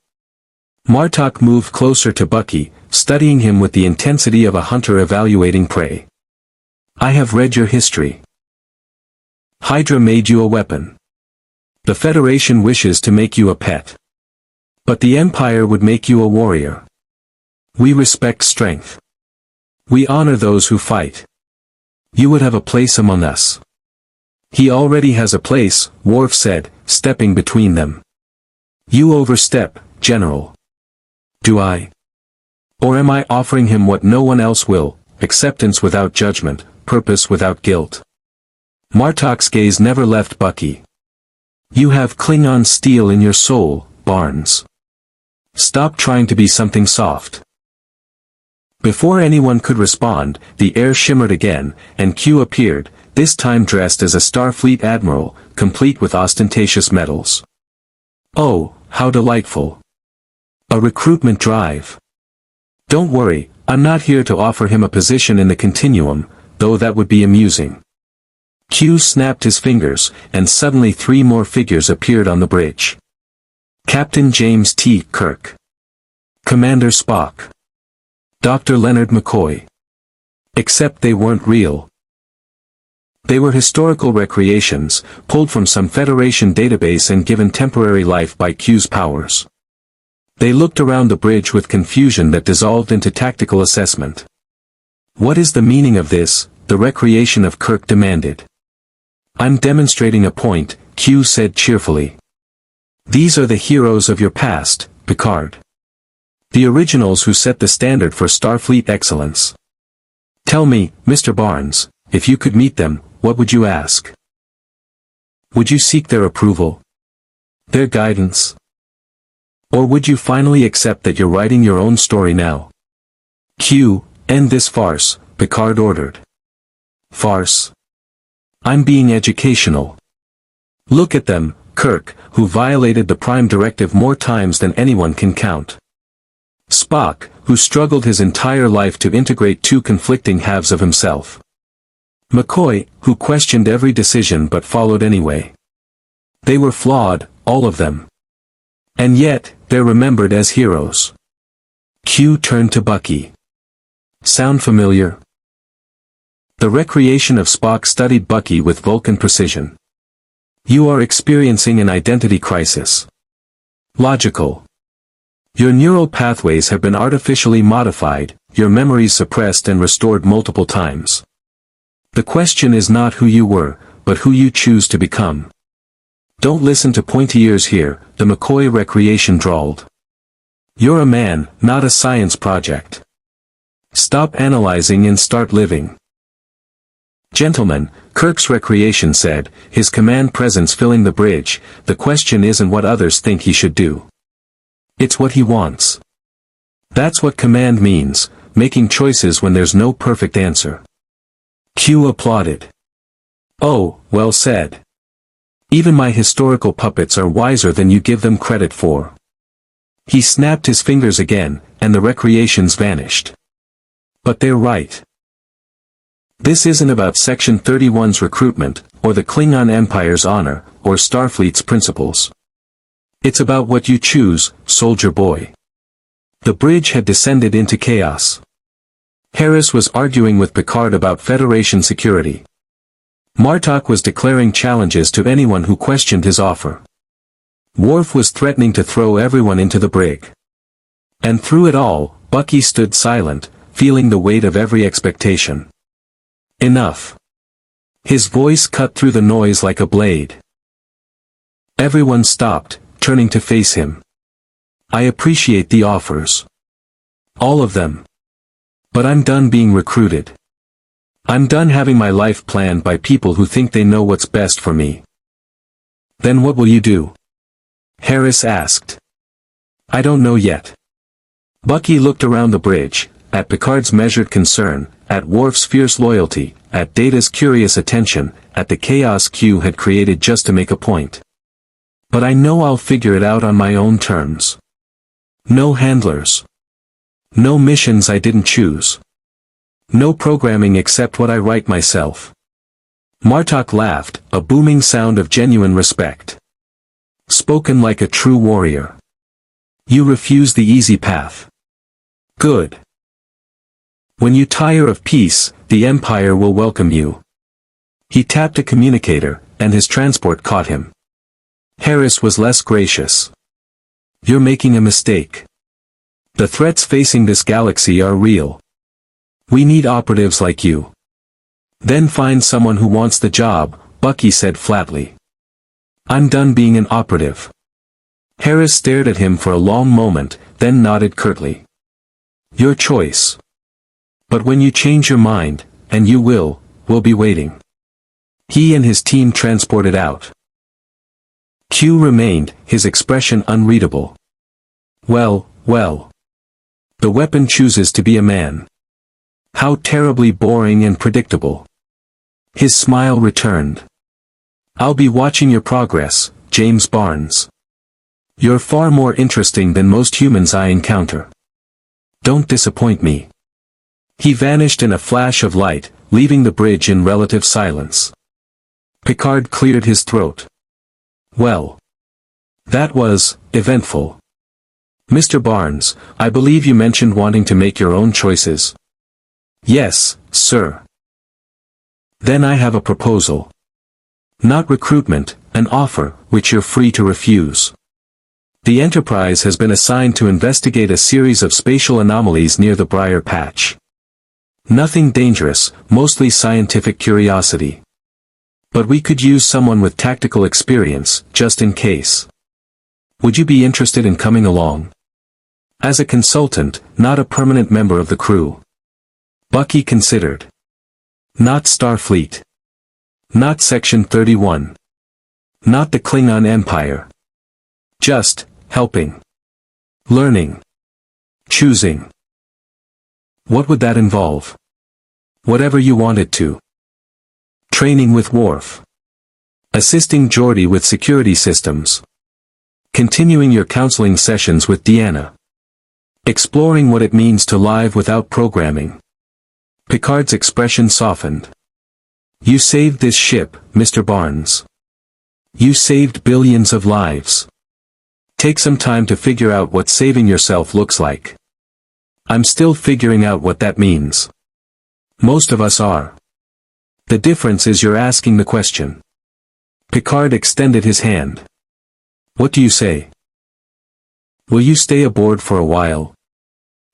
Martok moved closer to Bucky, studying him with the intensity of a hunter evaluating prey. I have read your history. HYDRA made you a weapon. The Federation wishes to make you a pet. But the Empire would make you a warrior. We respect strength. We honor those who fight. You would have a place among us. He already has a place, Worf said, stepping between them. You overstep, General. Do I? Or am I offering him what no one else will, acceptance without judgment, purpose without guilt? Martok's gaze never left Bucky. You have Klingon steel in your soul, Barnes. Stop trying to be something soft. Before anyone could respond, the air shimmered again, and Q appeared, this time dressed as a Starfleet admiral, complete with ostentatious medals. Oh, how delightful. A recruitment drive. Don't worry, I'm not here to offer him a position in the continuum, though that would be amusing. Q snapped his fingers, and suddenly 3 more figures appeared on the bridge. Captain James T. Kirk. Commander Spock. Dr. Leonard McCoy. Except they weren't real. They were historical recreations, pulled from some Federation database and given temporary life by Q's powers. They looked around the bridge with confusion that dissolved into tactical assessment. What is the meaning of this? The recreation of Kirk demanded. I'm demonstrating a point, Q said cheerfully. These are the heroes of your past, Picard. The originals who set the standard for Starfleet excellence. Tell me, Mr. Barnes, if you could meet them, what would you ask? Would you seek their approval? Their guidance? Or would you finally accept that you're writing your own story now? Q, end this farce, Picard ordered. Farce? I'm being educational. Look at them, Kirk, who violated the Prime Directive more times than anyone can count. Spock, who struggled his entire life to integrate 2 conflicting halves of himself. McCoy, who questioned every decision but followed anyway. They were flawed, all of them. And yet, they're remembered as heroes. Q turned to Bucky. Sound familiar? The recreation of Spock studied Bucky with Vulcan precision. You are experiencing an identity crisis. Logical. Your neural pathways have been artificially modified, your memories suppressed and restored multiple times. The question is not who you were, but who you choose to become. Don't listen to pointy ears here, the McCoy recreation drawled. You're a man, not a science project. Stop analyzing and start living. Gentlemen, Kirk's recreation said, his command presence filling the bridge, the question isn't what others think he should do. It's what he wants. That's what command means, making choices when there's no perfect answer. Q applauded. Oh, well said. Even my historical puppets are wiser than you give them credit for. He snapped his fingers again, and the recreations vanished. But they're right. This isn't about Section 31's recruitment, or the Klingon Empire's honor, or Starfleet's principles. It's about what you choose, soldier boy. The bridge had descended into chaos. Harris was arguing with Picard about Federation security. Martok was declaring challenges to anyone who questioned his offer. Worf was threatening to throw everyone into the brig. And through it all, Bucky stood silent, feeling the weight of every expectation. Enough. His voice cut through the noise like a blade. Everyone stopped, turning to face him. I appreciate the offers. All of them. But I'm done being recruited. I'm done having my life planned by people who think they know what's best for me. Then what will you do? Harris asked. I don't know yet. Bucky looked around the bridge, at Picard's measured concern, at Worf's fierce loyalty, at Data's curious attention, at the chaos Q had created just to make a point. But I know I'll figure it out on my own terms. No handlers. No missions I didn't choose. No programming except what I write myself. Martok laughed, a booming sound of genuine respect. Spoken like a true warrior. You refuse the easy path. Good. When you tire of peace, the Empire will welcome you. He tapped a communicator, and his transport caught him. Harris was less gracious. You're making a mistake. The threats facing this galaxy are real. We need operatives like you. Then find someone who wants the job, Bucky said flatly. I'm done being an operative. Harris stared at him for a long moment, then nodded curtly. Your choice. But when you change your mind, and you will, we'll be waiting. He and his team transported out. Q remained, his expression unreadable. Well, well. The weapon chooses to be a man. How terribly boring and predictable. His smile returned. I'll be watching your progress, James Barnes. You're far more interesting than most humans I encounter. Don't disappoint me. He vanished in a flash of light, leaving the bridge in relative silence. Picard cleared his throat. Well. That was eventful. Mr. Barnes, I believe you mentioned wanting to make your own choices. Yes, sir. Then I have a proposal. Not recruitment, an offer, which you're free to refuse. The Enterprise has been assigned to investigate a series of spatial anomalies near the Briar Patch. Nothing dangerous, mostly scientific curiosity. But we could use someone with tactical experience, just in case. Would you be interested in coming along? As a consultant, not a permanent member of the crew. Bucky considered. Not Starfleet. Not Section 31. Not the Klingon Empire. Just, helping. Learning. Choosing. What would that involve? Whatever you wanted to. Training with Worf. Assisting Geordi with security systems. Continuing your counseling sessions with Deanna. Exploring what it means to live without programming. Picard's expression softened. You saved this ship, Mr. Barnes. You saved billions of lives. Take some time to figure out what saving yourself looks like. I'm still figuring out what that means. Most of us are. The difference is you're asking the question. Picard extended his hand. What do you say? Will you stay aboard for a while?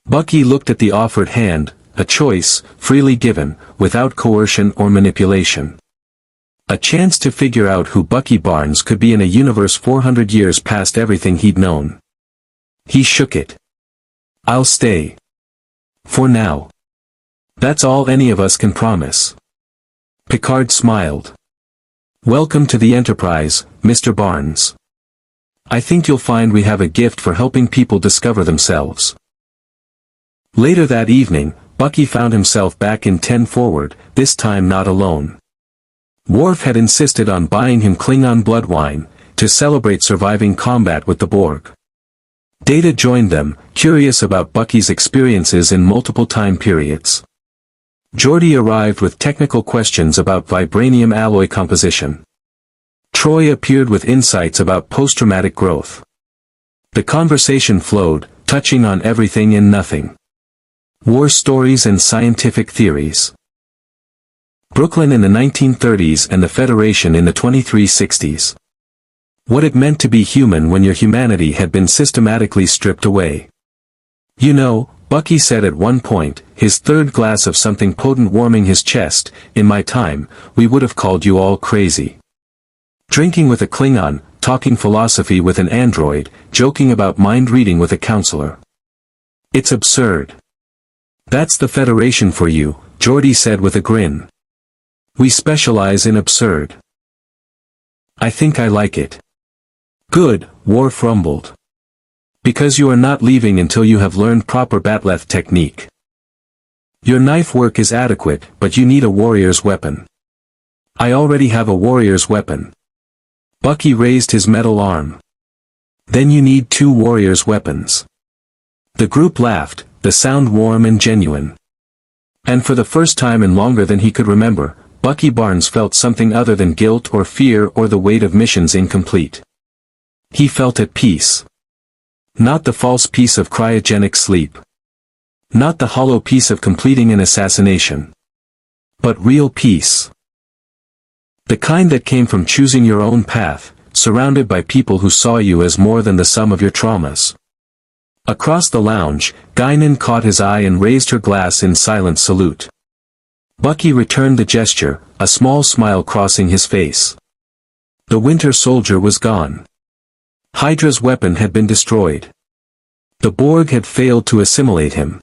Bucky looked at the offered hand, a choice, freely given, without coercion or manipulation. A chance to figure out who Bucky Barnes could be in a universe 400 years past everything he'd known. He shook it. I'll stay. For now. That's all any of us can promise. Picard smiled. Welcome to the Enterprise, Mr. Barnes. I think you'll find we have a gift for helping people discover themselves. Later that evening, Bucky found himself back in 10 Forward, this time not alone. Worf had insisted on buying him Klingon blood wine, to celebrate surviving combat with the Borg. Data joined them, curious about Bucky's experiences in multiple time periods. Geordi arrived with technical questions about vibranium alloy composition. Troi appeared with insights about post-traumatic growth. The conversation flowed, touching on everything and nothing. War stories and scientific theories. Brooklyn in the 1930s and the Federation in the 2360s. What it meant to be human when your humanity had been systematically stripped away. You know, Bucky said at one point, his third glass of something potent warming his chest, "In my time, we would have called you all crazy. Drinking with a Klingon, talking philosophy with an android, joking about mind-reading with a counselor. It's absurd." "That's the Federation for you," Geordi said with a grin. "We specialize in absurd." "I think I like it." "Good," Worf rumbled. "Because you are not leaving until you have learned proper batleth technique. Your knife work is adequate, but you need a warrior's weapon." "I already have a warrior's weapon." Bucky raised his metal arm. "Then you need 2 warrior's weapons." The group laughed, the sound warm and genuine. And for the first time in longer than he could remember, Bucky Barnes felt something other than guilt or fear or the weight of missions incomplete. He felt at peace. Not the false peace of cryogenic sleep. Not the hollow peace of completing an assassination. But real peace. The kind that came from choosing your own path, surrounded by people who saw you as more than the sum of your traumas. Across the lounge, Guinan caught his eye and raised her glass in silent salute. Bucky returned the gesture, a small smile crossing his face. The Winter Soldier was gone. HYDRA's weapon had been destroyed. The Borg had failed to assimilate him.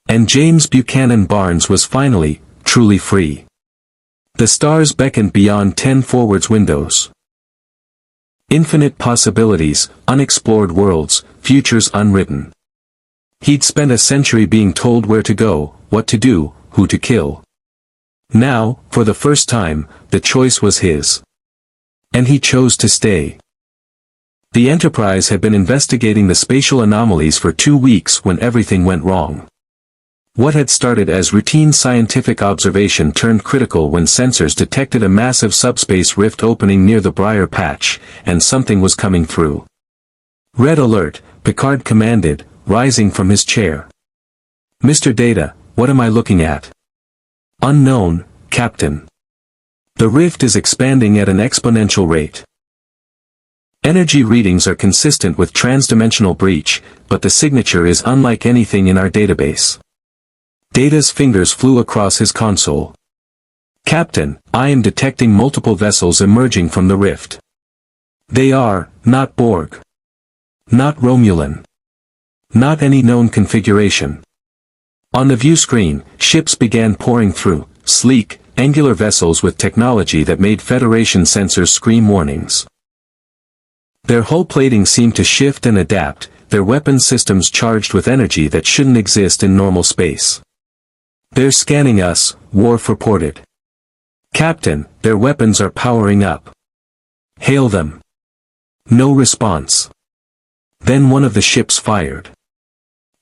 And James Buchanan Barnes was finally, truly free. The stars beckoned beyond 10 forwards windows. Infinite possibilities, unexplored worlds, futures unwritten. He'd spent a century being told where to go, what to do, who to kill. Now, for the first time, the choice was his. And he chose to stay. The Enterprise had been investigating the spatial anomalies for 2 weeks when everything went wrong. What had started as routine scientific observation turned critical when sensors detected a massive subspace rift opening near the Briar Patch, and something was coming through. "Red alert," Picard commanded, rising from his chair. "Mr. Data, what am I looking at?" "Unknown, Captain. The rift is expanding at an exponential rate. Energy readings are consistent with transdimensional breach, but the signature is unlike anything in our database." Data's fingers flew across his console. "Captain, I am detecting multiple vessels emerging from the rift. They are, not Borg. Not Romulan. Not any known configuration." On the view screen, ships began pouring through, sleek, angular vessels with technology that made Federation sensors scream warnings. Their hull plating seemed to shift and adapt, their weapon systems charged with energy that shouldn't exist in normal space. "They're scanning us," Worf reported. "Captain, their weapons are powering up. Hail them." No response. Then one of the ships fired.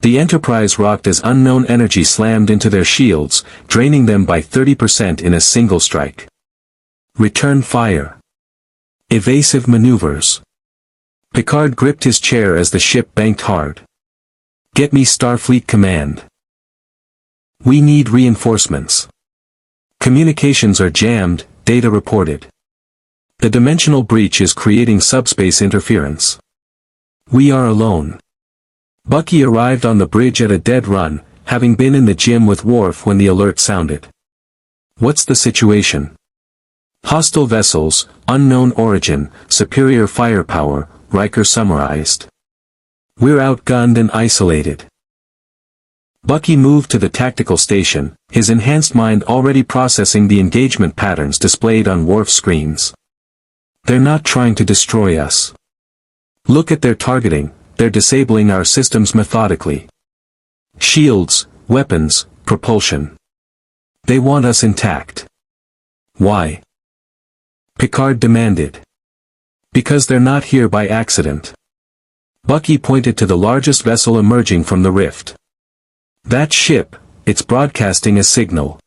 The Enterprise rocked as unknown energy slammed into their shields, draining them by 30% in a single strike. Return fire. Evasive maneuvers. Picard gripped his chair as the ship banked hard. "Get me Starfleet Command. We need reinforcements. Communications are jammed," Data reported. "The dimensional breach is creating subspace interference. We are alone." Bucky arrived on the bridge at a dead run, having been in the gym with Worf when the alert sounded. "What's the situation?" "Hostile vessels, unknown origin, superior firepower," Riker summarized. "We're outgunned and isolated." Bucky moved to the tactical station, his enhanced mind already processing the engagement patterns displayed on Worf's screens. "They're not trying to destroy us. Look at their targeting, they're disabling our systems methodically. Shields, weapons, propulsion. They want us intact." "Why?" Picard demanded. "Because they're not here by accident." Bucky pointed to the largest vessel emerging from the rift. "That ship, it's broadcasting a signal.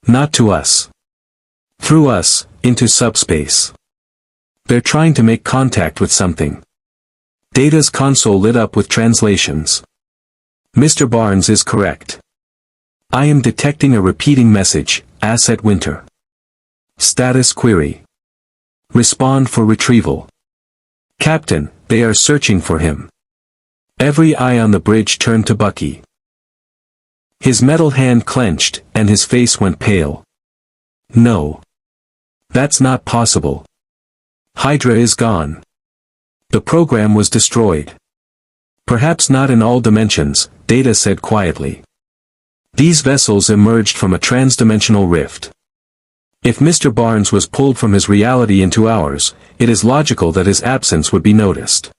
Not to us. Through us, into subspace. They're trying to make contact with something." Data's console lit up with translations. "Mr. Barnes is correct. I am detecting a repeating message, Asset Winter. Status query. Respond for retrieval. Captain, they are searching for him." Every eye on the bridge turned to Bucky. His metal hand clenched, and his face went pale. No. That's not possible. HYDRA is gone. The program was destroyed. Perhaps not in all dimensions, Data said quietly. These vessels emerged from a transdimensional rift. If Mr. Barnes was pulled from his reality into ours, it is logical that his absence would be noticed.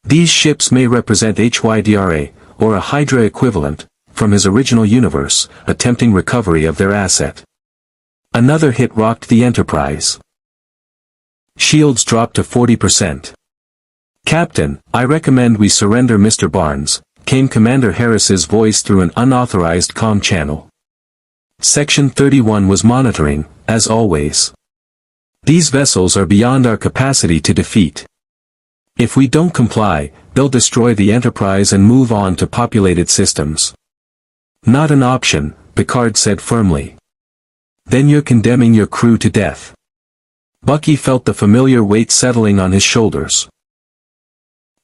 These ships may represent HYDRA, or a HYDRA equivalent, from his original universe, attempting recovery of their asset. Another hit rocked the Enterprise. Shields dropped to 40%. Captain, I recommend we surrender Mr. Barnes, came Commander Harris's voice through an unauthorized comm channel. Section 31 was monitoring, as always. These vessels are beyond our capacity to defeat. If we don't comply, they'll destroy the Enterprise and move on to populated systems. Not an option, Picard said firmly. Then you're condemning your crew to death. Bucky felt the familiar weight settling on his shoulders.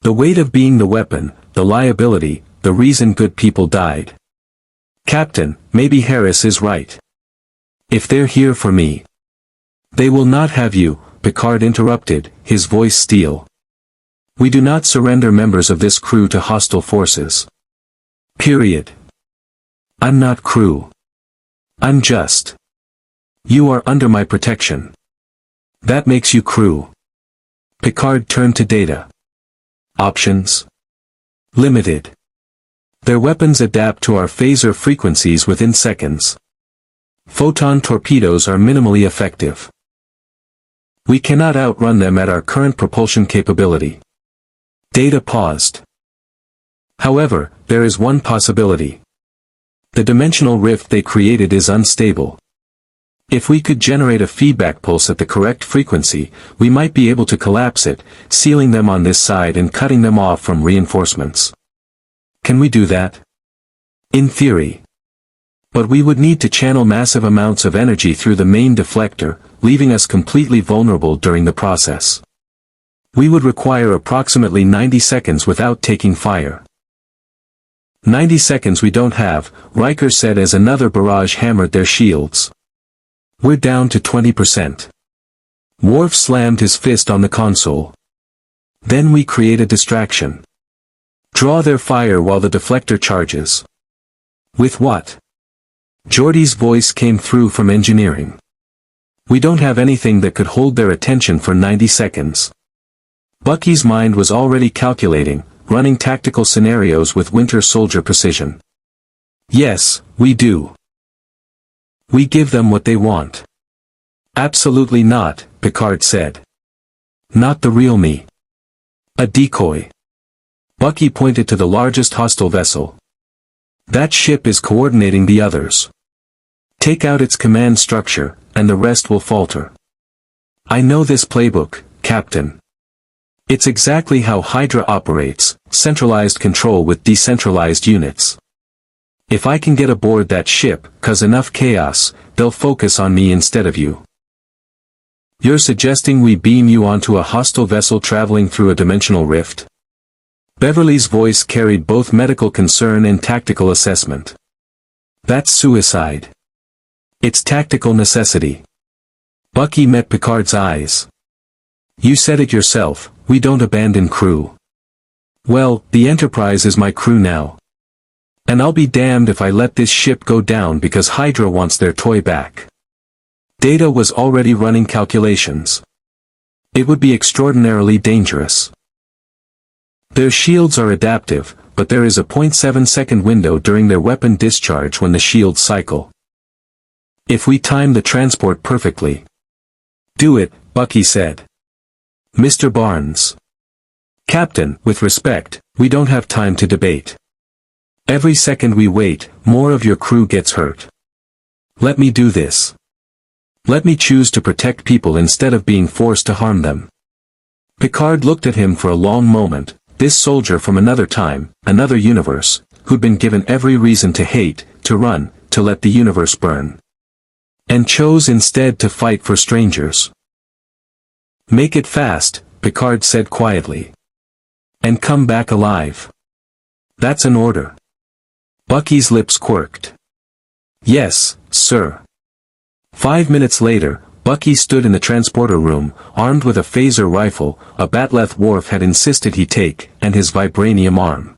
The weight of being the weapon, the liability, the reason good people died. Captain, maybe Harris is right. If they're here for me. They will not have you, Picard interrupted, his voice steel. We do not surrender members of this crew to hostile forces. Period. I'm not crew. I'm just. You are under my protection. That makes you crew. Picard turned to Data. Options? Limited. Their weapons adapt to our phaser frequencies within seconds. Photon torpedoes are minimally effective. We cannot outrun them at our current propulsion capability. Data paused. However, there is one possibility. The dimensional rift they created is unstable. If we could generate a feedback pulse at the correct frequency, we might be able to collapse it, sealing them on this side and cutting them off from reinforcements. Can we do that? In theory. But we would need to channel massive amounts of energy through the main deflector, leaving us completely vulnerable during the process. We would require approximately 90 seconds without taking fire. 90 seconds we don't have, Riker said as another barrage hammered their shields. We're down to 20%. Worf slammed his fist on the console. Then we create a distraction. Draw their fire while the deflector charges. With what? Geordi's voice came through from engineering. We don't have anything that could hold their attention for 90 seconds. Bucky's mind was already calculating, running tactical scenarios with Winter Soldier precision. Yes, we do. We give them what they want. Absolutely not, Picard said. Not the real me. A decoy. Bucky pointed to the largest hostile vessel. That ship is coordinating the others. Take out its command structure, and the rest will falter. I know this playbook, Captain. It's exactly how HYDRA operates, centralized control with decentralized units. If I can get aboard that ship, cause enough chaos, they'll focus on me instead of you. You're suggesting we beam you onto a hostile vessel traveling through a dimensional rift? Beverly's voice carried both medical concern and tactical assessment. That's suicide. It's tactical necessity. Bucky met Picard's eyes. You said it yourself, we don't abandon crew. Well, the Enterprise is my crew now. And I'll be damned if I let this ship go down because HYDRA wants their toy back. Data was already running calculations. It would be extraordinarily dangerous. Their shields are adaptive, but there is a 0.7-second window during their weapon discharge when the shields cycle. If we time the transport perfectly. Do it, Bucky said. Mr. Barnes. Captain, with respect, we don't have time to debate. Every second we wait, more of your crew gets hurt. Let me do this. Let me choose to protect people instead of being forced to harm them. Picard looked at him for a long moment, this soldier from another time, another universe, who'd been given every reason to hate, to run, to let the universe burn. And chose instead to fight for strangers. Make it fast, Picard said quietly. And come back alive. That's an order. Bucky's lips quirked. Yes, sir. 5 minutes later, Bucky stood in the transporter room, armed with a phaser rifle, a bat'leth Worf had insisted he take, and his vibranium arm.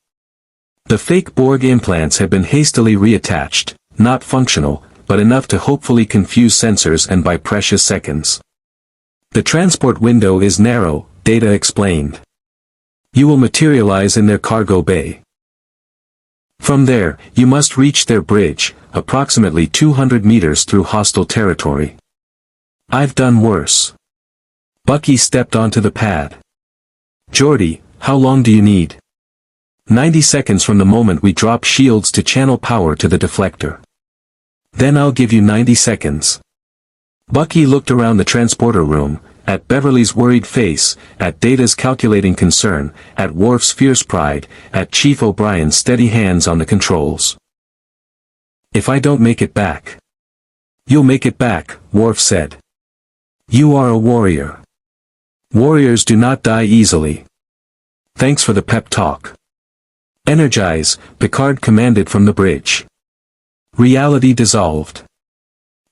The fake Borg implants had been hastily reattached, not functional, but enough to hopefully confuse sensors and by precious seconds. The transport window is narrow, Data explained. You will materialize in their cargo bay. From there, you must reach their bridge, approximately 200 meters through hostile territory. I've done worse. Bucky stepped onto the pad. Geordi, how long do you need? 90 seconds from the moment we drop shields to channel power to the deflector. Then I'll give you 90 seconds. Bucky looked around the transporter room, at Beverly's worried face, at Data's calculating concern, at Worf's fierce pride, at Chief O'Brien's steady hands on the controls. If I don't make it back. You'll make it back, Worf said. You are a warrior. Warriors do not die easily. Thanks for the pep talk. Energize, Picard commanded from the bridge. Reality dissolved.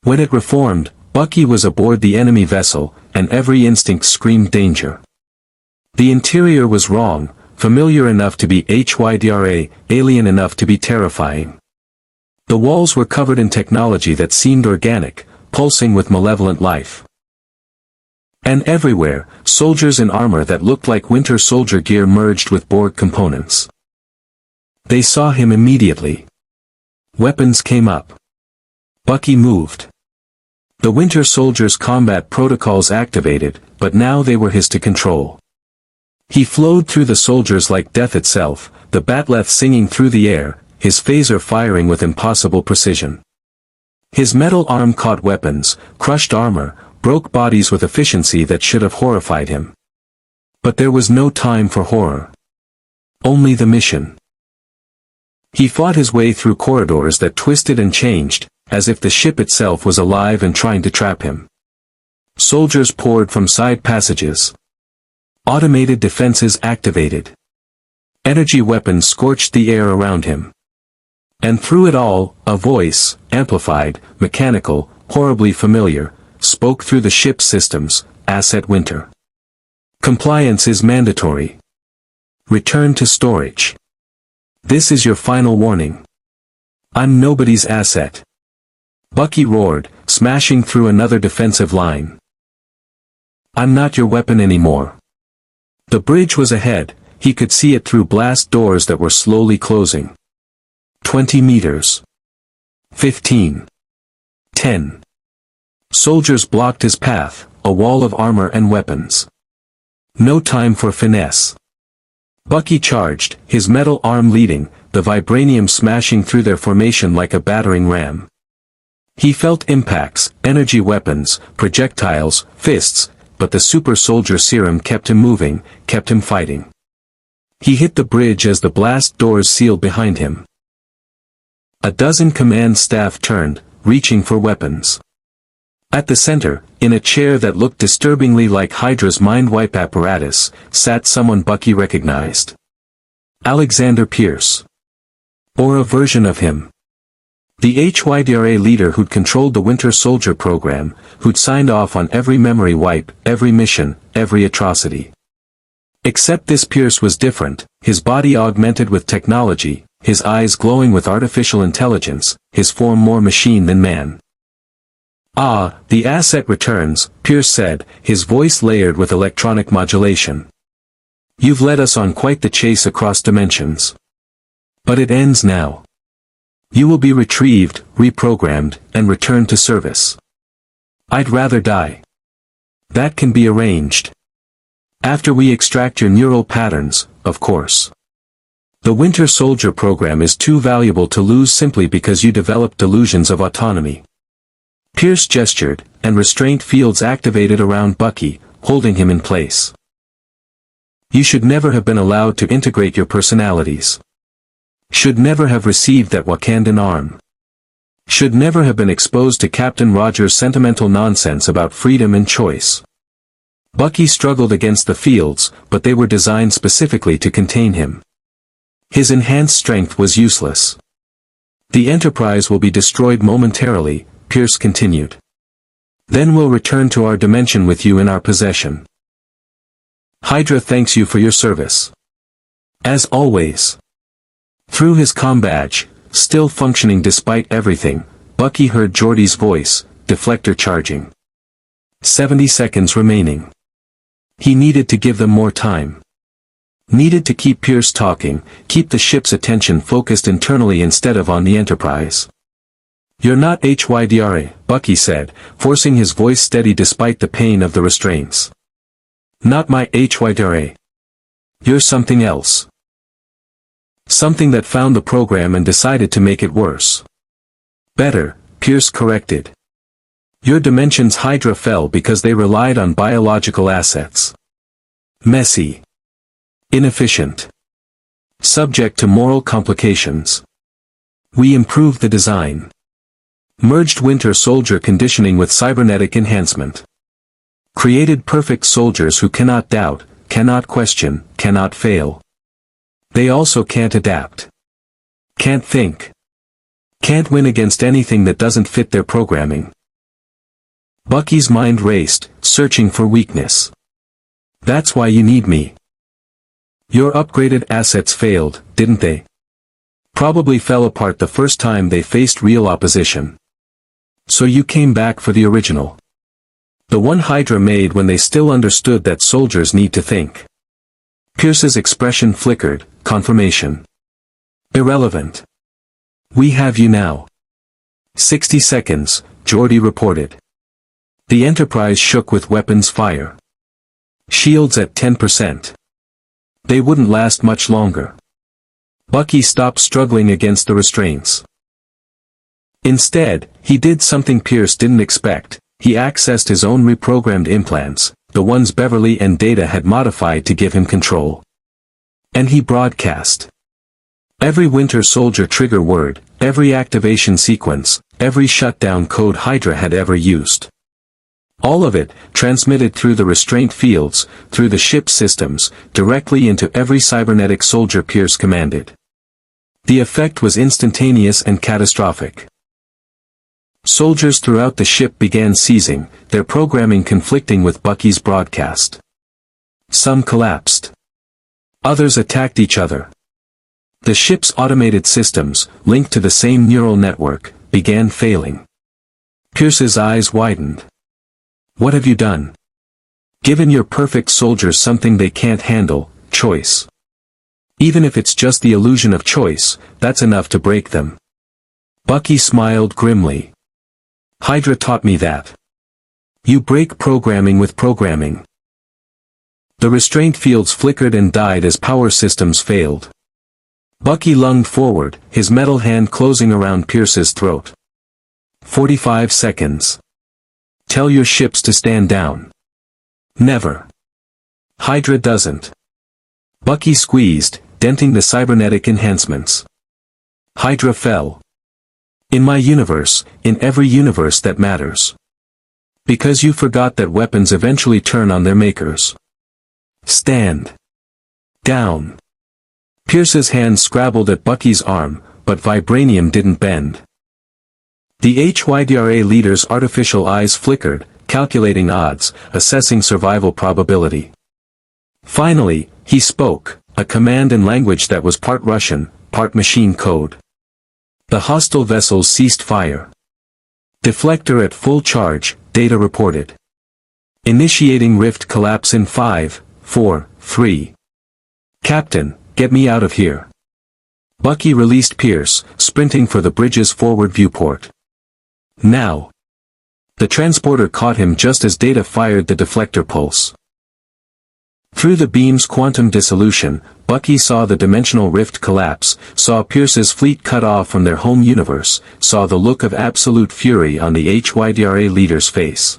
When it reformed, Bucky was aboard the enemy vessel, and every instinct screamed danger. The interior was wrong, familiar enough to be HYDRA, alien enough to be terrifying. The walls were covered in technology that seemed organic, pulsing with malevolent life. And everywhere, soldiers in armor that looked like Winter Soldier gear merged with Borg components. They saw him immediately. Weapons came up. Bucky moved. The Winter Soldier's combat protocols activated, but now they were his to control. He flowed through the soldiers like death itself, the bat'leth singing through the air, his phaser firing with impossible precision. His metal arm caught weapons, crushed armor, broke bodies with efficiency that should have horrified him. But there was no time for horror. Only the mission. He fought his way through corridors that twisted and changed, as if the ship itself was alive and trying to trap him. Soldiers poured from side passages. Automated defenses activated. Energy weapons scorched the air around him. And through it all, a voice, amplified, mechanical, horribly familiar, spoke through the ship's systems, Asset Winter. Compliance is mandatory. Return to storage. This is your final warning. I'm nobody's asset. Bucky roared, smashing through another defensive line. I'm not your weapon anymore. The bridge was ahead, he could see it through blast doors that were slowly closing. 20 meters. 15. 10. Soldiers blocked his path, a wall of armor and weapons. No time for finesse. Bucky charged, his metal arm leading, the vibranium smashing through their formation like a battering ram. He felt impacts, energy weapons, projectiles, fists, but the super soldier serum kept him moving, kept him fighting. He hit the bridge as the blast doors sealed behind him. A dozen command staff turned, reaching for weapons. At the center, in a chair that looked disturbingly like HYDRA's mind-wipe apparatus, sat someone Bucky recognized. Alexander Pierce. Or a version of him. The HYDRA leader who'd controlled the Winter Soldier program, who'd signed off on every memory wipe, every mission, every atrocity. Except this Pierce was different, his body augmented with technology, his eyes glowing with artificial intelligence, his form more machine than man. Ah, the asset returns, Pierce said, his voice layered with electronic modulation. You've led us on quite the chase across dimensions. But it ends now. You will be retrieved, reprogrammed, and returned to service. I'd rather die. That can be arranged. After we extract your neural patterns, of course. The Winter Soldier program is too valuable to lose simply because you developed delusions of autonomy. Pierce gestured, and restraint fields activated around Bucky, holding him in place. You should never have been allowed to integrate your personalities. Should never have received that Wakandan arm. Should never have been exposed to Captain Rogers' sentimental nonsense about freedom and choice. Bucky struggled against the fields, but they were designed specifically to contain him. His enhanced strength was useless. The Enterprise will be destroyed momentarily, Pierce continued. Then we'll return to our dimension with you in our possession. HYDRA thanks you for your service. As always. Through his comm badge, still functioning despite everything, Bucky heard Geordi's voice, deflector charging. 70 seconds remaining. He needed to give them more time. Needed to keep Pierce talking, keep the ship's attention focused internally instead of on the Enterprise. You're not HYDRA, Bucky said, forcing his voice steady despite the pain of the restraints. Not my HYDRA. You're something else. Something that found the program and decided to make it worse. Better, Pierce corrected. Your dimension's HYDRA fell because they relied on biological assets. Messy. Inefficient. Subject to moral complications. We improved the design. Merged winter soldier conditioning with cybernetic enhancement. Created perfect soldiers who cannot doubt, cannot question, cannot fail. They also can't adapt. Can't think. Can't win against anything that doesn't fit their programming. Bucky's mind raced, searching for weakness. That's why you need me. Your upgraded assets failed, didn't they? Probably fell apart the first time they faced real opposition. So you came back for the original. The one HYDRA made when they still understood that soldiers need to think. Pierce's expression flickered, confirmation. Irrelevant. We have you now. 60 seconds, Geordi reported. The Enterprise shook with weapons fire. Shields at 10%. They wouldn't last much longer. Bucky stopped struggling against the restraints. Instead, he did something Pierce didn't expect. He accessed his own reprogrammed implants, the ones Beverly and Data had modified to give him control. And he broadcast. Every Winter Soldier trigger word, every activation sequence, every shutdown code HYDRA had ever used. All of it, transmitted through the restraint fields, through the ship's systems, directly into every cybernetic soldier Pierce commanded. The effect was instantaneous and catastrophic. Soldiers throughout the ship began seizing, their programming conflicting with Bucky's broadcast. Some collapsed. Others attacked each other. The ship's automated systems, linked to the same neural network, began failing. Pierce's eyes widened. What have you done? Given your perfect soldiers something they can't handle, choice. Even if it's just the illusion of choice, that's enough to break them. Bucky smiled grimly. HYDRA taught me that. You break programming with programming. The restraint fields flickered and died as power systems failed. Bucky lunged forward, his metal hand closing around Pierce's throat. 45 seconds. Tell your ships to stand down. Never. HYDRA doesn't. Bucky squeezed, denting the cybernetic enhancements. HYDRA fell. In my universe, in every universe that matters. Because you forgot that weapons eventually turn on their makers. Stand. Down. Pierce's hand scrabbled at Bucky's arm, but vibranium didn't bend. The HYDRA leader's artificial eyes flickered, calculating odds, assessing survival probability. Finally, he spoke, a command in language that was part Russian, part machine code. The hostile vessels ceased fire. Deflector at full charge, Data reported. Initiating rift collapse in 5, 4, 3. Captain, get me out of here. Bucky released Pierce, sprinting for the bridge's forward viewport. Now. The transporter caught him just as Data fired the deflector pulse. Through the beam's quantum dissolution, Bucky saw the dimensional rift collapse, saw Pierce's fleet cut off from their home universe, saw the look of absolute fury on the HYDRA leader's face.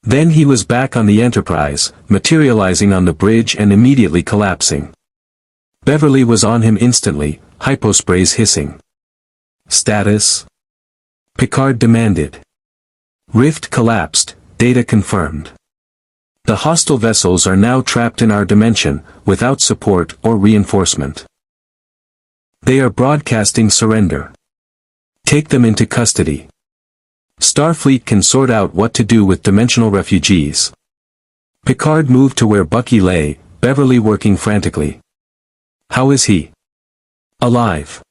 Then he was back on the Enterprise, materializing on the bridge and immediately collapsing. Beverly was on him instantly, hyposprays hissing. Status? Picard demanded. Rift collapsed, Data confirmed. The hostile vessels are now trapped in our dimension, without support or reinforcement. They are broadcasting surrender. Take them into custody. Starfleet can sort out what to do with dimensional refugees. Picard moved to where Bucky lay, Beverly working frantically. How is he? Alive.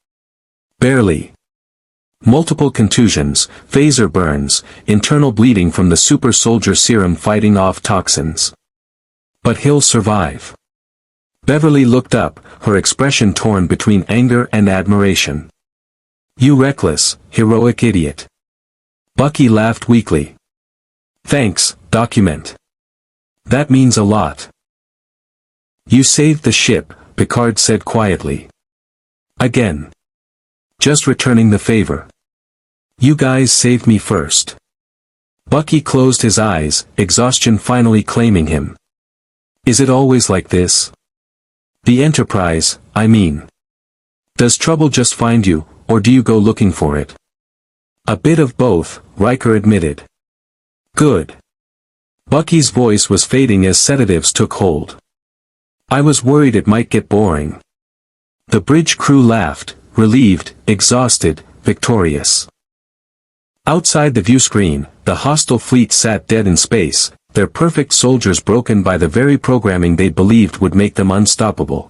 Barely. Multiple contusions, phaser burns, internal bleeding from the super soldier serum fighting off toxins. But he'll survive. Beverly looked up, her expression torn between anger and admiration. You reckless, heroic idiot. Bucky laughed weakly. Thanks, document. That means a lot. You saved the ship, Picard said quietly. Again. Just returning the favor. You guys saved me first. Bucky closed his eyes, exhaustion finally claiming him. Is it always like this? The Enterprise, I mean. Does trouble just find you, or do you go looking for it? A bit of both, Riker admitted. Good. Bucky's voice was fading as sedatives took hold. I was worried it might get boring. The bridge crew laughed, relieved, exhausted, victorious. Outside the viewscreen, the hostile fleet sat dead in space, their perfect soldiers broken by the very programming they believed would make them unstoppable.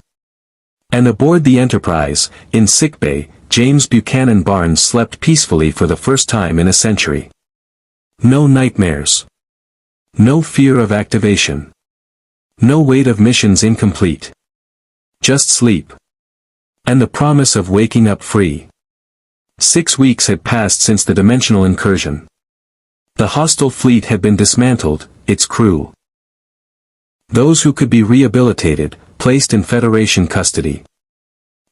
And aboard the Enterprise, in sickbay, James Buchanan Barnes slept peacefully for the first time in a century. No nightmares. No fear of activation. No weight of missions incomplete. Just sleep. And the promise of waking up free. 6 weeks had passed since the dimensional incursion. The hostile fleet had been dismantled, its crew. Those who could be rehabilitated, placed in Federation custody.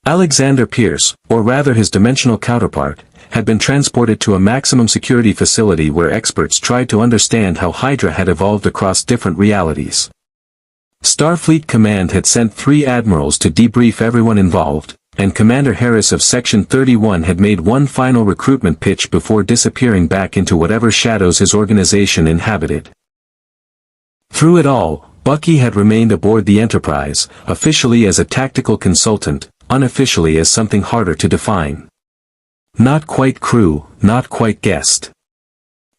Alexander Pierce, or rather his dimensional counterpart, had been transported to a maximum security facility where experts tried to understand how HYDRA had evolved across different realities. Starfleet Command had sent 3 admirals to debrief everyone involved, and Commander Harris of Section 31 had made one final recruitment pitch before disappearing back into whatever shadows his organization inhabited. Through it all, Bucky had remained aboard the Enterprise, officially as a tactical consultant, unofficially as something harder to define. Not quite crew, not quite guest.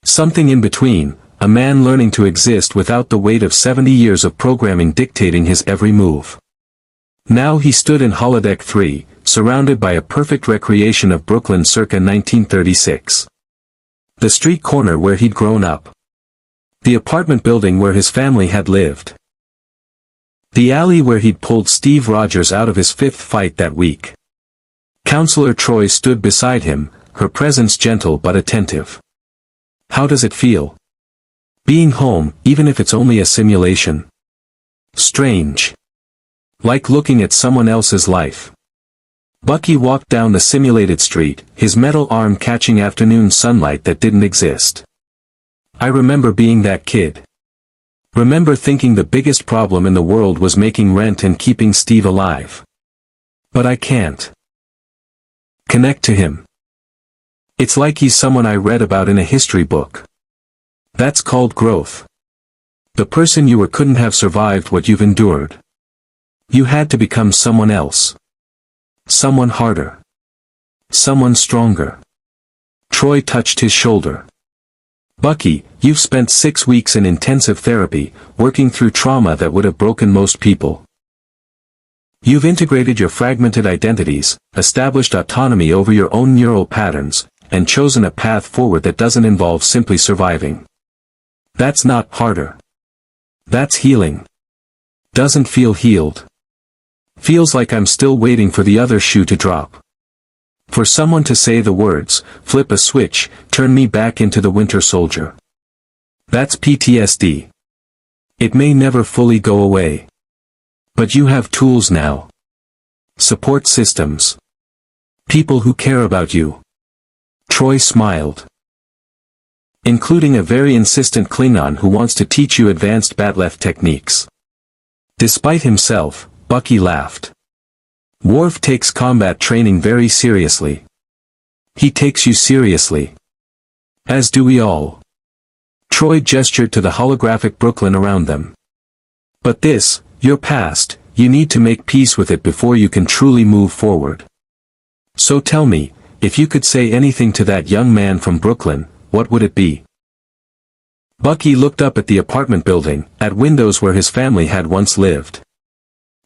Something in between, a man learning to exist without the weight of 70 years of programming dictating his every move. Now he stood in Holodeck 3, surrounded by a perfect recreation of Brooklyn circa 1936. The street corner where he'd grown up. The apartment building where his family had lived. The alley where he'd pulled Steve Rogers out of his 5th fight that week. Counselor Troi stood beside him, her presence gentle but attentive. How does it feel? Being home, even if it's only a simulation. Strange. Like looking at someone else's life. Bucky walked down the simulated street, his metal arm catching afternoon sunlight that didn't exist. I remember being that kid. Remember thinking the biggest problem in the world was making rent and keeping Steve alive. But I can't connect to him. It's like he's someone I read about in a history book. That's called growth. The person you were couldn't have survived what you've endured. You had to become someone else. Someone harder. Someone stronger. Troi touched his shoulder. Bucky, you've spent 6 weeks in intensive therapy, working through trauma that would have broken most people. You've integrated your fragmented identities, established autonomy over your own neural patterns, and chosen a path forward that doesn't involve simply surviving. That's not harder. That's healing. Doesn't feel healed. Feels like I'm still waiting for the other shoe to drop. For someone to say the words, flip a switch, turn me back into the Winter Soldier. That's PTSD. It may never fully go away. But you have tools now. Support systems. People who care about you. Troi smiled. Including a very insistent Klingon who wants to teach you advanced Batleth techniques. Despite himself, Bucky laughed. Worf takes combat training very seriously. He takes you seriously. As do we all. Troi gestured to the holographic Brooklyn around them. But this, your past, you need to make peace with it before you can truly move forward. So tell me, if you could say anything to that young man from Brooklyn, what would it be? Bucky looked up at the apartment building, at windows where his family had once lived.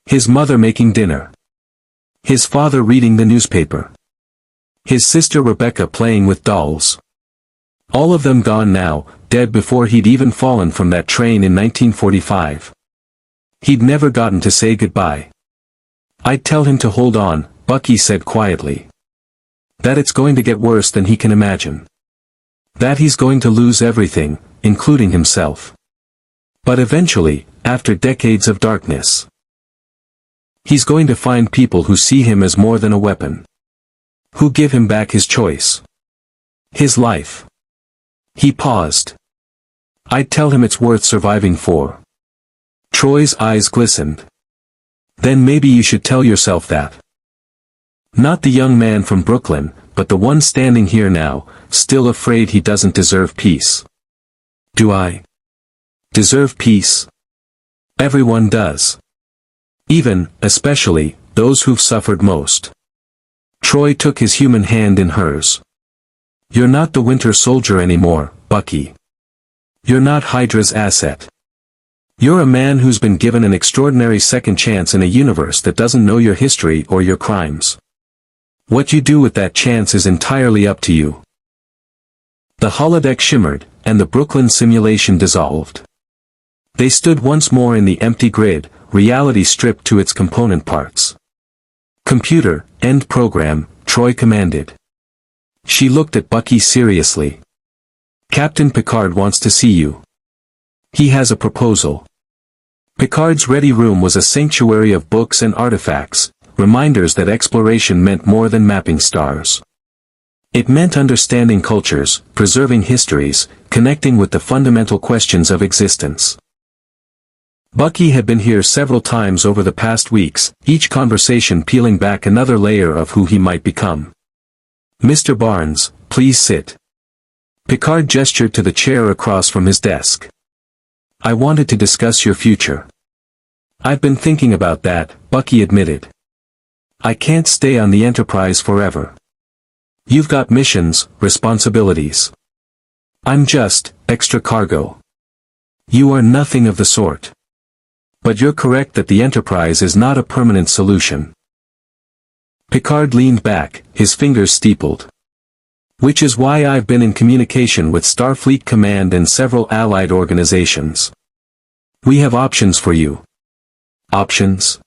His mother making dinner. His father reading the newspaper. His sister Rebecca playing with dolls. All of them gone now, dead before he'd even fallen from that train in 1945. He'd never gotten to say goodbye. I'd tell him to hold on, Bucky said quietly. That it's going to get worse than he can imagine. That he's going to lose everything, including himself. But eventually, after decades of darkness, he's going to find people who see him as more than a weapon. Who give him back his choice. His life. He paused. I'd tell him it's worth surviving for. Troi's eyes glistened. Then maybe you should tell yourself that. Not the young man from Brooklyn, but the one standing here now, still afraid he doesn't deserve peace. Do I deserve peace? Everyone does. Even, especially, those who've suffered most. Troi took his human hand in hers. You're not the Winter Soldier anymore, Bucky. You're not HYDRA's asset. You're a man who's been given an extraordinary second chance in a universe that doesn't know your history or your crimes. What you do with that chance is entirely up to you. The holodeck shimmered, and the Brooklyn simulation dissolved. They stood once more in the empty grid, reality stripped to its component parts. Computer, end program, Troi commanded. She looked at Bucky seriously. Captain Picard wants to see you. He has a proposal. Picard's ready room was a sanctuary of books and artifacts, reminders that exploration meant more than mapping stars. It meant understanding cultures, preserving histories, connecting with the fundamental questions of existence. Bucky had been here several times over the past weeks, each conversation peeling back another layer of who he might become. Mr. Barnes, please sit. Picard gestured to the chair across from his desk. I wanted to discuss your future. I've been thinking about that, Bucky admitted. I can't stay on the Enterprise forever. You've got missions, responsibilities. I'm just, extra cargo. You are nothing of the sort. But you're correct that the Enterprise is not a permanent solution. Picard leaned back, his fingers steepled. Which is why I've been in communication with Starfleet Command and several allied organizations. We have options for you. Options?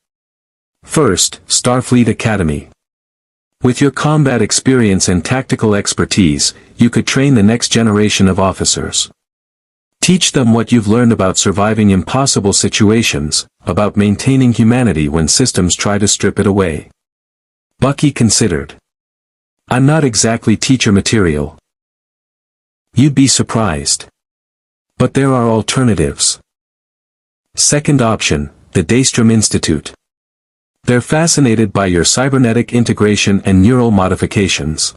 First, Starfleet Academy. With your combat experience and tactical expertise, you could train the next generation of officers. Teach them what you've learned about surviving impossible situations, about maintaining humanity when systems try to strip it away. Bucky considered. I'm not exactly teacher material. You'd be surprised. But there are alternatives. Second option, the Daystrom Institute. They're fascinated by your cybernetic integration and neural modifications.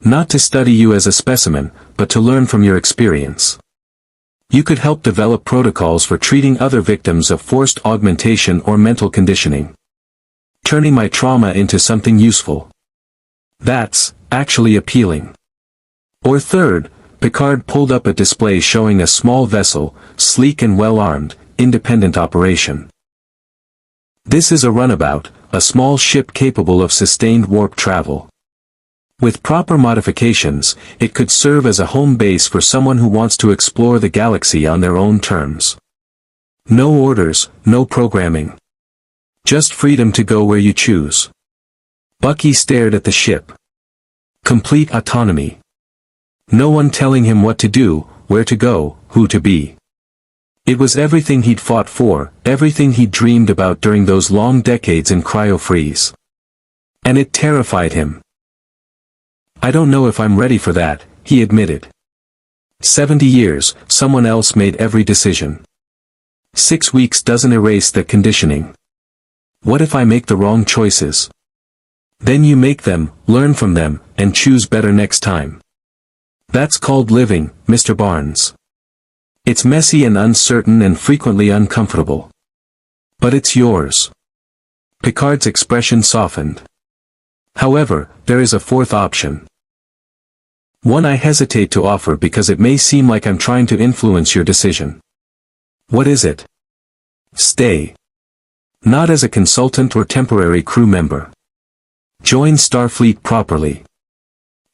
Not to study you as a specimen, but to learn from your experience. You could help develop protocols for treating other victims of forced augmentation or mental conditioning. Turning my trauma into something useful. That's, actually appealing. Or third, Picard pulled up a display showing a small vessel, sleek and well-armed, independent operation. This is a runabout, a small ship capable of sustained warp travel. With proper modifications, it could serve as a home base for someone who wants to explore the galaxy on their own terms. No orders, no programming. Just freedom to go where you choose. Bucky stared at the ship. Complete autonomy. No one telling him what to do, where to go, who to be. It was everything he'd fought for, everything he'd dreamed about during those long decades in cryo-freeze. And it terrified him. I don't know if I'm ready for that, he admitted. 70 years, someone else made every decision. 6 weeks doesn't erase the conditioning. What if I make the wrong choices? Then you make them, learn from them, and choose better next time. That's called living, Mr. Barnes. It's messy and uncertain and frequently uncomfortable. But it's yours. Picard's expression softened. However, there is a fourth option. One I hesitate to offer because it may seem like I'm trying to influence your decision. What is it? Stay. Not as a consultant or temporary crew member. Join Starfleet properly.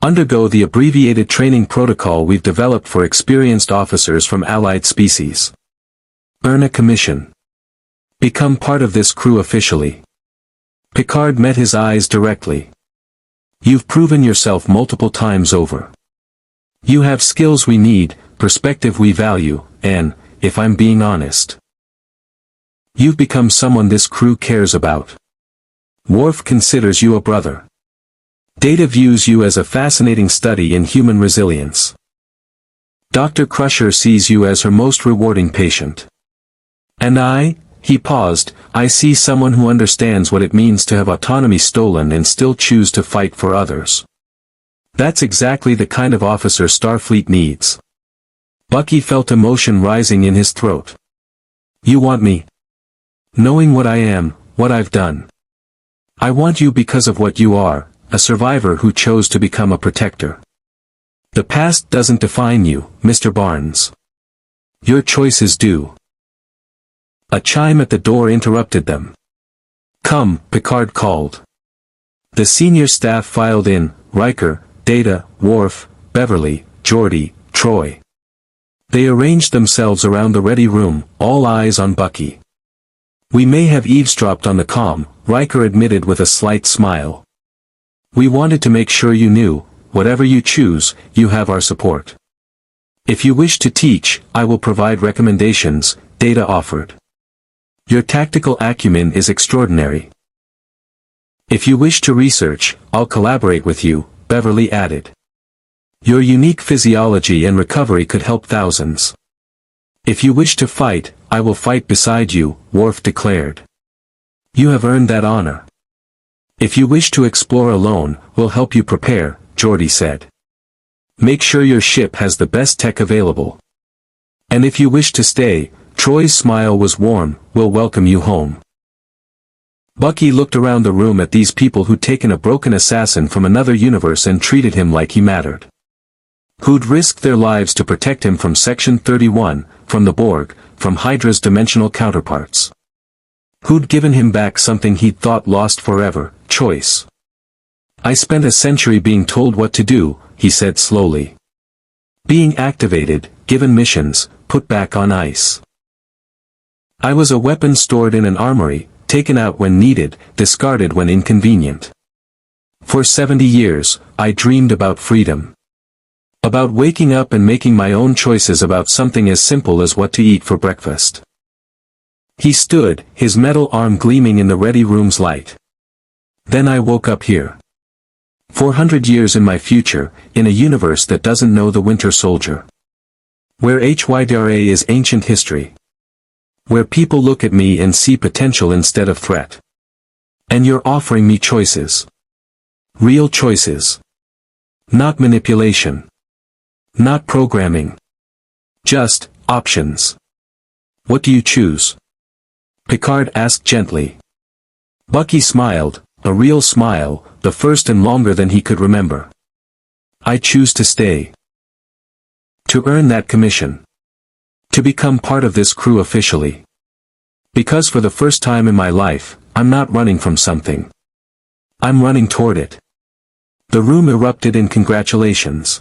Undergo the abbreviated training protocol we've developed for experienced officers from allied species. Earn a commission. Become part of this crew officially. Picard met his eyes directly. You've proven yourself multiple times over. You have skills we need, perspective we value, and, if I'm being honest, you've become someone this crew cares about. Worf considers you a brother. Data views you as a fascinating study in human resilience. Dr. Crusher sees you as her most rewarding patient. And he paused, I see someone who understands what it means to have autonomy stolen and still choose to fight for others. That's exactly the kind of officer Starfleet needs. Bucky felt emotion rising in his throat. You want me? Knowing what I am, what I've done. I want you because of what you are, a survivor who chose to become a protector. The past doesn't define you, Mr. Barnes. Your choices do. A chime at the door interrupted them. Come, Picard called. The senior staff filed in, Riker, Data, Worf, Beverly, Geordi, Troi. They arranged themselves around the ready room, all eyes on Bucky. We may have eavesdropped on the comm, Riker admitted with a slight smile. We wanted to make sure you knew, whatever you choose, you have our support. If you wish to teach, I will provide recommendations, Data offered. Your tactical acumen is extraordinary. If you wish to research, I'll collaborate with you, Beverly added. Your unique physiology and recovery could help thousands. If you wish to fight, I will fight beside you, Worf declared. You have earned that honor. If you wish to explore alone, we'll help you prepare, Geordi said. Make sure your ship has the best tech available. And if you wish to stay, Troi's smile was warm, we'll welcome you home. Bucky looked around the room at these people who'd taken a broken assassin from another universe and treated him like he mattered. Who'd risked their lives to protect him from Section 31, from the Borg, from HYDRA's dimensional counterparts. Who'd given him back something he'd thought lost forever, choice. I spent a century being told what to do, he said slowly. Being activated, given missions, put back on ice. I was a weapon stored in an armory, taken out when needed, discarded when inconvenient. For 70 years, I dreamed about freedom. About waking up and making my own choices about something as simple as what to eat for breakfast. He stood, his metal arm gleaming in the ready room's light. Then I woke up here. 400 years in my future, in a universe that doesn't know the Winter Soldier. Where HYDRA is ancient history. Where people look at me and see potential instead of threat. And you're offering me choices. Real choices. Not manipulation. Not programming. Just, options. What do you choose? Picard asked gently. Bucky smiled, a real smile, the first and longer than he could remember. I choose to stay. To earn that commission. To become part of this crew officially. Because for the first time in my life, I'm not running from something. I'm running toward it. The room erupted in congratulations.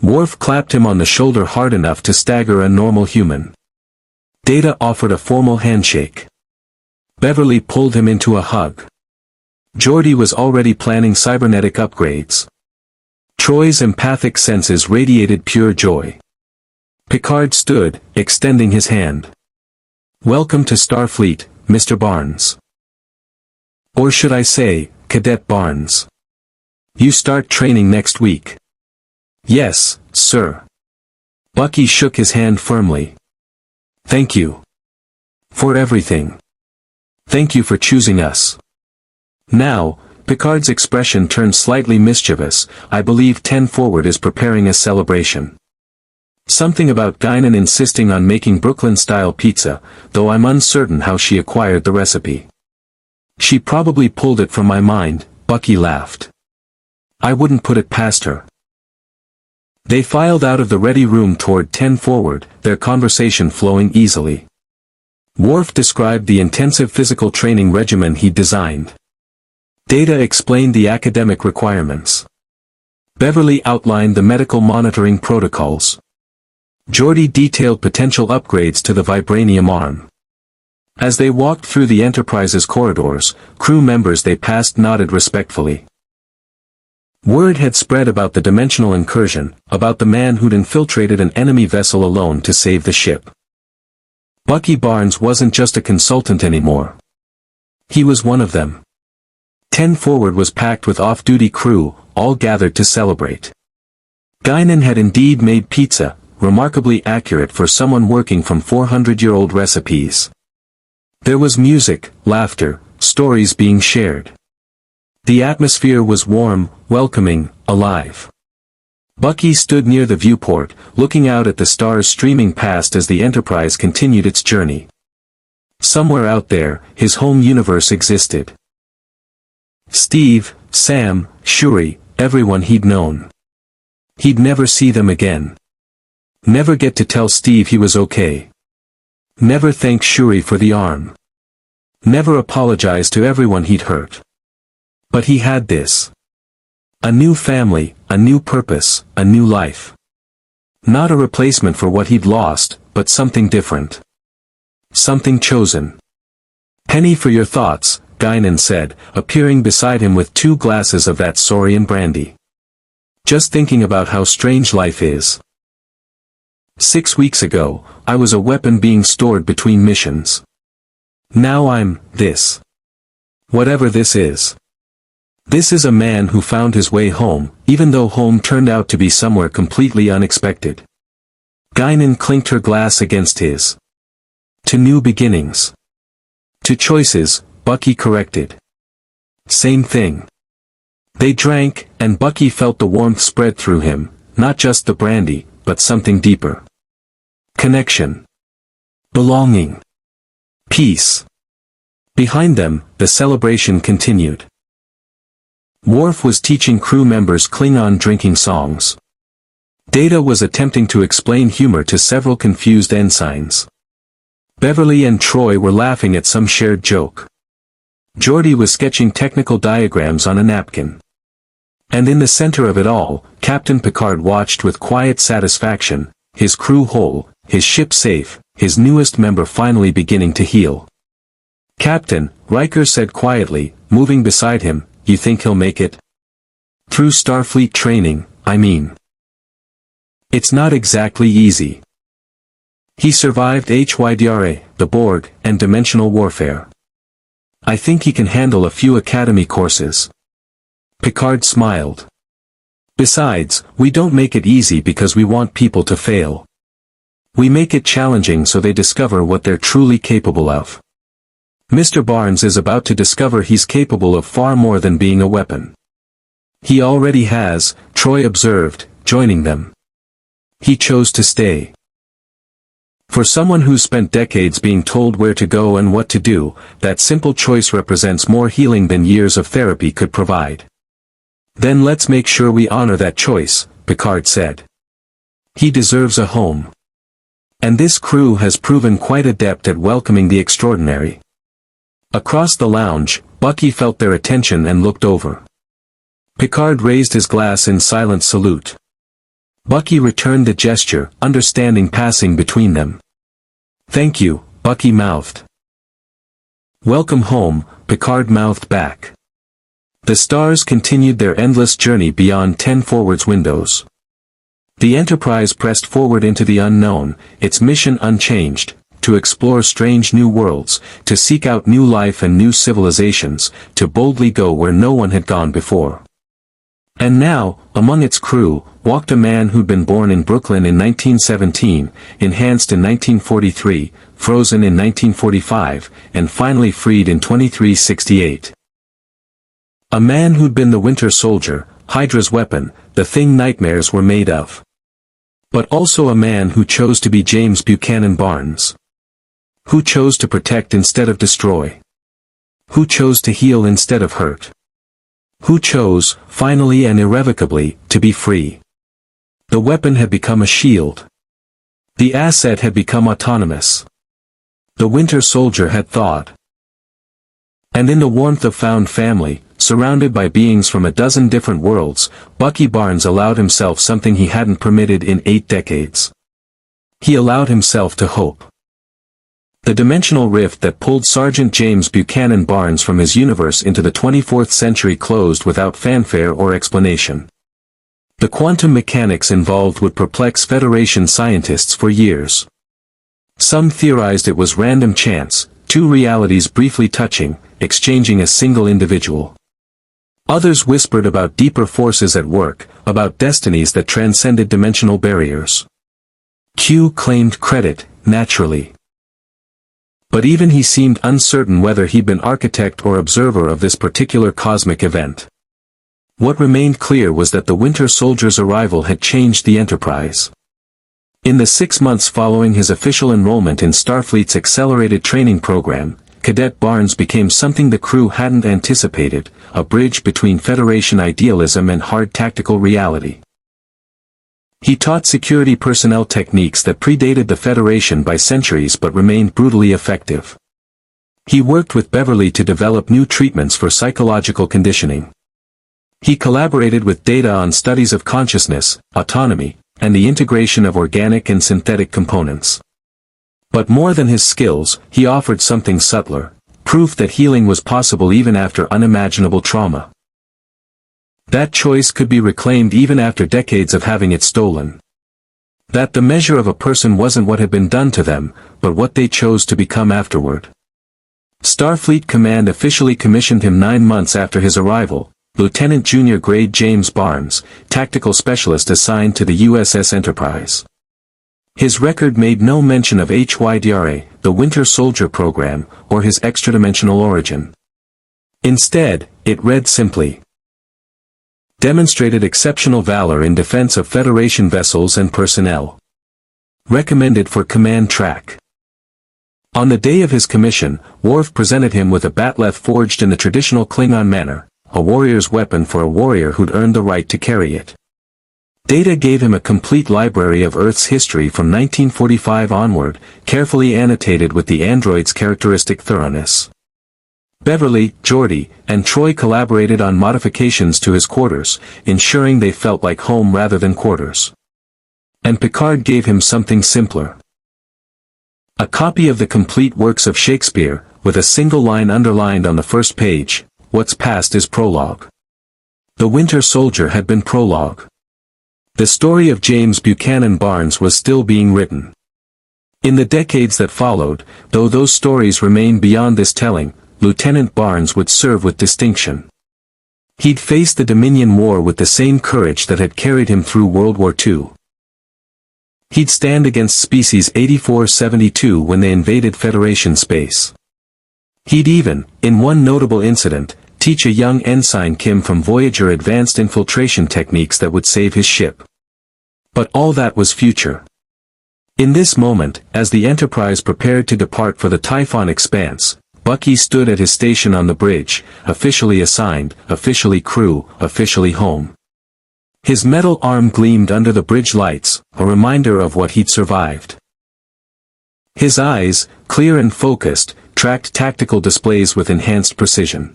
Worf clapped him on the shoulder hard enough to stagger a normal human. Data offered a formal handshake. Beverly pulled him into a hug. Geordi was already planning cybernetic upgrades. Troi's empathic senses radiated pure joy. Picard stood, extending his hand. Welcome to Starfleet, Mr. Barnes. Or should I say, Cadet Barnes. You start training next week. Yes, sir. Bucky shook his hand firmly. Thank you. For everything. Thank you for choosing us. Now, Picard's expression turned slightly mischievous, I believe 10 Forward is preparing a celebration. Something about Guinan insisting on making Brooklyn-style pizza, though I'm uncertain how she acquired the recipe. She probably pulled it from my mind, Bucky laughed. I wouldn't put it past her. They filed out of the ready room toward 10 forward, their conversation flowing easily. Worf described the intensive physical training regimen he'd designed. Data explained the academic requirements. Beverly outlined the medical monitoring protocols. Geordi detailed potential upgrades to the vibranium arm. As they walked through the Enterprise's corridors, crew members they passed nodded respectfully. Word had spread about the dimensional incursion, about the man who'd infiltrated an enemy vessel alone to save the ship. Bucky Barnes wasn't just a consultant anymore. He was one of them. 10 forward was packed with off-duty crew, all gathered to celebrate. Guinan had indeed made pizza, remarkably accurate for someone working from 400-year-old recipes. There was music, laughter, stories being shared. The atmosphere was warm, welcoming, alive. Bucky stood near the viewport, looking out at the stars streaming past as the Enterprise continued its journey. Somewhere out there, his home universe existed. Steve, Sam, Shuri, everyone he'd known. He'd never see them again. Never get to tell Steve he was okay. Never thank Shuri for the arm. Never apologize to everyone he'd hurt. But he had this. A new family, a new purpose, a new life. Not a replacement for what he'd lost, but something different. Something chosen. Penny for your thoughts, Guinan said, appearing beside him with 2 glasses of that Saurian brandy. Just thinking about how strange life is. 6 weeks ago, I was a weapon being stored between missions. Now I'm this. Whatever this is. This is a man who found his way home, even though home turned out to be somewhere completely unexpected. Guinan clinked her glass against his. To new beginnings. To choices, Bucky corrected. Same thing. They drank, and Bucky felt the warmth spread through him, not just the brandy, but something deeper. Connection. Belonging. Peace. Behind them, the celebration continued. Worf was teaching crew members Klingon drinking songs. Data was attempting to explain humor to several confused ensigns. Beverly and Troi were laughing at some shared joke. Geordi was sketching technical diagrams on a napkin. And in the center of it all, Captain Picard watched with quiet satisfaction, his crew whole, his ship safe, his newest member finally beginning to heal. Captain, Riker said quietly, moving beside him, you think he'll make it? Through Starfleet training, I mean. It's not exactly easy. He survived HYDRA, the Borg, and dimensional warfare. I think he can handle a few academy courses. Picard smiled. Besides, we don't make it easy because we want people to fail. We make it challenging so they discover what they're truly capable of. Mr. Barnes is about to discover he's capable of far more than being a weapon. He already has, Troi observed, joining them. He chose to stay. For someone who's spent decades being told where to go and what to do, that simple choice represents more healing than years of therapy could provide. Then let's make sure we honor that choice, Picard said. He deserves a home. And this crew has proven quite adept at welcoming the extraordinary. Across the lounge, Bucky felt their attention and looked over. Picard raised his glass in silent salute. Bucky returned the gesture, understanding passing between them. Thank you, Bucky mouthed. Welcome home, Picard mouthed back. The stars continued their endless journey beyond 10 forward's windows. The Enterprise pressed forward into the unknown, its mission unchanged, to explore strange new worlds, to seek out new life and new civilizations, to boldly go where no one had gone before. And now, among its crew, walked a man who'd been born in Brooklyn in 1917, enhanced in 1943, frozen in 1945, and finally freed in 2368. A man who'd been the Winter Soldier, HYDRA's weapon, the thing nightmares were made of. But also a man who chose to be James Buchanan Barnes. Who chose to protect instead of destroy. Who chose to heal instead of hurt. Who chose, finally and irrevocably, to be free. The weapon had become a shield. The asset had become autonomous. The Winter Soldier had thawed. And in the warmth of found family, surrounded by beings from a dozen different worlds, Bucky Barnes allowed himself something he hadn't permitted in 8 decades. He allowed himself to hope. The dimensional rift that pulled Sergeant James Buchanan Barnes from his universe into the 24th century closed without fanfare or explanation. The quantum mechanics involved would perplex Federation scientists for years. Some theorized it was random chance, two realities briefly touching, exchanging a single individual. Others whispered about deeper forces at work, about destinies that transcended dimensional barriers. Q claimed credit, naturally. But even he seemed uncertain whether he'd been architect or observer of this particular cosmic event. What remained clear was that the Winter Soldier's arrival had changed the Enterprise. In the 6 months following his official enrollment in Starfleet's accelerated training program, Cadet Barnes became something the crew hadn't anticipated, a bridge between Federation idealism and hard tactical reality. He taught security personnel techniques that predated the Federation by centuries but remained brutally effective. He worked with Beverly to develop new treatments for psychological conditioning. He collaborated with Data on studies of consciousness, autonomy, and the integration of organic and synthetic components. But more than his skills, he offered something subtler, proof that healing was possible even after unimaginable trauma. That choice could be reclaimed even after decades of having it stolen. That the measure of a person wasn't what had been done to them, but what they chose to become afterward. Starfleet Command officially commissioned him 9 months after his arrival, Lieutenant Junior Grade James Barnes, tactical specialist assigned to the USS Enterprise. His record made no mention of HYDRA, the Winter Soldier program, or his extradimensional origin. Instead, it read simply, demonstrated exceptional valor in defense of Federation vessels and personnel. Recommended for command track. On the day of his commission, Worf presented him with a bat'leth forged in the traditional Klingon manner, a warrior's weapon for a warrior who'd earned the right to carry it. Data gave him a complete library of Earth's history from 1945 onward, carefully annotated with the android's characteristic thoroughness. Beverly, Geordi, and Troi collaborated on modifications to his quarters, ensuring they felt like home rather than quarters. And Picard gave him something simpler. A copy of the complete works of Shakespeare, with a single line underlined on the first page, "What's past is prologue." The Winter Soldier had been prologue. The story of James Buchanan Barnes was still being written. In the decades that followed, though those stories remained beyond this telling, Lieutenant Barnes would serve with distinction. He'd face the Dominion War with the same courage that had carried him through World War II. He'd stand against Species 8472 when they invaded Federation space. He'd even, in one notable incident, teach a young ensign Kim from Voyager advanced infiltration techniques that would save his ship. But all that was future. In this moment, as the Enterprise prepared to depart for the Typhon expanse, Bucky stood at his station on the bridge, officially assigned, officially crew, officially home. His metal arm gleamed under the bridge lights, a reminder of what he'd survived. His eyes, clear and focused, tracked tactical displays with enhanced precision.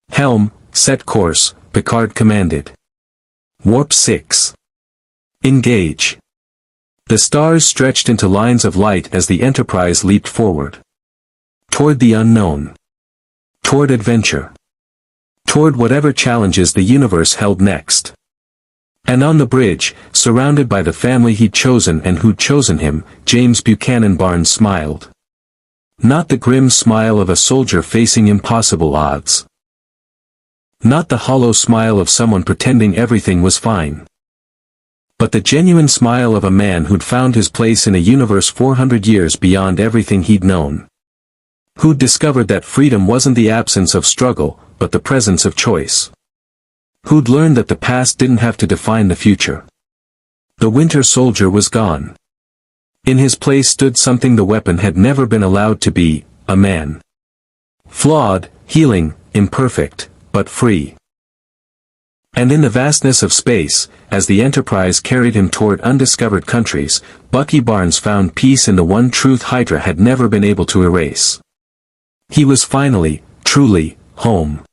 "Helm, set course," Picard commanded. "Warp 6. Engage." The stars stretched into lines of light as the Enterprise leaped forward. Toward the unknown. Toward adventure. Toward whatever challenges the universe held next. And on the bridge, surrounded by the family he'd chosen and who'd chosen him, James Buchanan Barnes smiled. Not the grim smile of a soldier facing impossible odds. Not the hollow smile of someone pretending everything was fine. But the genuine smile of a man who'd found his place in a universe 400 years beyond everything he'd known. Who'd discovered that freedom wasn't the absence of struggle, but the presence of choice. Who'd learned that the past didn't have to define the future. The Winter Soldier was gone. In his place stood something the weapon had never been allowed to be, a man. Flawed, healing, imperfect, but free. And in the vastness of space, as the Enterprise carried him toward undiscovered countries, Bucky Barnes found peace in the one truth HYDRA had never been able to erase. He was finally, truly, home.